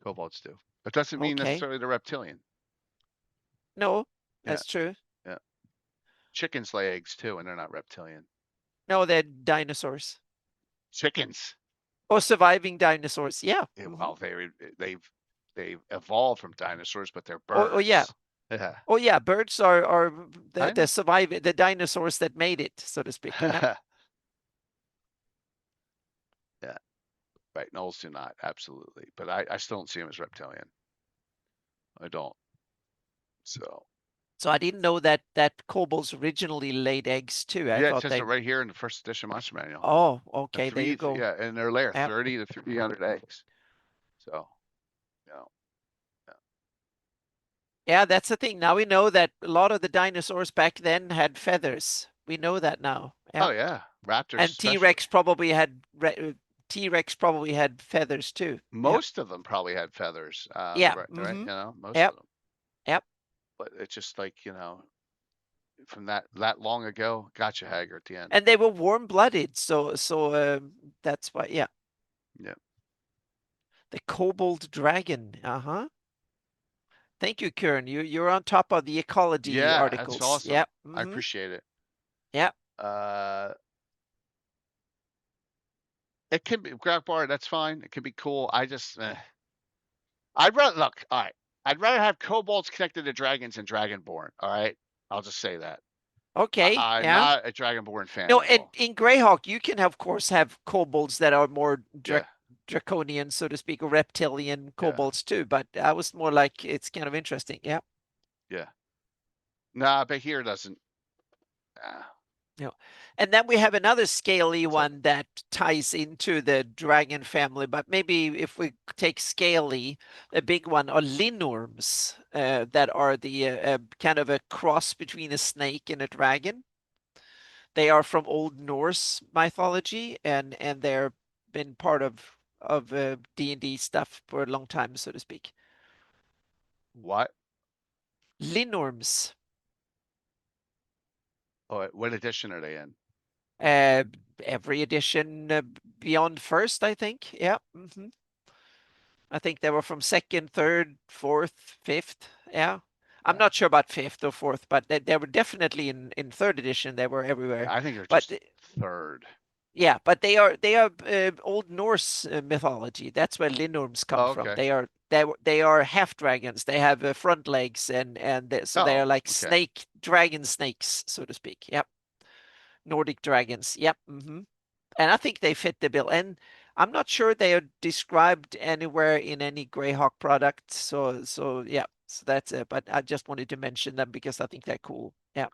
Kobolds do. It doesn't mean necessarily they're reptilian. No, that's true. Yeah. Chickens lay eggs too, and they're not reptilian. No, they're dinosaurs. Chickens. Or surviving dinosaurs. Yeah. Well, they've evolved from dinosaurs, but they're birds. Oh yeah. Yeah. Oh yeah, birds are the surviving, the dinosaurs that made it, so to speak. Yeah. Yeah. Right. Gnolls do not, absolutely. But I still don't see them as reptilian. I don't. So I didn't know that kobolds originally laid eggs too. It says it right here in the first edition Monster Manual. Oh, okay. There you go. Yeah, and they're layer 30 to 300 eggs. So, Yeah, that's the thing. Now we know that a lot of the dinosaurs back then had feathers. We know that now. Yeah. Oh yeah, raptors. And T-Rex probably had feathers too. Most of them probably had feathers. Yeah. Right. Most of them. Yep. But it's just like, from that long ago, gotcha, Hager, at the end. And they were warm-blooded, so that's why. Yeah. Yeah. The kobold dragon. Thank you, Kieran. You're on top of the ecology articles. That's awesome. Yep. I appreciate it. Yep. It can be graph bar. That's fine. It can be cool. I just, I'd rather look. All right. I'd rather have kobolds connected to dragons and Dragonborn. All right. I'll just say that. Okay. I'm not a Dragonborn fan. No, and in Greyhawk, you can of course have kobolds that are more draconian, so to speak, or reptilian kobolds too. But I was more like, it's kind of interesting. Yeah. Yeah. Nah, but here doesn't. No. And then we have another scaly one that ties into the dragon family, but maybe if we take scaly, a big one are linorms, that are the kind of a cross between a snake and a dragon. They are from Old Norse mythology, and they're been part of D&D stuff for a long time, so to speak. What? Linorms. Oh, what edition are they in? Every edition beyond first, I think. Yeah. I think they were from second, third, fourth, fifth. Yeah. I'm not sure about fifth or fourth, but they were definitely in third edition. They were everywhere. I think they're just third. Yeah, but they are Old Norse mythology. That's where linorms come from. They are half dragons. They have front legs, and so they are like dragon snakes, so to speak. Yep. Nordic dragons. Yep. And I think they fit the bill. And I'm not sure they are described anywhere in any Greyhawk product. So yeah. So that's it. But I just wanted to mention them because I think they're cool. Yeah.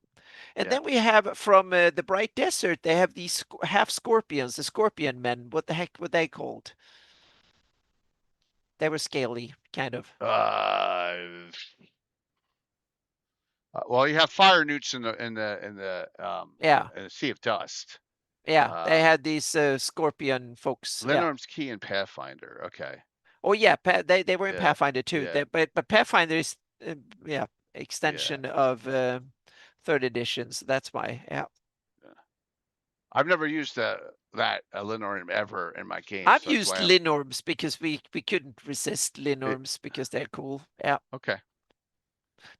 And then we have from the Bright Desert, they have these half scorpions, the scorpion men. What the heck were they called? They were scaly, kind of. Well, you have fire newts in the Sea of Dust. Yeah, they had these scorpion folks. Linnorm's Key and Pathfinder. Okay. Oh yeah, they were in Pathfinder too. But Pathfinder is extension of 3rd edition. So that's why. Yeah. I've never used that Linnorm ever in my game. I've used Linnorms because we couldn't resist Linnorms because they're cool. Yeah. Okay.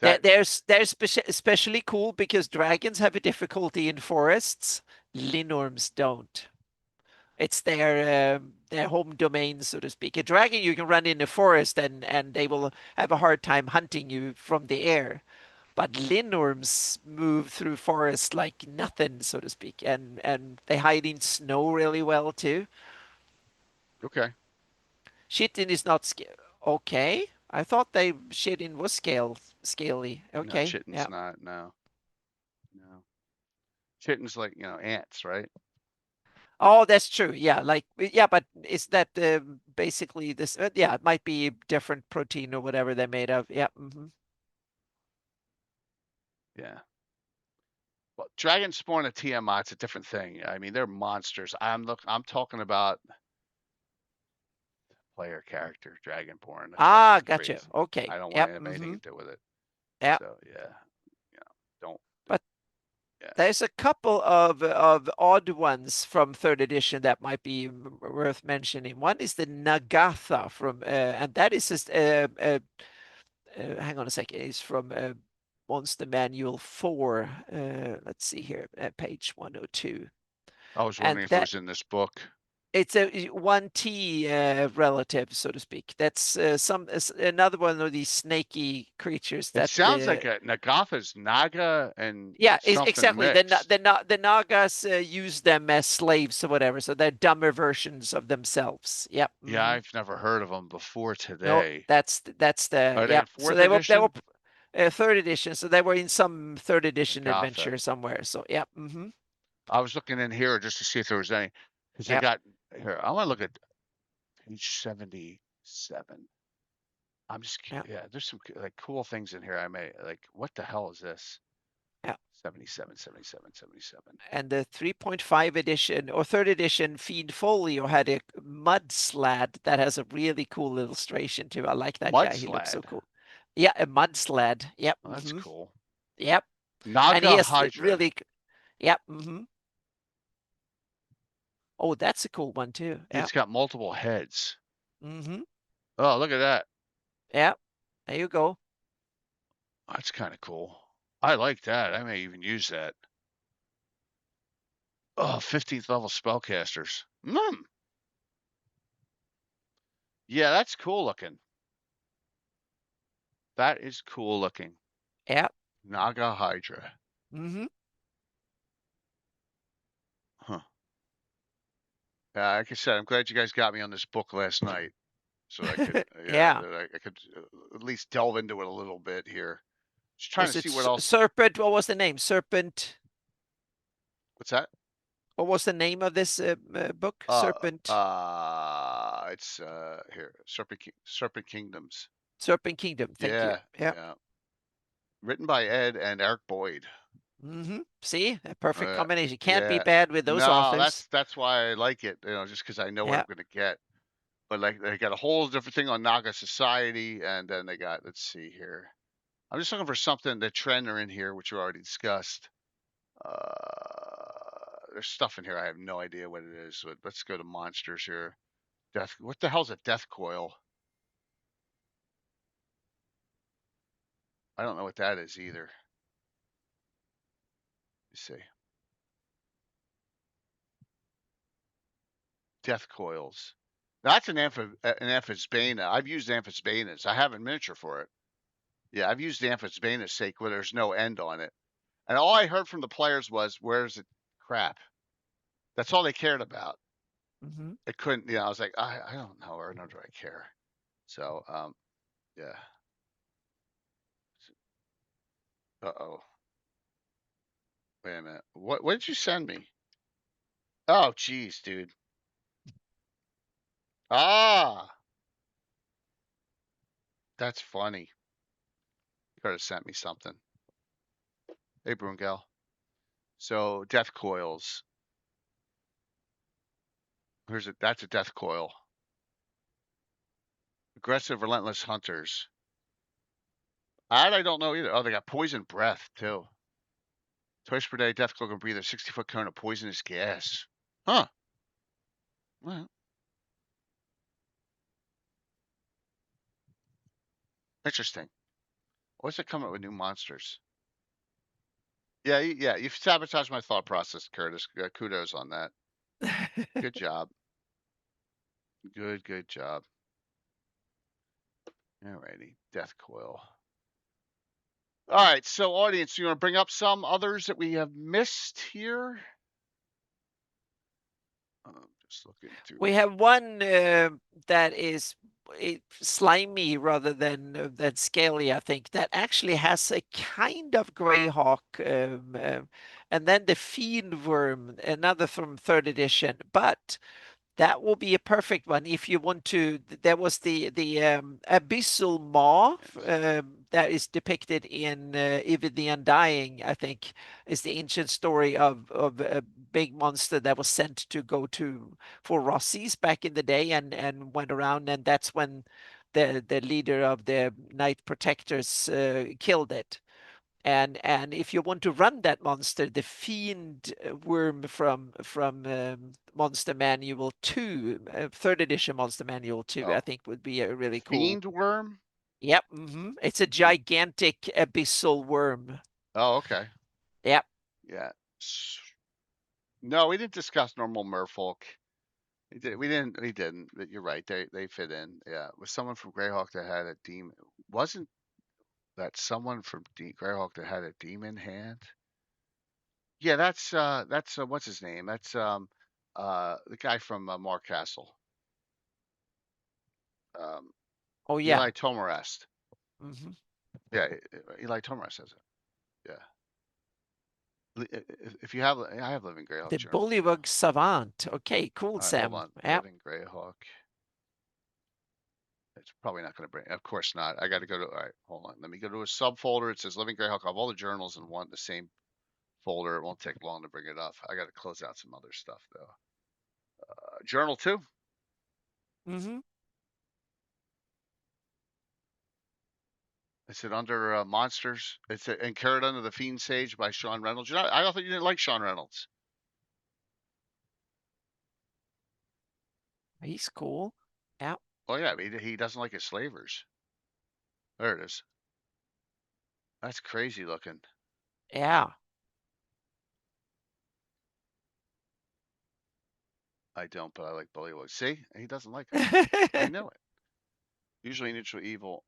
They're especially cool because dragons have a difficulty in forests. Linnorms don't. It's their home domain, so to speak. A dragon you can run in the forest and they will have a hard time hunting you from the air. But Linnorms move through forests like nothing, so to speak, and they hide in snow really well too. Okay. Shitting is not okay. I thought shitting was scaly. Okay. No, shitting's not. No. Shitting's like ants, right? Oh, that's true. Yeah, but is that basically this? Yeah, it might be different protein or whatever they're made of. Yeah. Yeah. Well, dragon spawn at Tiamat's a different thing. I mean, they're monsters. I'm talking about player character, Dragonborn. Gotcha. Crazy. Okay. I don't want anything to do with it. Yeah. So yeah, don't. But there's a couple of odd ones from 3rd edition that might be worth mentioning. One is the Nagatha from, and that is just hang on a second. It's from Monster Manual 4. Let's see here, page 102. I was wondering if it was in this book. It's a 1T relative, so to speak. That's another one of these snaky creatures. That it sounds like a Nagatha's Naga and exactly. Mixed. The Nagas use them as slaves or whatever, so they're dumber versions of themselves. Yep. Yeah, I've never heard of them before today. No, that's the yeah. So they were 3rd edition, so they were in some 3rd edition adventure somewhere. So yeah. I was looking in here just to see if there was any, because they got here. I want to look at page 77. I'm just there's some like cool things in here. I may like, what the hell is this? 77. And the 3.5 edition or 3rd edition Fiend Folio had a mud sled that has a really cool illustration too. I like that guy. He looks so cool. Yeah, a mud sled. Yep. Oh, that's cool. Yep. Naga Hydra. Really. Yep. Oh, that's a cool one too. Yep. It's got multiple heads. Oh, look at that. Yep. There you go. That's kind of cool. I like that. I may even use that. Oh, 15th level spellcasters. Yeah, that's cool looking. That is cool looking. Yep. Naga Hydra. Huh. Like I said, I'm glad you guys got me on this book last night, so I could, I could at least delve into it a little bit here. Just trying to see what else. Serpent. What was the name? Serpent. What's that? What was the name of this book? Serpent. It's here. Serpent Kingdoms. Serpent Kingdom. Thank you. Yeah. Written by Ed and Eric Boyd. See, a perfect combination. Can't be bad with those authors. That's why I like it. Just because I know what I'm going to get. But like, they got a whole different thing on Naga Society, and then they got. Let's see here. I'm just looking for something. The trend are in here, which we already discussed. There's stuff in here. I have no idea what it is. So let's go to monsters here. What the hell's a death coil? I don't know what that is either. Let's see. Death coils. That's an Amphisbaena. I've used Amphisbaenas. I have a miniature for it. Yeah, I've used the Amphisbaena's sake where there's no end on it. And all I heard from the players was, where's it crap. That's all they cared about. Mm-hmm. It couldn't, I was like, I don't know, or nor do I care. So, yeah. Uh-oh. Wait a minute. What did you send me? Oh, geez, dude. Ah, that's funny. You could have sent me something. Hey, Brungel. So, death coils. That's a death coil. Aggressive, relentless hunters. I don't know either. Oh, they got poison breath, too. Twice per day, death coil can breathe a 60-foot cone of poisonous gas. Huh. Well, interesting. What's it coming up with new monsters? Yeah, you've sabotaged my thought process, Curtis. Kudos on that. Good job. Good job. Alrighty, death coil. All right, so audience, you want to bring up some others that we have missed here? Just looking through. We have one that is slimy rather than scaly, I think, that actually has a kind of Greyhawk, and then the fiend worm, another from third edition, but that will be a perfect one if you want to. There was the abyssal maw that is depicted in Even the Undying. I think is the ancient story of a big monster that was sent to go to for Rossies back in the day and went around, and that's when the leader of the Knight Protectors killed it. And if you want to run that monster, the fiend worm from Monster Manual 2, third edition Monster Manual 2, I think would be a really cool. Fiend worm? Yep. Mm-hmm. It's a gigantic abyssal worm. Oh, okay. Yep. Yeah. No, we didn't discuss normal merfolk. We didn't. But you're right. They fit in. Yeah. Was someone from Greyhawk that had a demon? Wasn't that someone from Greyhawk that had a demon hand? Yeah, that's what's his name? That's the guy from Mark Castle. Oh yeah. Eli Tomarest. Mm-hmm. Yeah, Eli Tomarest says it. Yeah. If you have, I have Living Greyhawk. The Journal. Bullywug Savant. Okay, cool, All right, Sam. hold on. Yep. Living Greyhawk. It's probably not going to bring. Of course not. I got to go to. All right, hold on. Let me go to a subfolder. It says Living Greyhawk. I have all the journals in the same folder. It won't take long to bring it up. I got to close out some other stuff though. Journal 2. Mm-hmm. Is it under monsters? It's Carried Under the Fiend Sage by Sean Reynolds. I don't think you didn't like Sean Reynolds. He's cool. Yeah. Oh yeah, he doesn't like his slavers. There it is. That's crazy looking. Yeah. I don't, but I like Bullywug. See, he doesn't like it. I know it. Usually neutral evil.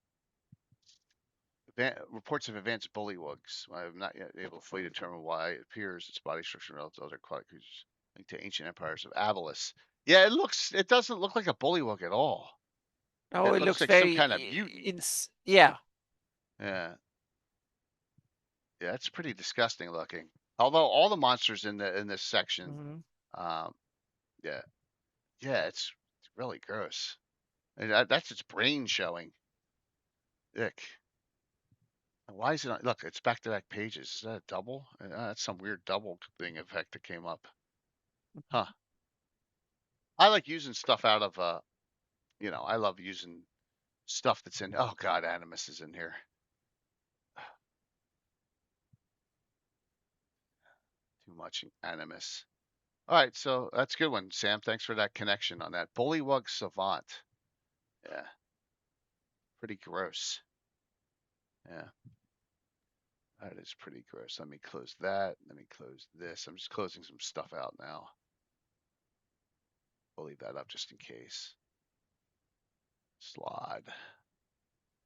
Reports of advanced bullywugs. I have not yet able to fully determine why it appears its body structure relative to other aquatic creatures linked to ancient empires of Avalis. Yeah, it doesn't look like a bullywug at all. Oh, it looks looks like very some kind of mutant. Yeah. Yeah. Yeah, it's pretty disgusting looking. Although all the monsters in this section, yeah, it's really gross. And that's its brain showing. Ick. Why is it on? Look, it's back-to-back pages. Is that a double? That's some weird double thing effect that came up. Huh. I like using stuff out of, I love using stuff that's in. Oh God, Animus is in here. Too much Animus. All right, so that's a good one, Sam. Thanks for that connection on that. Bullywug Savant. Yeah. Pretty gross. Yeah. That is pretty gross. Let me close that. Let me close this. I'm just closing some stuff out now. We'll leave that up just in case. Slide.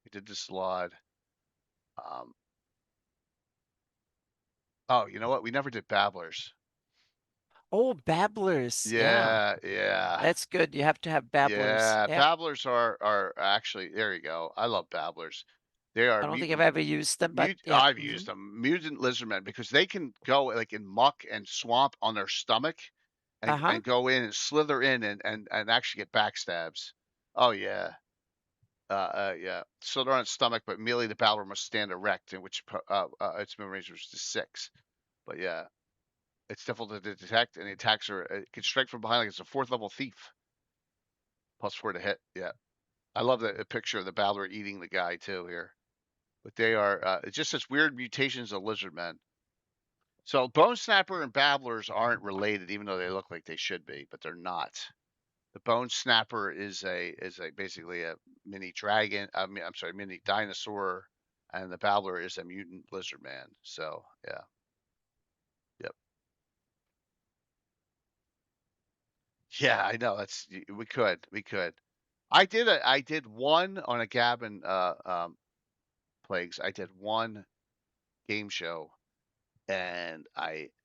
We did the slide. Oh, you know what? We never did Babblers. Oh, babblers. Yeah, yeah. That's good. You have to have babblers. Yeah, Yeah. babblers are actually, there you go. I love babblers. They are I don't think I've ever used them, but yeah. I've used them. Mutant lizardmen, because they can go like in muck and swamp on their stomach and go in and slither in and actually get backstabs. Oh yeah. Yeah. So they're on its stomach, but merely the battler must stand erect, in which its movement range is to 6. But yeah, it's difficult to detect, and the attacks are it can strike from behind like it's a 4th level thief. +4 to hit. Yeah, I love the picture of the battler eating the guy too here. But they are it's just such weird mutations of lizard men. So bone snapper and babblers aren't related, even though they look like they should be, but they're not. The bone snapper is basically a mini dragon. I'm sorry, mini dinosaur, and the babbler is a mutant lizard man. So yeah, yep, yeah. I know we could. I did one on a Gavin plagues. I did one game show, and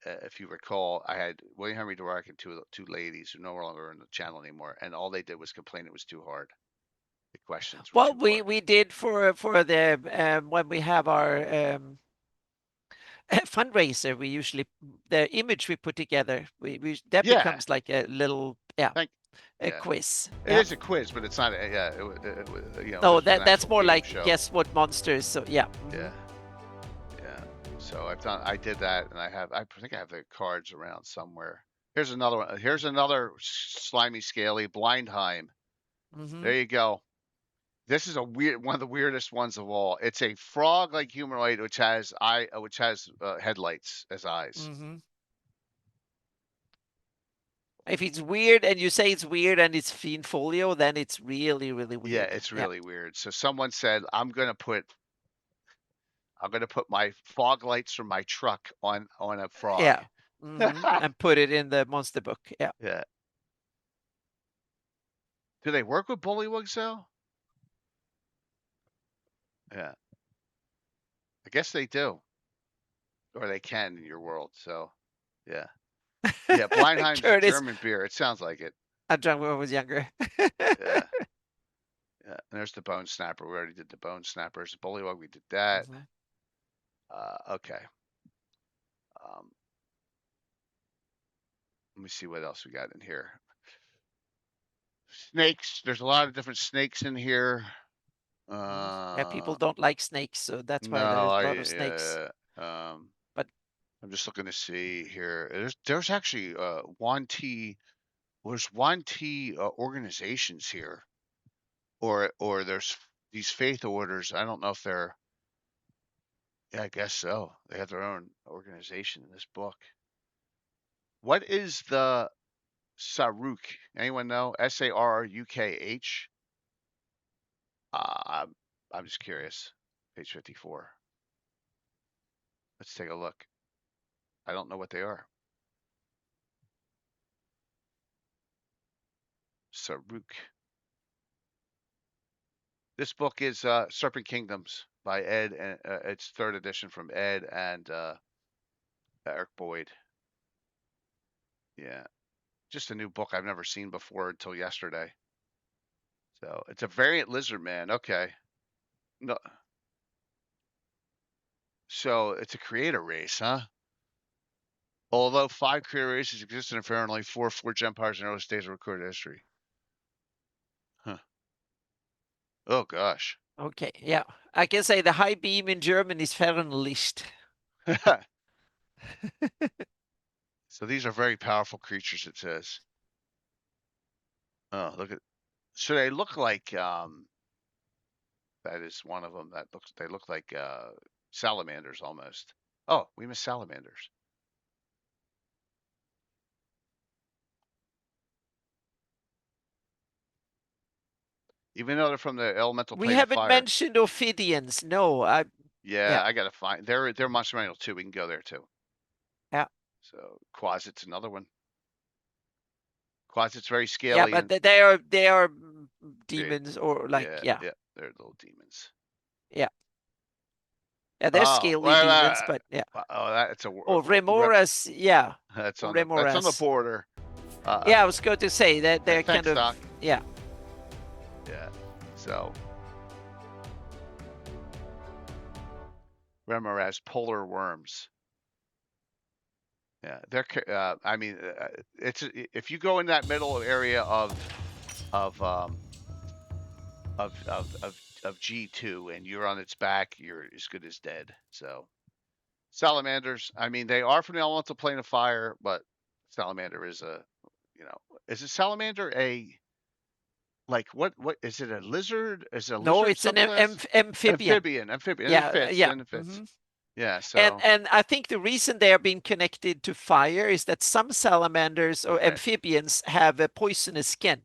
if you recall, I had William Henry Dweck and two ladies who no longer in the channel anymore, and all they did was complain it was too hard. The questions were Well, too hard. we did for the when we have our fundraiser, we usually the image we put together, that becomes like a little quiz. It is a quiz, but it's not. No, that's more like show. Guess what monsters. So yeah. Yeah. Yeah. So I did that, and I think I have the cards around somewhere. Here's another one. Here's another slimy, scaly Blindheim. There you go. This is one of the weirdest ones of all. It's a frog-like humanoid which has headlights as eyes. If it's weird and you say it's weird and it's fiend folio, then it's really, really weird. Yeah, it's really weird. So someone said, I'm gonna put my fog lights from my truck on a frog. Yeah. And put it in the monster book. Yeah. Yeah. Do they work with bullywugs though? Yeah. I guess they do. Or they can in your world, so yeah. Yeah, Blindheim's a German beer. It sounds like it. I drank when I was younger. Yeah. Yeah. And there's the bone snapper. We already did the bone snappers. The bullywug, we did that. Okay. Let me see what else we got in here. Snakes. There's a lot of different snakes in here. Yeah, people don't like snakes, so that's why there's a lot of snakes. But I'm just looking to see here. There's actually there's Wanti organizations here, or there's these faith orders. I don't know if they're. Yeah, I guess so. They have their own organization in this book. What is the Sarukh? Anyone know? Sarukh? I'm just curious. Page 54. Let's take a look. I don't know what they are. Sarukh. This book is Serpent Kingdoms by Ed, and it's 3rd edition from Ed and Eric Boyd. Yeah, just a new book I've never seen before until yesterday. So it's a variant lizard man. Okay. No. So it's a creator race, huh? Although 5 creator races existed in only 4 forged empires in early stages of recorded history. Huh. Oh gosh. Okay, yeah. I can say the high beam in German is Fernlicht. So these are very powerful creatures, it says. Oh, look at. So they look like that is one of them. They look like salamanders almost. Oh, we missed salamanders. Even though they're from the elemental plane We haven't of fire. mentioned Ophidians. No, yeah, I gotta find. They're Monster Manual too. We can go there too. Yeah. So Quasit's another one. Quasit's very scaly. Yeah, but they are demons or like they're little demons. Yeah. Yeah, they're scaly demons, but yeah. That's a. Oh, remoras, yeah. That's on the border. Yeah, I was going to say that they're kind of. Doc. Yeah. Yeah. So. Remoras, polar worms. Yeah, they're. I mean, it's if you go in that middle area of G2 and you're on its back, you're as good as dead. So salamanders, I mean, they are from the elemental plane of fire, but salamander is a, is a salamander like what is it, a lizard? Is it a no, lizard? It's an amphibian. Amphibian. Yeah, It fits. Mm-hmm. Yeah, so and I think the reason they are being connected to fire is that some salamanders or amphibians have a poisonous skin.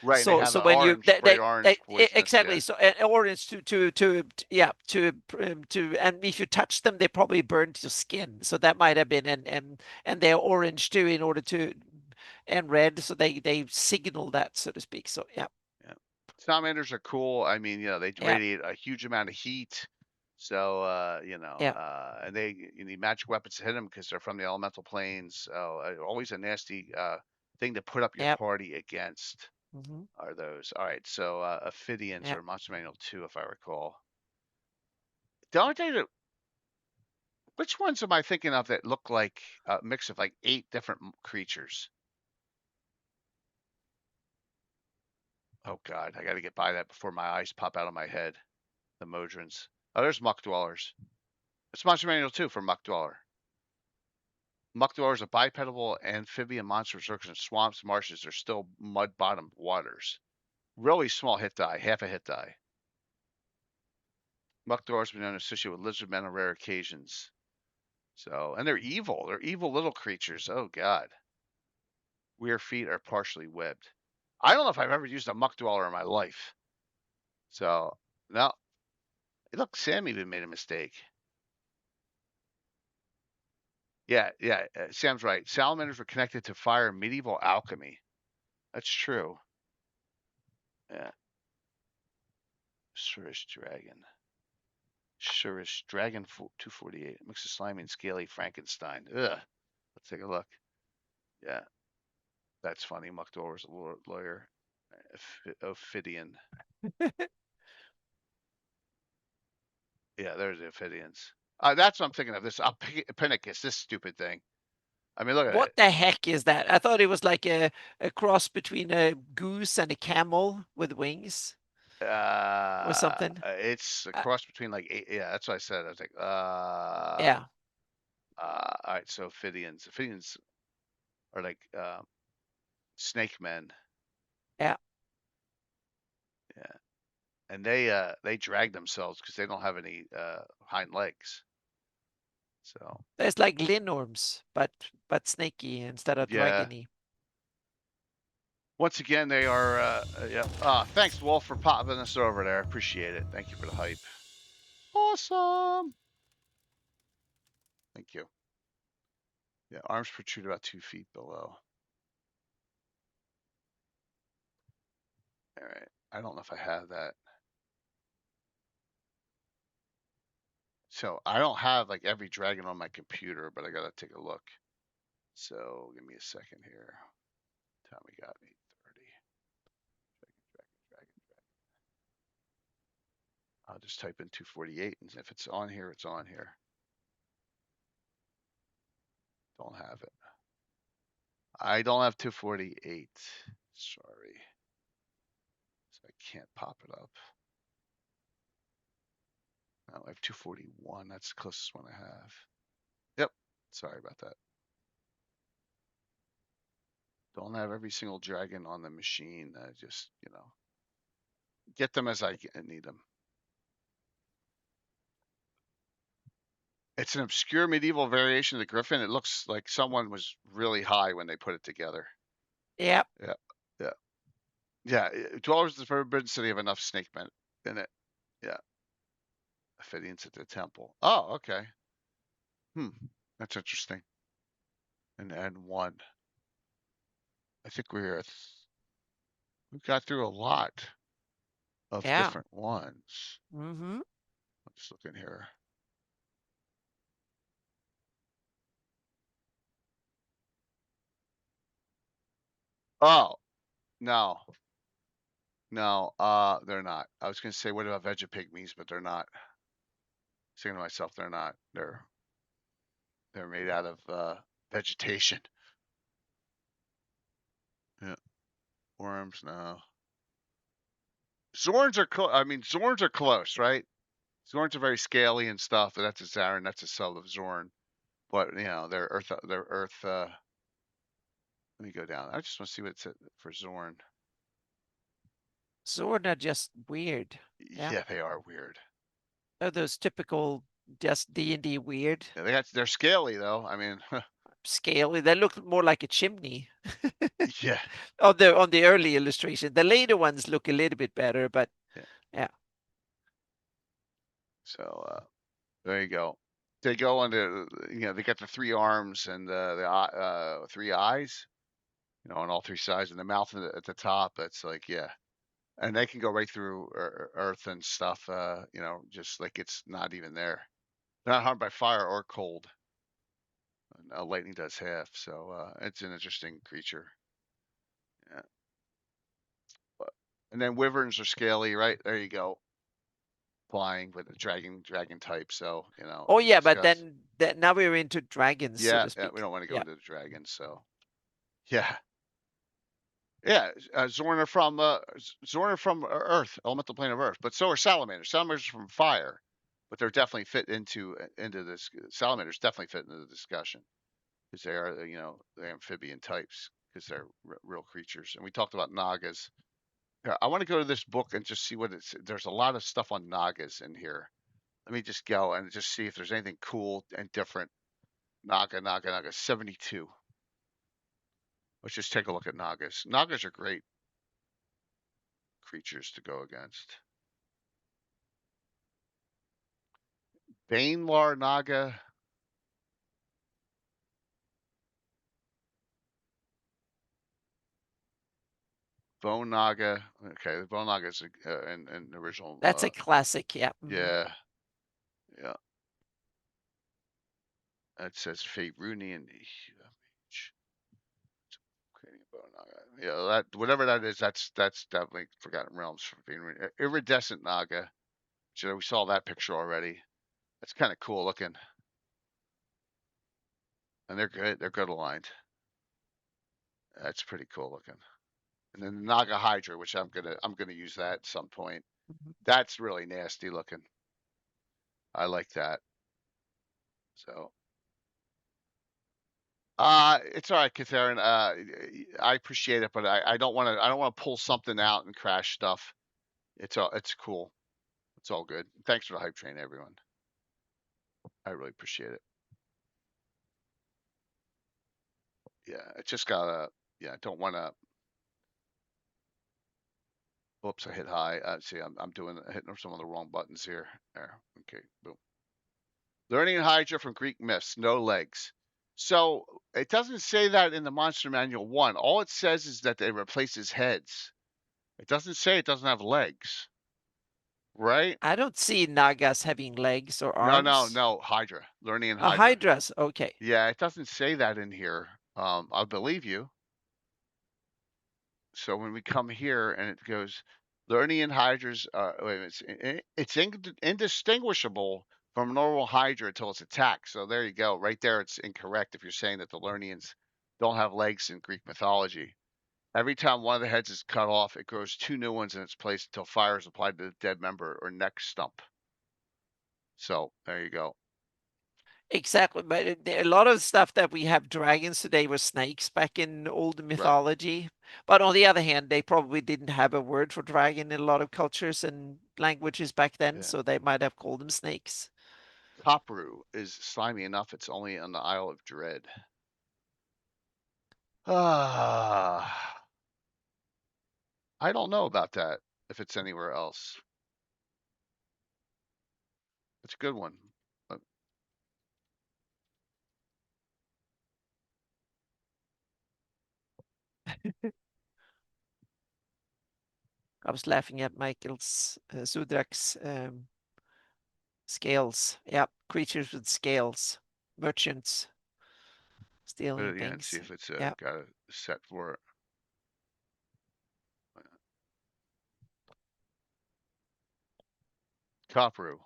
Right, so they have so an when orange, bright orange poisonous, exactly, yeah. so orange and if you touch them, they probably burn your skin. So that might have been, and they're orange too, in order to, and red, so they signal that, so to speak. So yeah. Salamanders are cool. I mean, they radiate a huge amount of heat. So, and you need magic weapons to hit them because they're from the elemental planes. So, always a nasty thing to put up your party against are those. All right, so Ophidians are Monster Manual 2, if I recall. The only thing that, which ones am I thinking of that look like a mix of like 8 different creatures? Oh God, I got to get by that before my eyes pop out of my head. The Modrons. Oh, there's Muck Dwellers. It's Monster Manual 2 for Muck Dweller. Muck Dweller is a bipedal amphibian monster that in swamps, marshes, or still mud-bottomed waters. Really small hit die, half a hit die. Muck Dwellers have been known to associate with lizard men on rare occasions. So, and they're evil. They're evil little creatures. Oh God. Weird feet are partially webbed. I don't know if I've ever used a Muck Dweller in my life. So, no. Look, Sam even made a mistake. Yeah, Sam's right. Salamanders were connected to fire in medieval alchemy. That's true. Yeah. Surish Dragon. 248. Mix of slimy and scaly Frankenstein. Ugh. Let's take a look. Yeah. That's funny. Muck Dweller's a lawyer. Ophidian. Yeah, there's the Ophidians. That's what I'm thinking of. This Apicus, this stupid thing. I mean, look at it. What the heck is that? I thought it was like a cross between a goose and a camel with wings. Or something. It's a cross between like 8. Yeah, that's what I said. I was like, yeah. All right, so Ophidians. Ophidians are like snake men. Yeah. Yeah. And they drag themselves because they don't have any hind legs. So there's like linorms, but snaky instead of dragony. Once again, they are thanks, Wolf, for popping us over there. I appreciate it. Thank you for the hype. Awesome. Thank you. Yeah, arms protrude about 2 feet below. All right. I don't know if I have that. So I don't have like every dragon on my computer, but I gotta take a look. So give me a second here. Time we got 8:30. Dragon. I'll just type in 248, and if it's on here, it's on here. Don't have it. I don't have 248. Sorry. So I can't pop it up. No, I have 241. That's the closest one I have. Yep. Sorry about that. Don't have every single dragon on the machine. I just, get them as I need them. It's an obscure medieval variation of the griffin. It looks like someone was really high when they put it together. Yep. Yeah. Dwellers of the Forbidden City have enough snake men in it. Yeah. Ophidians at the temple. Oh, okay. That's interesting. And 1. I think we got through a lot of different ones. Mm-hmm. Let's look in here. Oh, no. No, they're not. I was gonna say, what about Vegapygmies, but they're not. Saying to myself, they're not. They're made out of vegetation. Yeah. Worms, no. Zorns are Zorns are close, right? Zorns are very scaly and stuff, but that's a Zarin, that's a cell of Zorn. But they're Earth. Let me go down. I just want to see what it said for Zorn. Zorn are just weird. Yeah, they are weird. They're those typical just D&D weird. Yeah, they're scaly though. I mean, scaly. They look more like a chimney. Yeah. On the early illustration, the later ones look a little bit better, but yeah. So there you go. They go under. They got the 3 arms and the 3 eyes. On all 3 sides, and the mouth at the top. That's like, yeah. And they can go right through earth and stuff, just like it's not even there. They're not harmed by fire or cold. And, lightning does half, so it's an interesting creature. Yeah. And then wyverns are scaly, right? There you go. Flying with a dragon type, so Oh yeah, but then now we're into dragons, so to speak. Yeah, we don't want to go into the dragons, so yeah. Zorn are from Earth, elemental plane of Earth, but so are salamanders. Salamanders are from fire, but they're definitely fit into this. Salamanders definitely fit into the discussion because they are, the amphibian types because they're real creatures. And we talked about Nagas. I want to go to this book and just see what it's. There's a lot of stuff on Nagas in here. Let me just go and just see if there's anything cool and different. Naga 72. Let's just take a look at Nagas. Nagas are great creatures to go against. Banelar Naga. Bone Naga. Okay, the Bone Naga is an original. That's a classic, yeah. Yeah. Yeah. It says Faerunian creating a Bone Naga. Yeah, that whatever that is, that's definitely Forgotten Realms for Faerunian. Iridescent Naga. So we saw that picture already. That's kind of cool looking. And they're good. They're good aligned. That's pretty cool looking. And then the Naga Hydra, which I'm gonna use that at some point. That's really nasty looking. I like that. So, it's all right, Catherine. I appreciate it, but I don't want to. I don't want to pull something out and crash stuff. It's cool. It's all good. Thanks for the hype train, everyone. I really appreciate it. Yeah, it just gotta. Yeah, I don't want to. Oops, I hit high. See, I'm hitting some of the wrong buttons here. There. Okay, boom. Learning Hydra from Greek myths, no legs. So it doesn't say that in the Monster Manual 1. All it says is that they replace his heads. It doesn't say it doesn't have legs. Right? I don't see Nagas having legs or arms. No. Hydra. Learning Hydra. Hydras, okay. Yeah, it doesn't say that in here. I'll believe you. So when we come here and it goes, Learning Hydras, it's indistinguishable from normal Hydra until it's attacked. So there you go. Right there, it's incorrect if you're saying that the Lernians don't have legs in Greek mythology. Every time one of the heads is cut off, it grows 2 new ones in its place until fire is applied to the dead member or neck stump. So there you go. Exactly, but a lot of stuff that we have dragons today were snakes back in old mythology. Right. But on the other hand, they probably didn't have a word for dragon in a lot of cultures and languages back then, so they might have called them snakes. Copru is slimy enough. It's only on the Isle of Dread. I don't know about that, if it's anywhere else. It's a good one. I was laughing at Michael's Zudrak's scales. Yeah, creatures with scales, merchants stealing things. See if it's got a set for it. Kaparu.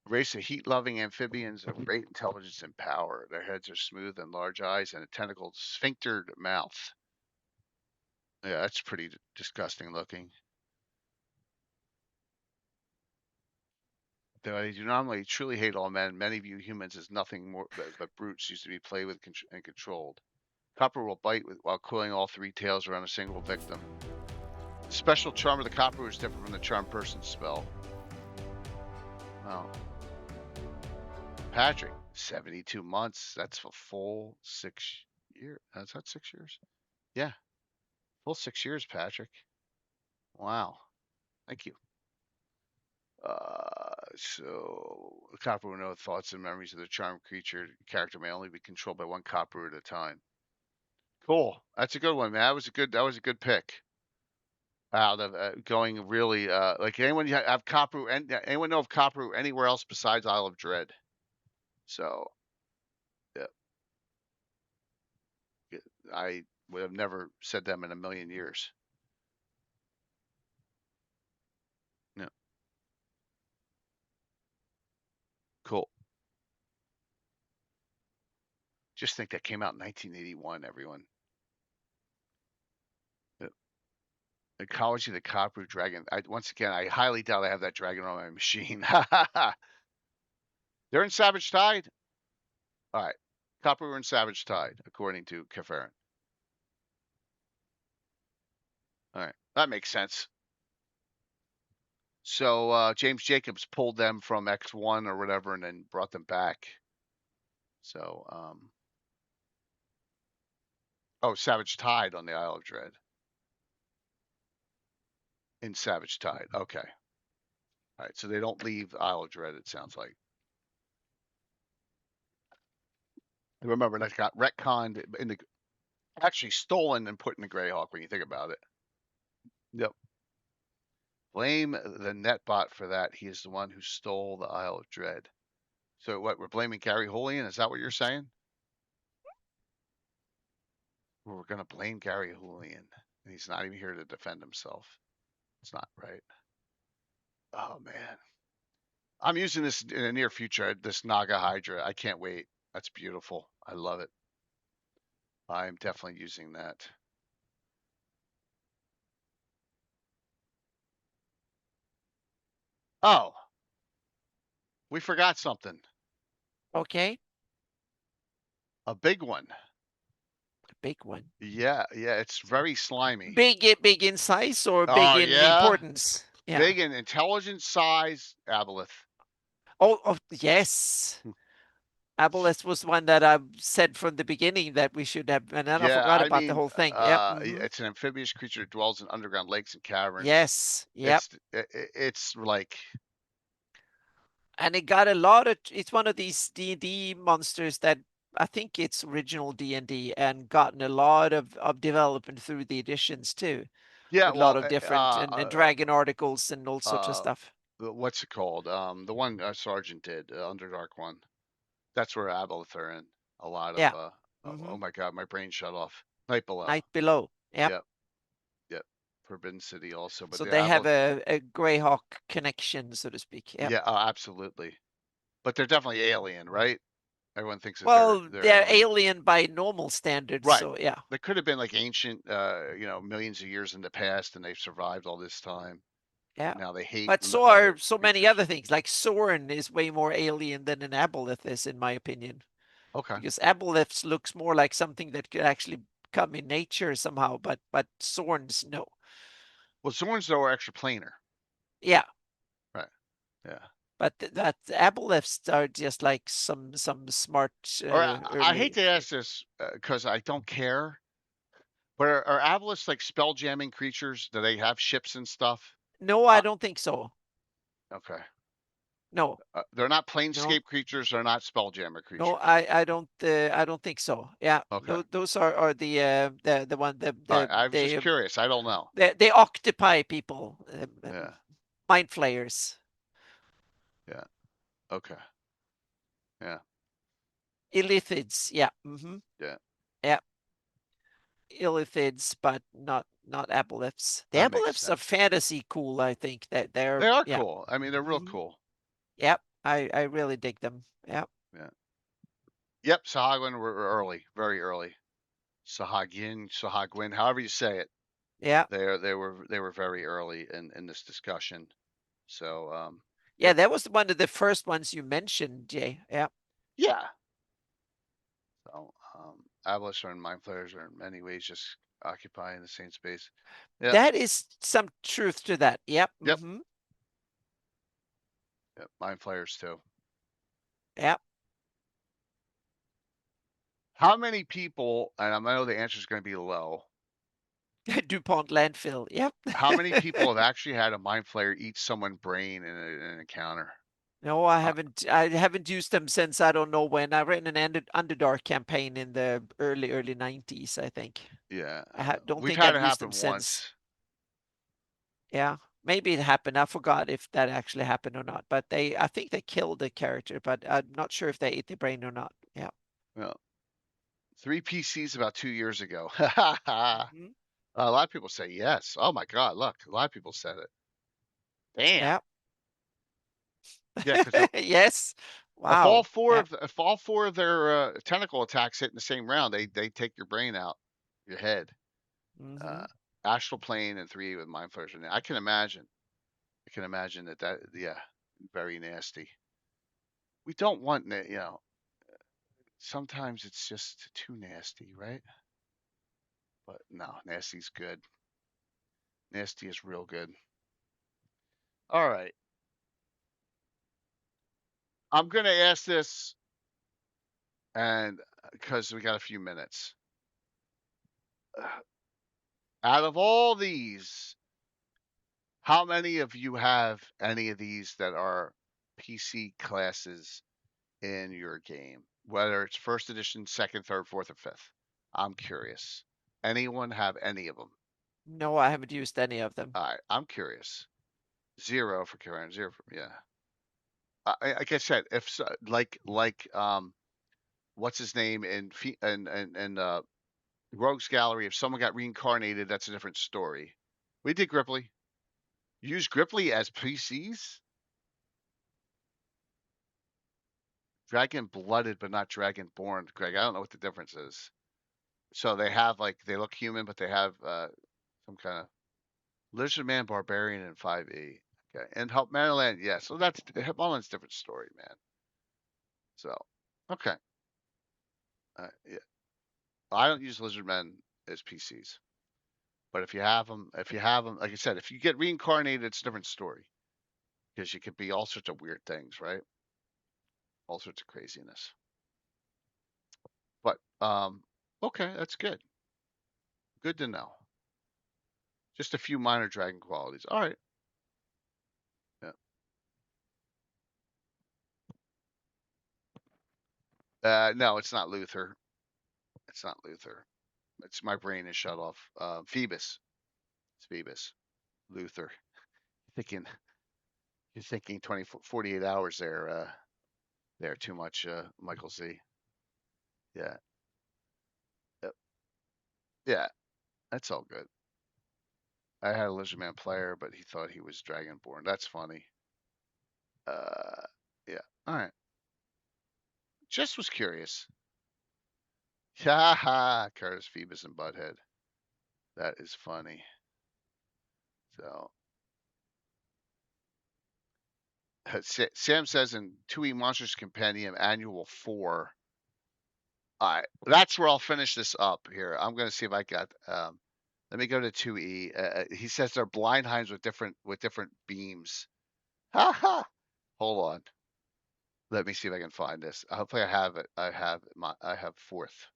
Race of heat-loving amphibians of great intelligence and power. Their heads are smooth and large eyes and a tentacled sphinctered mouth. Yeah, that's pretty disgusting looking. Though I do normally truly hate all men, many view humans as nothing more but brutes used to be played with and controlled. Copper will bite while coiling all three tails around a single victim. The special charm of the Copper is different from the charm person's spell. Oh. Patrick, 72 months. That's a full 6 years. Is that 6 years? Yeah. Full 6 years, Patrick. Wow. Thank you. So the Copper will know thoughts and memories of the charmed creature. Character may only be controlled by one Copper at a time. Cool. That's a good one, man. That was a good pick. Out of going really like anyone have Copper and anyone know of Copper anywhere else besides Isle of Dread? So yeah. I would have never said them in a million years. No. Cool. Just think that came out in 1981, everyone. Ecology of the Copper Dragon. Once again, I highly doubt I have that dragon on my machine. They're in Savage Tide. All right. Copper and Savage Tide, according to Kafarin. All right. That makes sense. So James Jacobs pulled them from X1 or whatever and then brought them back. So, oh, Savage Tide on the Isle of Dread. In Savage Tide. Okay. All right. So they don't leave Isle of Dread, it sounds like. Remember, that got retconned in the actually stolen and put in the Greyhawk when you think about it. Yep. Blame the netbot for that. He is the one who stole the Isle of Dread. So what? We're blaming Gary Julian? Is that what you're saying? We're going to blame Gary Julian. And he's not even here to defend himself. It's not right. Oh, man. I'm using this in the near future, this Naga Hydra. I can't wait. That's beautiful. I love it. I'm definitely using that. Oh. We forgot something. Okay. A big one. A big one. Yeah, it's very slimy. Big in size or big in importance? Yeah. Big in intelligence, size, aboleth. Oh, yes. Aboleth was one that I said from the beginning that we should have, and then I forgot about the whole thing. It's an amphibious creature that dwells in underground lakes and caverns. Yes. Yep. It's like, and it got a lot of. It's one of these D&D monsters that I think it's original D&D and gotten a lot of development through the editions too. Yeah, a lot of different and dragon articles and all sorts of stuff. What's it called? The one Sergeant did, Underdark one. That's where aboleth are in. A lot of. Oh my God, my brain shut off. Night Below. Night Below. Yep. Forbidden City also. But so they have a Greyhawk connection, so to speak. Yep. Yeah, absolutely. But they're definitely alien, right? Everyone thinks that they're alien by normal standards. Right. So yeah. They could have been like ancient, millions of years in the past, and they've survived all this time. Yeah. Now they hate. But so are so many other things. Like Soren is way more alien than an aboleth is, in my opinion. Okay. Because aboleths looks more like something that could actually come in nature somehow, but Sorns, no. Well, Sorns though are extraplanar. Yeah. Right. Yeah. But that aboleths are just like some smart. I hate to ask this because I don't care. But are aboleths like spell jamming creatures? Do they have ships and stuff? No, I don't think so. Okay. No. They're not planescape creatures. They're not spelljammer creatures. No, I don't think so. Yeah. Okay. Those are the one I was just curious. I don't know. They occupy people. Yeah. Mind flayers. Yeah. Okay. Yeah. Illithids. Yeah. Yeah. Yeah. Illithids, but not not aboleths. The That makes aboleths are sense. fantasy cool, I think. They are yeah. cool. I mean, they're real cool. Yep, I really dig them. Yep. Yeah. Yep, Sahagwin were early, very early. Sahagwin, however you say it. Yeah. They were very early in this discussion. So yeah, yep. that was one of the first ones you mentioned, Jay. Yeah. Yeah. So aboleths and mind flayers are in many ways just occupying the same space. Yeah. That is some truth to that. Yep. Yep. Yep. Mind flayers too. Yep. How many people, and I know the answer is going to be low. DuPont landfill. Yep. How many people have actually had a mind flayer eat someone's brain in an encounter? No, I haven't. I haven't used them since I don't know when. I ran an Underdark campaign in the early 90s, I think. Yeah. I don't We've think had I've it used happen them since. once. Yeah, maybe it happened. I forgot if that actually happened or not. But I think they killed the character, but I'm not sure if they ate the brain or not. Yeah. Well, 3 PCs about 2 years ago. A lot of people say yes. Oh my God! Look, a lot of people said it. Damn. Yeah. Yeah, because yes. Wow. If all four of their tentacle attacks hit in the same round, they take your brain out, your head. Astral plane and 3 with mind flayers. I can imagine. I can imagine that. Yeah, very nasty. We don't want sometimes it's just too nasty, right? But no, nasty's good. Nasty is real good. All right. I'm going to ask this, and because we got a few minutes. Out of all these, how many of you have any of these that are PC classes in your game? Whether it's first edition, second, third, fourth, or fifth. I'm curious. Anyone have any of them? No, I haven't used any of them. All right, I'm curious. 0 for Karen, 0 for like I said, if so, like what's his name in Rogues Gallery, if someone got reincarnated, that's a different story. We did Gripply. Use Gripply as PCs? Dragon blooded, but not dragon born, Greg. I don't know what the difference is. So they have they look human, but they have some kind of lizard man, barbarian, and 5e. Okay, and help Maryland, yeah. So that's Maryland's different story, man. So okay, yeah. I don't use lizard men as PCs, but if you have them, like I said, if you get reincarnated, it's a different story because you could be all sorts of weird things, right? All sorts of craziness. But okay, that's good. Good to know. Just a few minor dragon qualities. All right. Yeah. No, it's not Luther. It's not Luther. It's my brain is shut off. Phoebus. It's Phoebus. Luther. You're thinking 48 hours there. There too much. Michael Z. Yeah. Yep. Yeah. That's all good. I had a Lizard Man player, but he thought he was Dragonborn. That's funny. Yeah. All right. Just was curious. Ha ha. Curtis, Phoebus, and Butthead. That is funny. So. Sam says in 2E Monsters Compendium Annual 4. All right. That's where I'll finish this up here. I'm going to see if I got. Let me go to 2E. He says they're blindheims with different beams. Ha ha. Hold on. Let me see if I can find this. Hopefully I have it. I have 4th.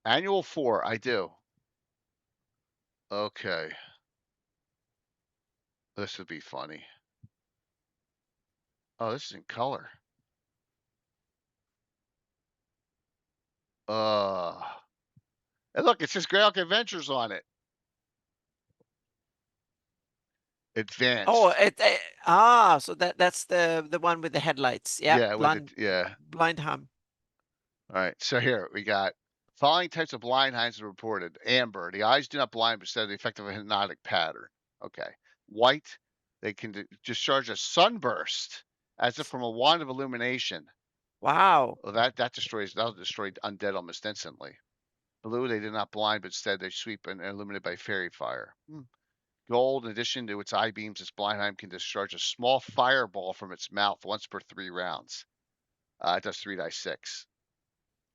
Annual 4, I do. Okay. This would be funny. Oh, this is in color. And look, it says Greyhawk Adventures on it. Advanced. Oh, so that's the one with the headlights. Yeah. Yeah, Blindham. All right. So here we got Following types of blind hinds are reported. Amber, the eyes do not blind, but instead the effect of a hypnotic pattern. Okay. White, they can discharge a sunburst as if from a wand of illumination. Wow. Well, that'll destroy undead almost instantly. Blue, they did not blind, but instead they sweep and illuminate by fairy fire. Gold, in addition to its eye beams, its Blindheim can discharge a small fireball from its mouth once per 3 rounds. It does 3d6.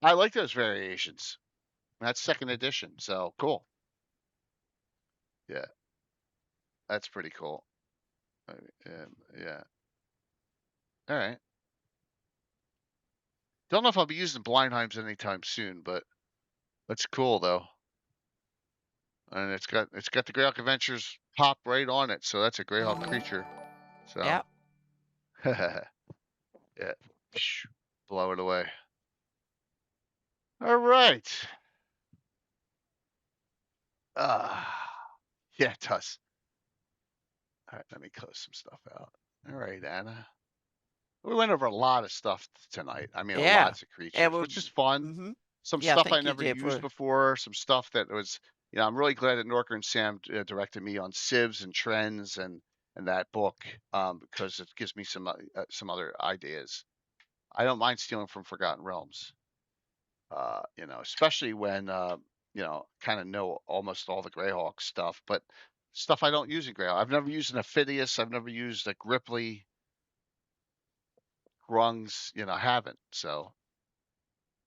I like those variations. That's 2nd edition, so cool. Yeah, that's pretty cool. Yeah. All right. Don't know if I'll be using Blindheims anytime soon, but that's cool though. And it's got the Greyhawk Adventures pop right on it, so that's a Greyhawk creature. So Yeah. yeah, blow it away. All right. Yeah, it does. All right, let me close some stuff out. All right, Anna. We went over a lot of stuff tonight. I mean, Yeah. lots of creatures, which is fun. Some Yeah, stuff I thank you, never Jay, used before. Some stuff that was, I'm really glad that Norker and Sam directed me on civs and trends and that book because it gives me some other ideas. I don't mind stealing from Forgotten Realms, especially when kind of know almost all the Greyhawk stuff, but stuff I don't use in Greyhawk. I've never used an Ophidius. I've never used a Gripply. Grungs, I haven't. So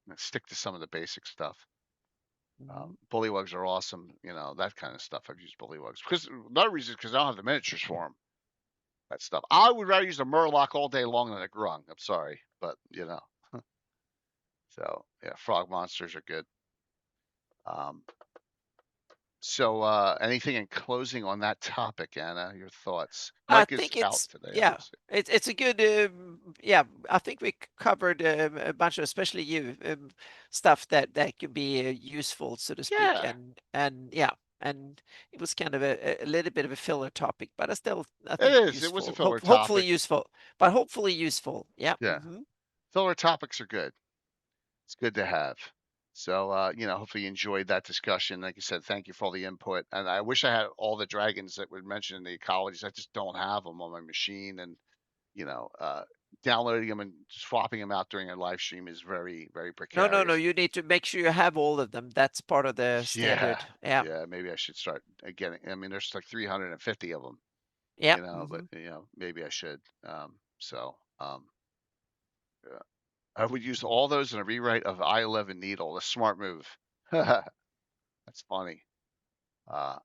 I stick to some of the basic stuff. Bullywugs are awesome. That kind of stuff. I've used bullywugs because another reason is because I don't have the miniatures for them. That stuff. I would rather use a Murloc all day long than a Grung. I'm sorry, but So yeah, frog monsters are good. So anything in closing on that topic, Anna? Your thoughts? I Mike is think out it's today. yeah, it's a good I think we covered a bunch of, especially you, stuff that could be useful, so to speak, Yeah. and yeah, and it was kind of a little bit of a filler topic, but I think It is. useful. It was a filler Hopefully topic. useful, but hopefully useful. Yeah. Yeah. Filler topics are good. It's good to have. So, hopefully you enjoyed that discussion. Like I said, thank you for all the input. And I wish I had all the dragons that were mentioned in the ecologies. I just don't have them on my machine. And, downloading them and swapping them out during a live stream is very, very precarious. No. You need to make sure you have all of them. That's part of the standard. Yeah. Yeah. Maybe I should start getting. I mean, there's like 350 of them. Yeah. But maybe I should. Yeah. I would use all those in a rewrite of I-11 Needle. A smart move. That's funny. Yeah.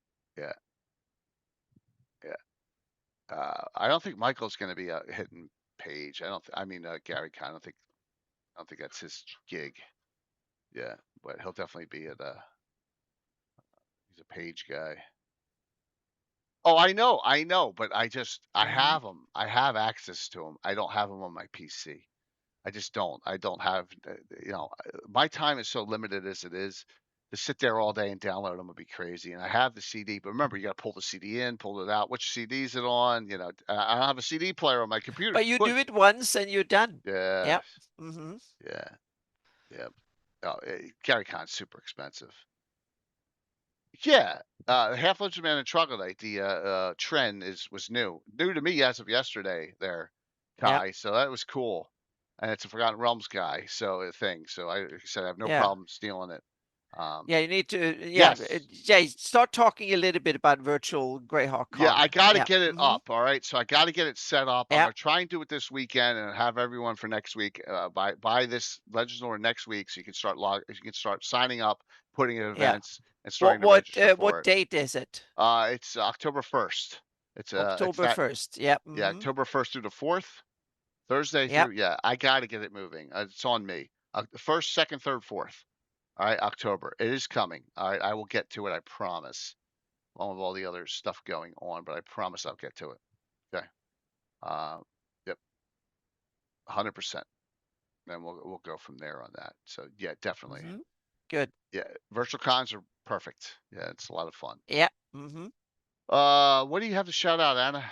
I don't think Michael's going to be hitting Page. Gary. I don't think that's his gig. Yeah, but he'll definitely be at he's a Page guy. Oh, I know, but I have them. I have access to them. I don't have them on my PC. I just don't. I don't have, my time is so limited as it is. To sit there all day and download them would be crazy. And I have the CD, but remember, you got to pull the CD in, pull it out. Which CD is it on? I don't have a CD player on my computer. But you do it once and you're done. Yeah. Yep. Yeah. Oh, Gary Con's super expensive. Yeah. Half Legend Man and Troglodyte, the trend was new to me as of yesterday there, Kai. Yep. So that was cool. And it's a Forgotten Realms guy, so like I said, I have no problem stealing it. You need to, Jay, start talking a little bit about virtual Greyhawk Con. Yeah, I got to get it up. All right, so I got to get it set up. I'm gonna try and do it this weekend and have everyone for next week by this Legends Lore next week, so you can start signing up, putting in events, and starting to register for what date is it? It's October 1st. It's October 1st. Yep. Yeah, October 1st through the 4th. Thursday through, I got to get it moving. It's on me. The 1st, 2nd, 3rd, 4th. All right, October. It is coming. All right, I will get to it. I promise. Along with all the other stuff going on, but I promise I'll get to it. Okay. Yep. 100%. Then we'll go from there on that. So yeah, definitely. Good. Yeah, virtual cons are perfect. Yeah, it's a lot of fun. Yeah. What do you have to shout out, Anna?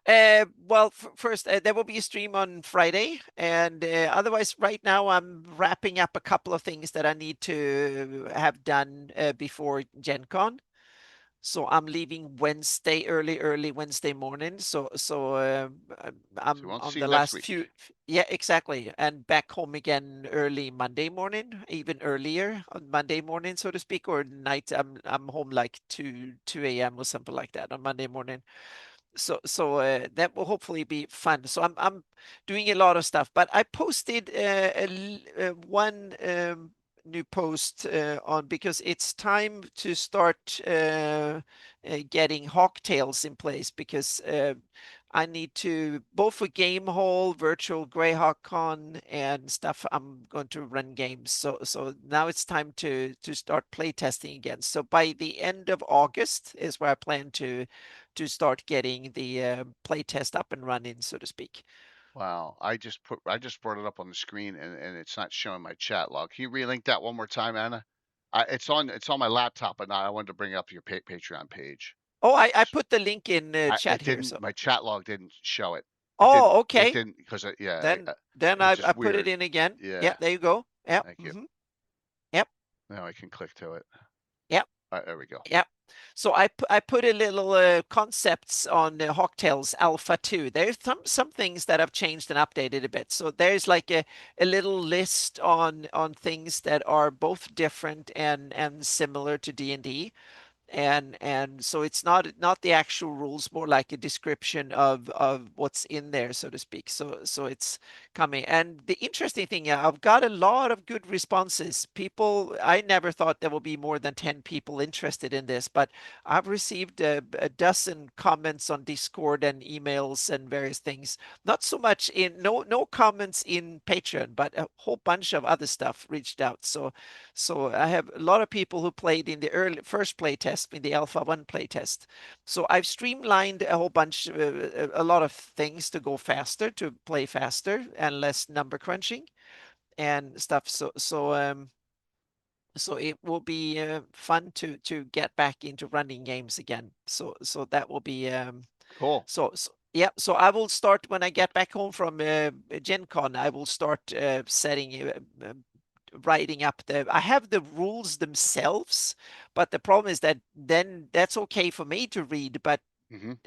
Well, first, there will be a stream on Friday, and otherwise, right now, I'm wrapping up a couple of things that I need to have done before Gen Con. So I'm leaving Wednesday, early Wednesday morning. So I'm won't on see the you next last week. few. Yeah, exactly. And back home again early Monday morning, even earlier on Monday morning, so to speak, or night. I'm home like 2 a.m. or something like that on Monday morning. So that will hopefully be fun. So I'm doing a lot of stuff, but I posted one new post on because it's time to start getting hawk tails in place because I need to both for game hall, virtual Greyhawk con and stuff. I'm going to run games. So now it's time to start playtesting again. So by the end of August is where I plan to start getting the playtest up and running, so to speak. Wow, I just brought it up on the screen and it's not showing my chat log. Can you relink that one more time, Anna? It's on my laptop, but now I wanted to bring up your Patreon page. Oh, I put the link in chat It here. didn't. So. My chat log didn't show it. Oh, It okay. didn't because yeah. Then It's I just put it weird. in again. Yeah. There you go. Yep. Thank you. Yep. Now I can click to it. Yep. There we go. Yep. So I put a little concepts on Hawktails Alpha 2. There's some things that have changed and updated a bit. So there's like a little list on things that are both different and similar to D&D. And so it's not the actual rules, more like a description of what's in there, so to speak. So it's coming. And the interesting thing, I've got a lot of good responses. People, I never thought there will be more than 10 people interested in this, but I've received a dozen comments on Discord and emails and various things. Not so much in no comments in Patreon, but a whole bunch of other stuff reached out. So I have a lot of people who played in the first playtest, in the Alpha 1 playtest. So I've streamlined a whole bunch, a lot of things to go faster, to play faster and less number crunching and stuff. So it will be fun to get back into running games again. So that will be cool. So yeah, so I will start when I get back home from Gen Con. I will start setting writing up I have the rules themselves, but the problem is that then that's okay for me to read, but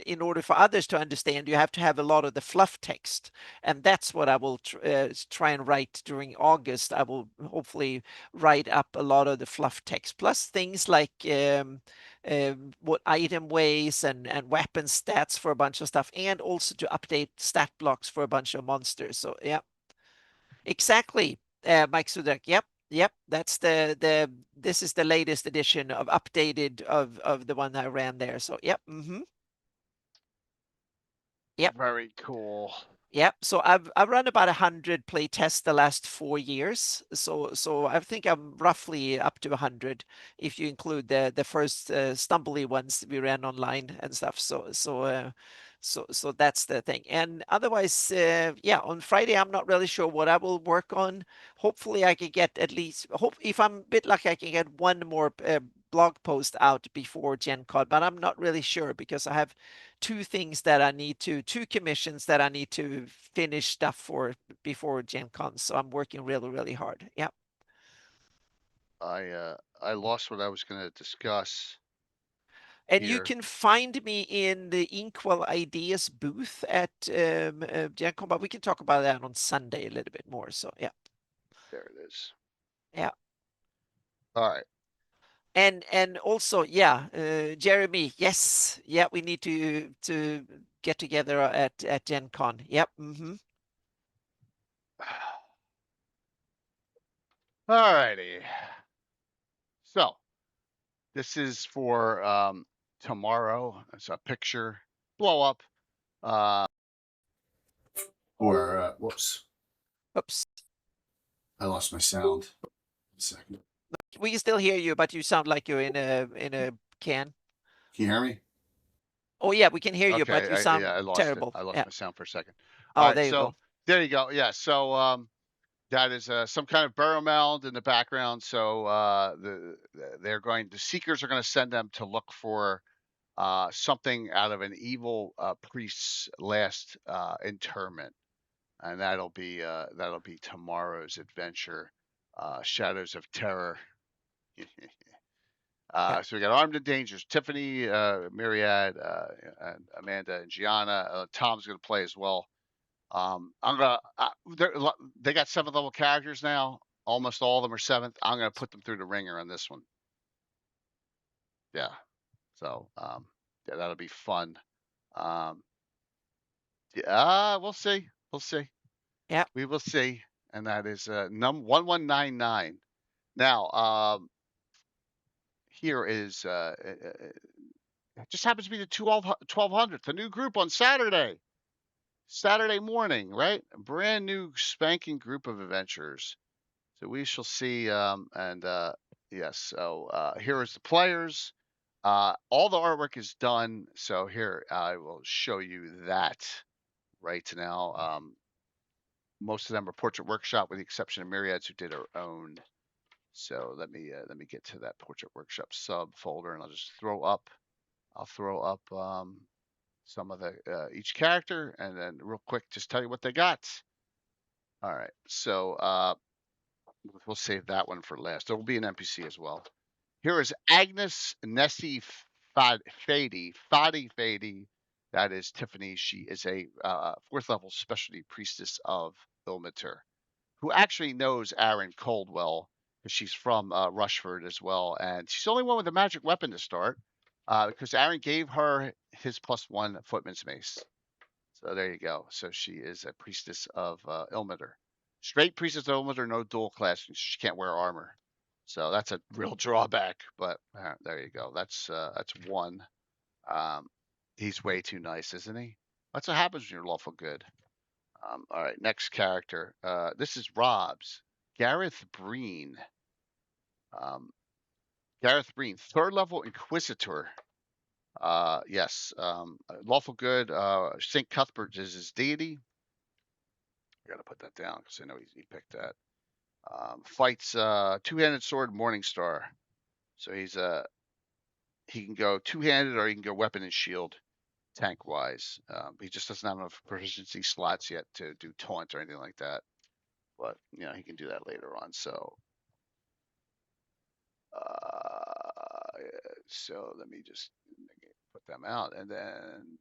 in order for others to understand, you have to have a lot of the fluff text, and that's what I will try and write during August. I will hopefully write up a lot of the fluff text, plus things like what item weighs and weapon stats for a bunch of stuff, and also to update stat blocks for a bunch of monsters. So yeah, exactly, Mike Sudak. Yep. That's this is the latest edition of updated of the one I ran there. So yep. Yep. Very cool. Yep. So I've run about 100 play tests the last 4 years. So I think I'm roughly up to 100 if you include the first stumbly ones we ran online and stuff. So that's the thing. And otherwise, yeah, on Friday I'm not really sure what I will work on. Hopefully I can get at least if I'm a bit lucky, I can get one more blog post out before Gen Con, but I'm not really sure because I have two commissions that I need to finish stuff for before Gen Con. So I'm working really, really hard. Yeah. I lost what I was going to discuss. And here. You can find me in the Inkwell Ideas booth at Gen Con, but we can talk about that on Sunday a little bit more. So yeah. There it is. Yeah. All right. And also, yeah, Jeremy, yes, yeah, we need to get together at Gen Con. Yep. All righty. So this is for tomorrow. It's a picture blow up. Whoops. Oops. I lost my sound. A second. We can still hear you, but you sound like you're in a can. Can you hear me? Oh yeah, we can hear you, but you sound I lost terrible. It. I lost my sound for a second. Oh, right, there you go. There you go. Yeah. So that is some kind of burial mound in the background. So the seekers are going to send them to look for something out of an evil priest's last interment, and that'll be tomorrow's adventure. Shadows of Terror. So we got Armed and Dangerous, Tiffany, Myriad, and Amanda and Gianna. Tom's going to play as well. I'm gonna. They got 7th level characters now. Almost all of them are 7th. I'm gonna put them through the ringer on this one. Yeah. So yeah, that'll be fun. Yeah, we'll see. We'll see. Yeah. We will see. And that is 1199. Now, here is it just happens to be the 1200th, the new group on Saturday morning, right? A brand new spanking group of adventurers. So we shall see. Yes. So here is the players. All the artwork is done. So here I will show you that right now. Most of them are Portrait Workshop, with the exception of Myriads, who did her own. So let me get to that Portrait Workshop subfolder, and I'll just throw up. I'll throw up some of the each character, and then real quick, just tell you what they got. All right. So we'll save that one for last. There will be an NPC as well. Here is Agnes Nessie Fady. That is Tiffany. She is a 4th level specialty priestess of Ilmater, who actually knows Aaron Coldwell, because she's from Rushford as well. And she's the only one with a magic weapon to start, because Aaron gave her his +1 footman's mace. So there you go. So she is a priestess of Ilmater. Straight priestess of Ilmater, no dual class. She can't wear armor. So that's a real drawback. But there you go. That's one. He's way too nice, isn't he? That's what happens when you're lawful good. All right, next character. This is Rob's. Gareth Breen. Gareth Breen, 3rd level Inquisitor. Yes, lawful good. St. Cuthbert is his deity. I gotta put that down because I know he picked that. Fights 2-handed sword Morningstar. So he can go 2-handed, or he can go weapon and shield, tank wise. He just doesn't have enough proficiency slots yet to do taunt or anything like that. But he can do that later on. So so let me just put them out, and then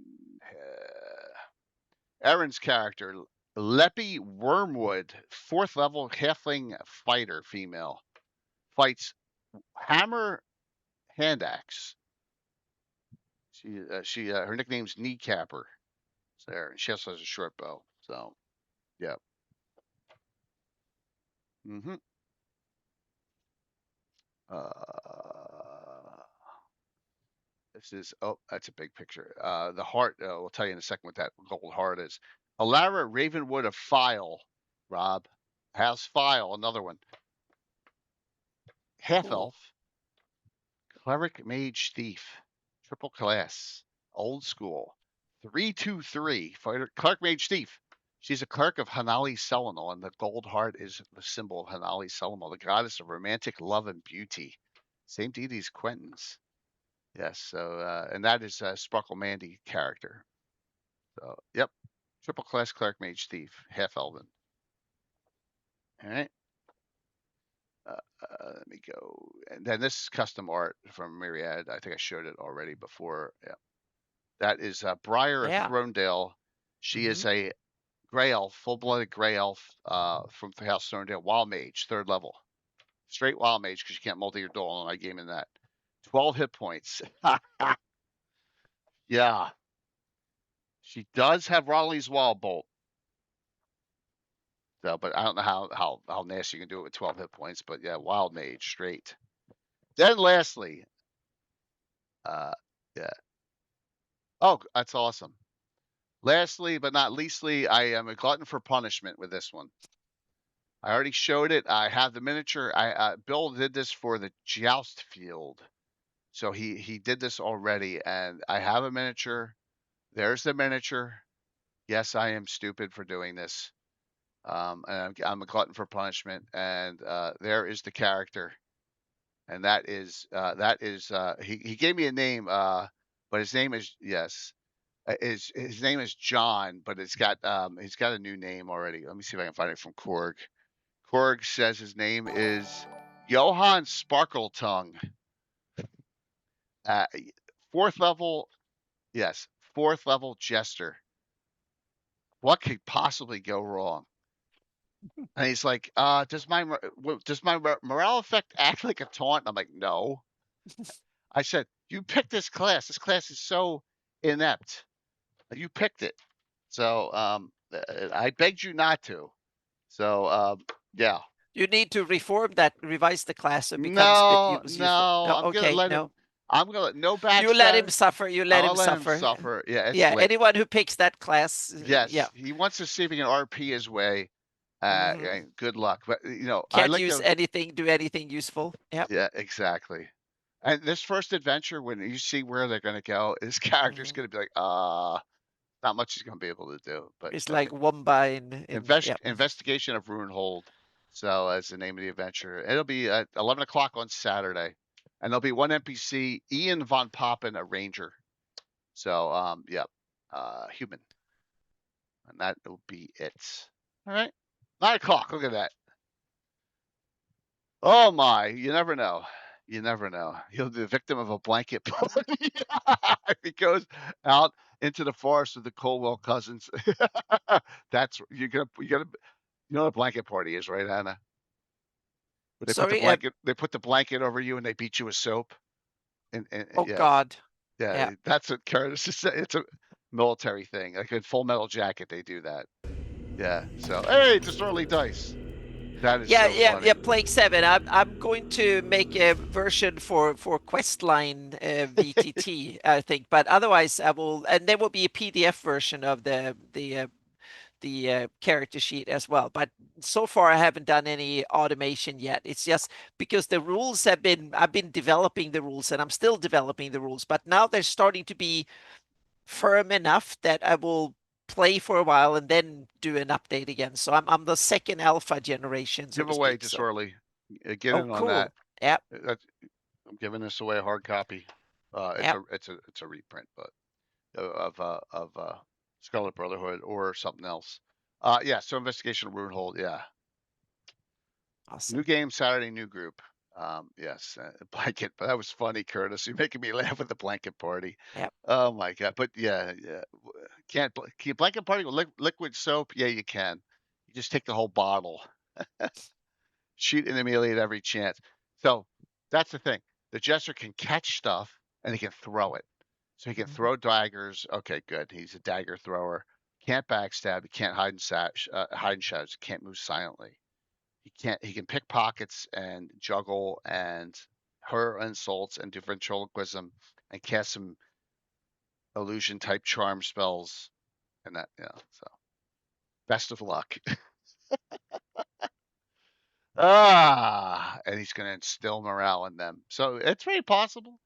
Aaron's character, Leppy Wormwood, 4th level halfling fighter, female, fights hammer hand axe. She her nickname's Kneecapper. So there, she also has a short bow. So yeah. This is, that's a big picture. The heart, we'll tell you in a second what that gold heart is. Alara Ravenwood of File, Rob. Has File, another one. Half elf. Cleric Mage Thief. Triple class. Old school. 323. Fighter. Cleric Mage Thief. She's a cleric of Hanali Selenol, and the gold heart is the symbol of Hanali Selenol, the goddess of romantic love and beauty. Same deity as Quentin's. Yes, so and that is a Sparkle Mandy character. So yep, triple class cleric mage thief, half elven. All right. Let me go, and then this is custom art from Myriad. I think I showed it already before. Yeah, that is Briar of Thronedale. She is a gray elf, full-blooded gray elf from the House Thronedale, wild mage, 3rd level, straight wild mage, because you can't multi your duel, and I game in that. 12 hit points. Yeah. She does have Raleigh's Wild Bolt. So, but I don't know how nasty you can do it with 12 hit points, but yeah, Wild Mage, straight. Then lastly, yeah. Oh, that's awesome. Lastly, but not leastly, I am a glutton for punishment with this one. I already showed it. I have the miniature. Bill did this for the joust field. So he did this already, and I have a miniature. There's the miniature. Yes, I am stupid for doing this. And I'm a glutton for punishment. And there is the character. And that is he gave me a name, but his name is his name is John, but he's got a new name already. Let me see if I can find it from Korg. Korg says his name is Johann Sparkletongue. Fourth level, yes, fourth level jester. What could possibly go wrong? And he's like, does my morale effect act like a taunt? I'm like, no. I said, you picked this class. This class is so inept. You picked it. So I begged you not to. So yeah. You need to revise the class so it becomes a bit useful. No, I'm okay, gonna let him. I'm gonna let no backstab. You let him suffer. I'll let him suffer. Yeah, it's lit. Anyone who picks that class. Yes, yeah. he wants to see if he can RP his way. Good luck. But can't use anything, do anything useful. Yeah, exactly. And this first adventure, when you see where they're gonna go, his character's gonna be like, not much he's gonna be able to do. But it's like Wumba in Investigation of Runehold. So that's the name of the adventure. It'll be at 11 o'clock on Saturday, and there'll be one NPC, Ian von Poppen, a ranger. So human, and that will be it. All right, 9 o'clock. Look at that. Oh my! You never know. You never know. He'll be the victim of a blanket party. He goes out into the forest with the Colwell cousins. That's you know what a blanket party is, right, Anna? They put the blanket over you and they beat you with soap. God. Yeah, that's what Curtis is saying. It's a military thing. Like in Full Metal Jacket, they do that. Yeah. So hey, disorderly dice. That is funny. Plague 7. I'm going to make a version for Questline VTT, I think. But otherwise, I will, and there will be a PDF version of the character sheet as well. But so far, I haven't done any automation yet. It's just because the rules I've been developing the rules, and I'm still developing the rules. But now they're starting to be firm enough that I will play for a while and then do an update again. So I'm the second alpha generation. Give away disorderly. Get in on that. Yep. I'm giving this away a hard copy. It's a reprint, but of Scarlet Brotherhood or something else. So Investigation of Runehold. Yeah. Awesome. New game Saturday, new group. Yes, blanket. But that was funny, Curtis. You're making me laugh with the blanket party. Yep. Oh my god! But yeah. Can you blanket party with liquid soap? Yeah, you can. You just take the whole bottle, shoot and immediately at every chance. So that's the thing. The jester can catch stuff and he can throw it. So he can throw daggers. Okay, good. He's a dagger thrower. Can't backstab. He can't hide in shadows. He can't move silently. He can pick pockets and juggle and hurl insults and do ventriloquism and cast some illusion type charm spells and that. So best of luck. And he's going to instill morale in them. So it's very possible.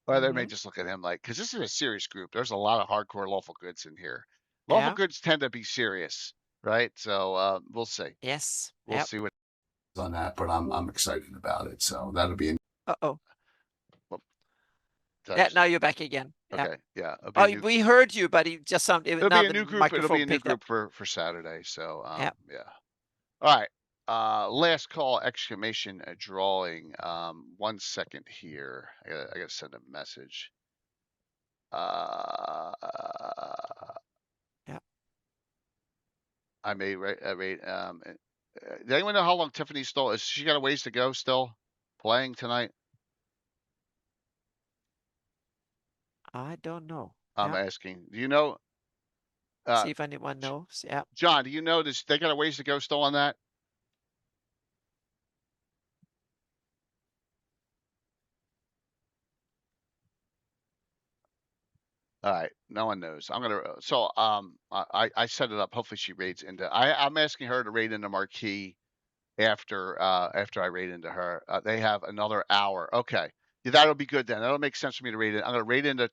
Or they may just look at him like, because this is a serious group. There's a lot of hardcore lawful goods in here. Lawful goods tend to be serious, right? So we'll see. Yes. We'll see what on that, but I'm excited about it. So that'll be. Well, now you're back again. Okay. Yeah. We heard you, but it just sounded. It'll be a new group. It'll be a new group for Saturday. So yeah. All right. Last call, exclamation, drawing. 1 second here. I gotta send a message. I may rate. Does anyone know how long Tiffany still is? She got a ways to go still playing tonight? I don't know. I'm asking. Do you know? See if anyone knows. Yeah. John, do you know this? They got a ways to go still on that? All right, no one knows. I'm gonna. So I set it up. Hopefully she raids into. I'm asking her to raid into Marquis after I raid into her. They have another hour. Okay, yeah, that'll be good then. That'll make sense for me to raid in. I'm gonna raid into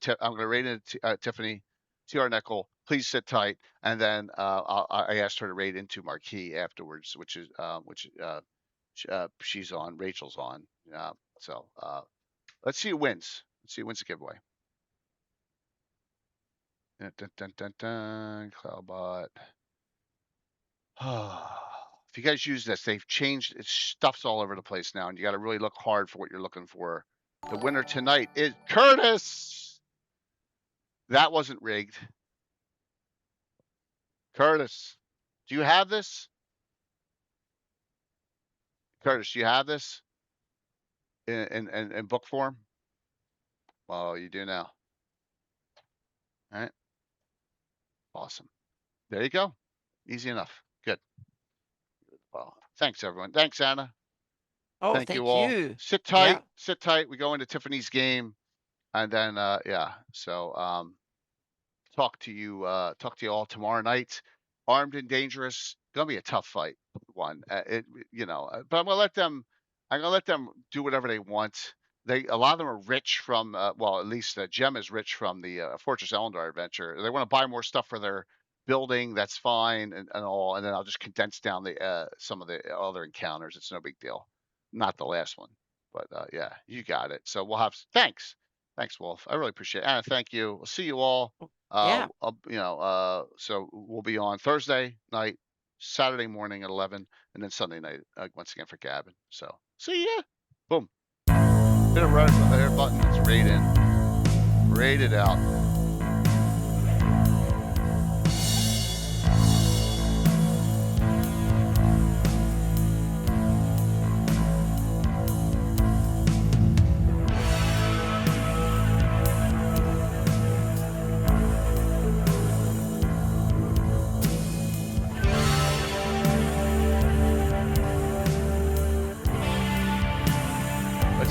Tiffany, TR Nickel. Please sit tight, and then I asked her to raid into Marquis afterwards, which she's on. Rachel's on. So let's see who wins. Let's see who wins the giveaway. Dun, dun, dun, dun, dun. Cloudbot. If you guys use this, they've changed. It stuff's all over the place now, and you got to really look hard for what you're looking for. The winner tonight is Curtis. That wasn't rigged. Curtis, do you have this? Curtis, do you have this in book form? Well, you do now. All right. Awesome. There you go. Easy enough. Good. Well, thanks, everyone. Thanks, Anna. Oh, thank you all. Sit tight. Yeah. Sit tight. We go into Tiffany's game, and then yeah. So talk to you all tomorrow night. Armed and Dangerous. Gonna be a tough fight. One. But I'm gonna let them. Do whatever they want. A lot of them are rich from. Well, at least Gem is rich from the Fortress Elendar adventure. They want to buy more stuff for their building. That's fine and all. And then I'll just condense down the some of the other encounters. It's no big deal. Not the last one, but yeah, you got it. So we'll have. Thanks, Wolf. I really appreciate it. Anna, thank you. We'll see you all. Yeah. So we'll be on Thursday night, Saturday morning at 11, and then Sunday night once again for Gavin. So see ya. Boom. Hit a right there button. It's raid in. Raid it out.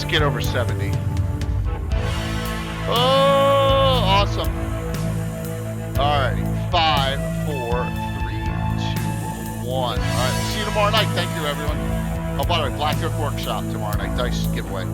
Get over 70. Oh, awesome. All right. 5, 4, 3, 2, 1. All right. See you tomorrow night. Thank you, everyone. Oh, by the way, Black Oak Workshop tomorrow night. Dice giveaway.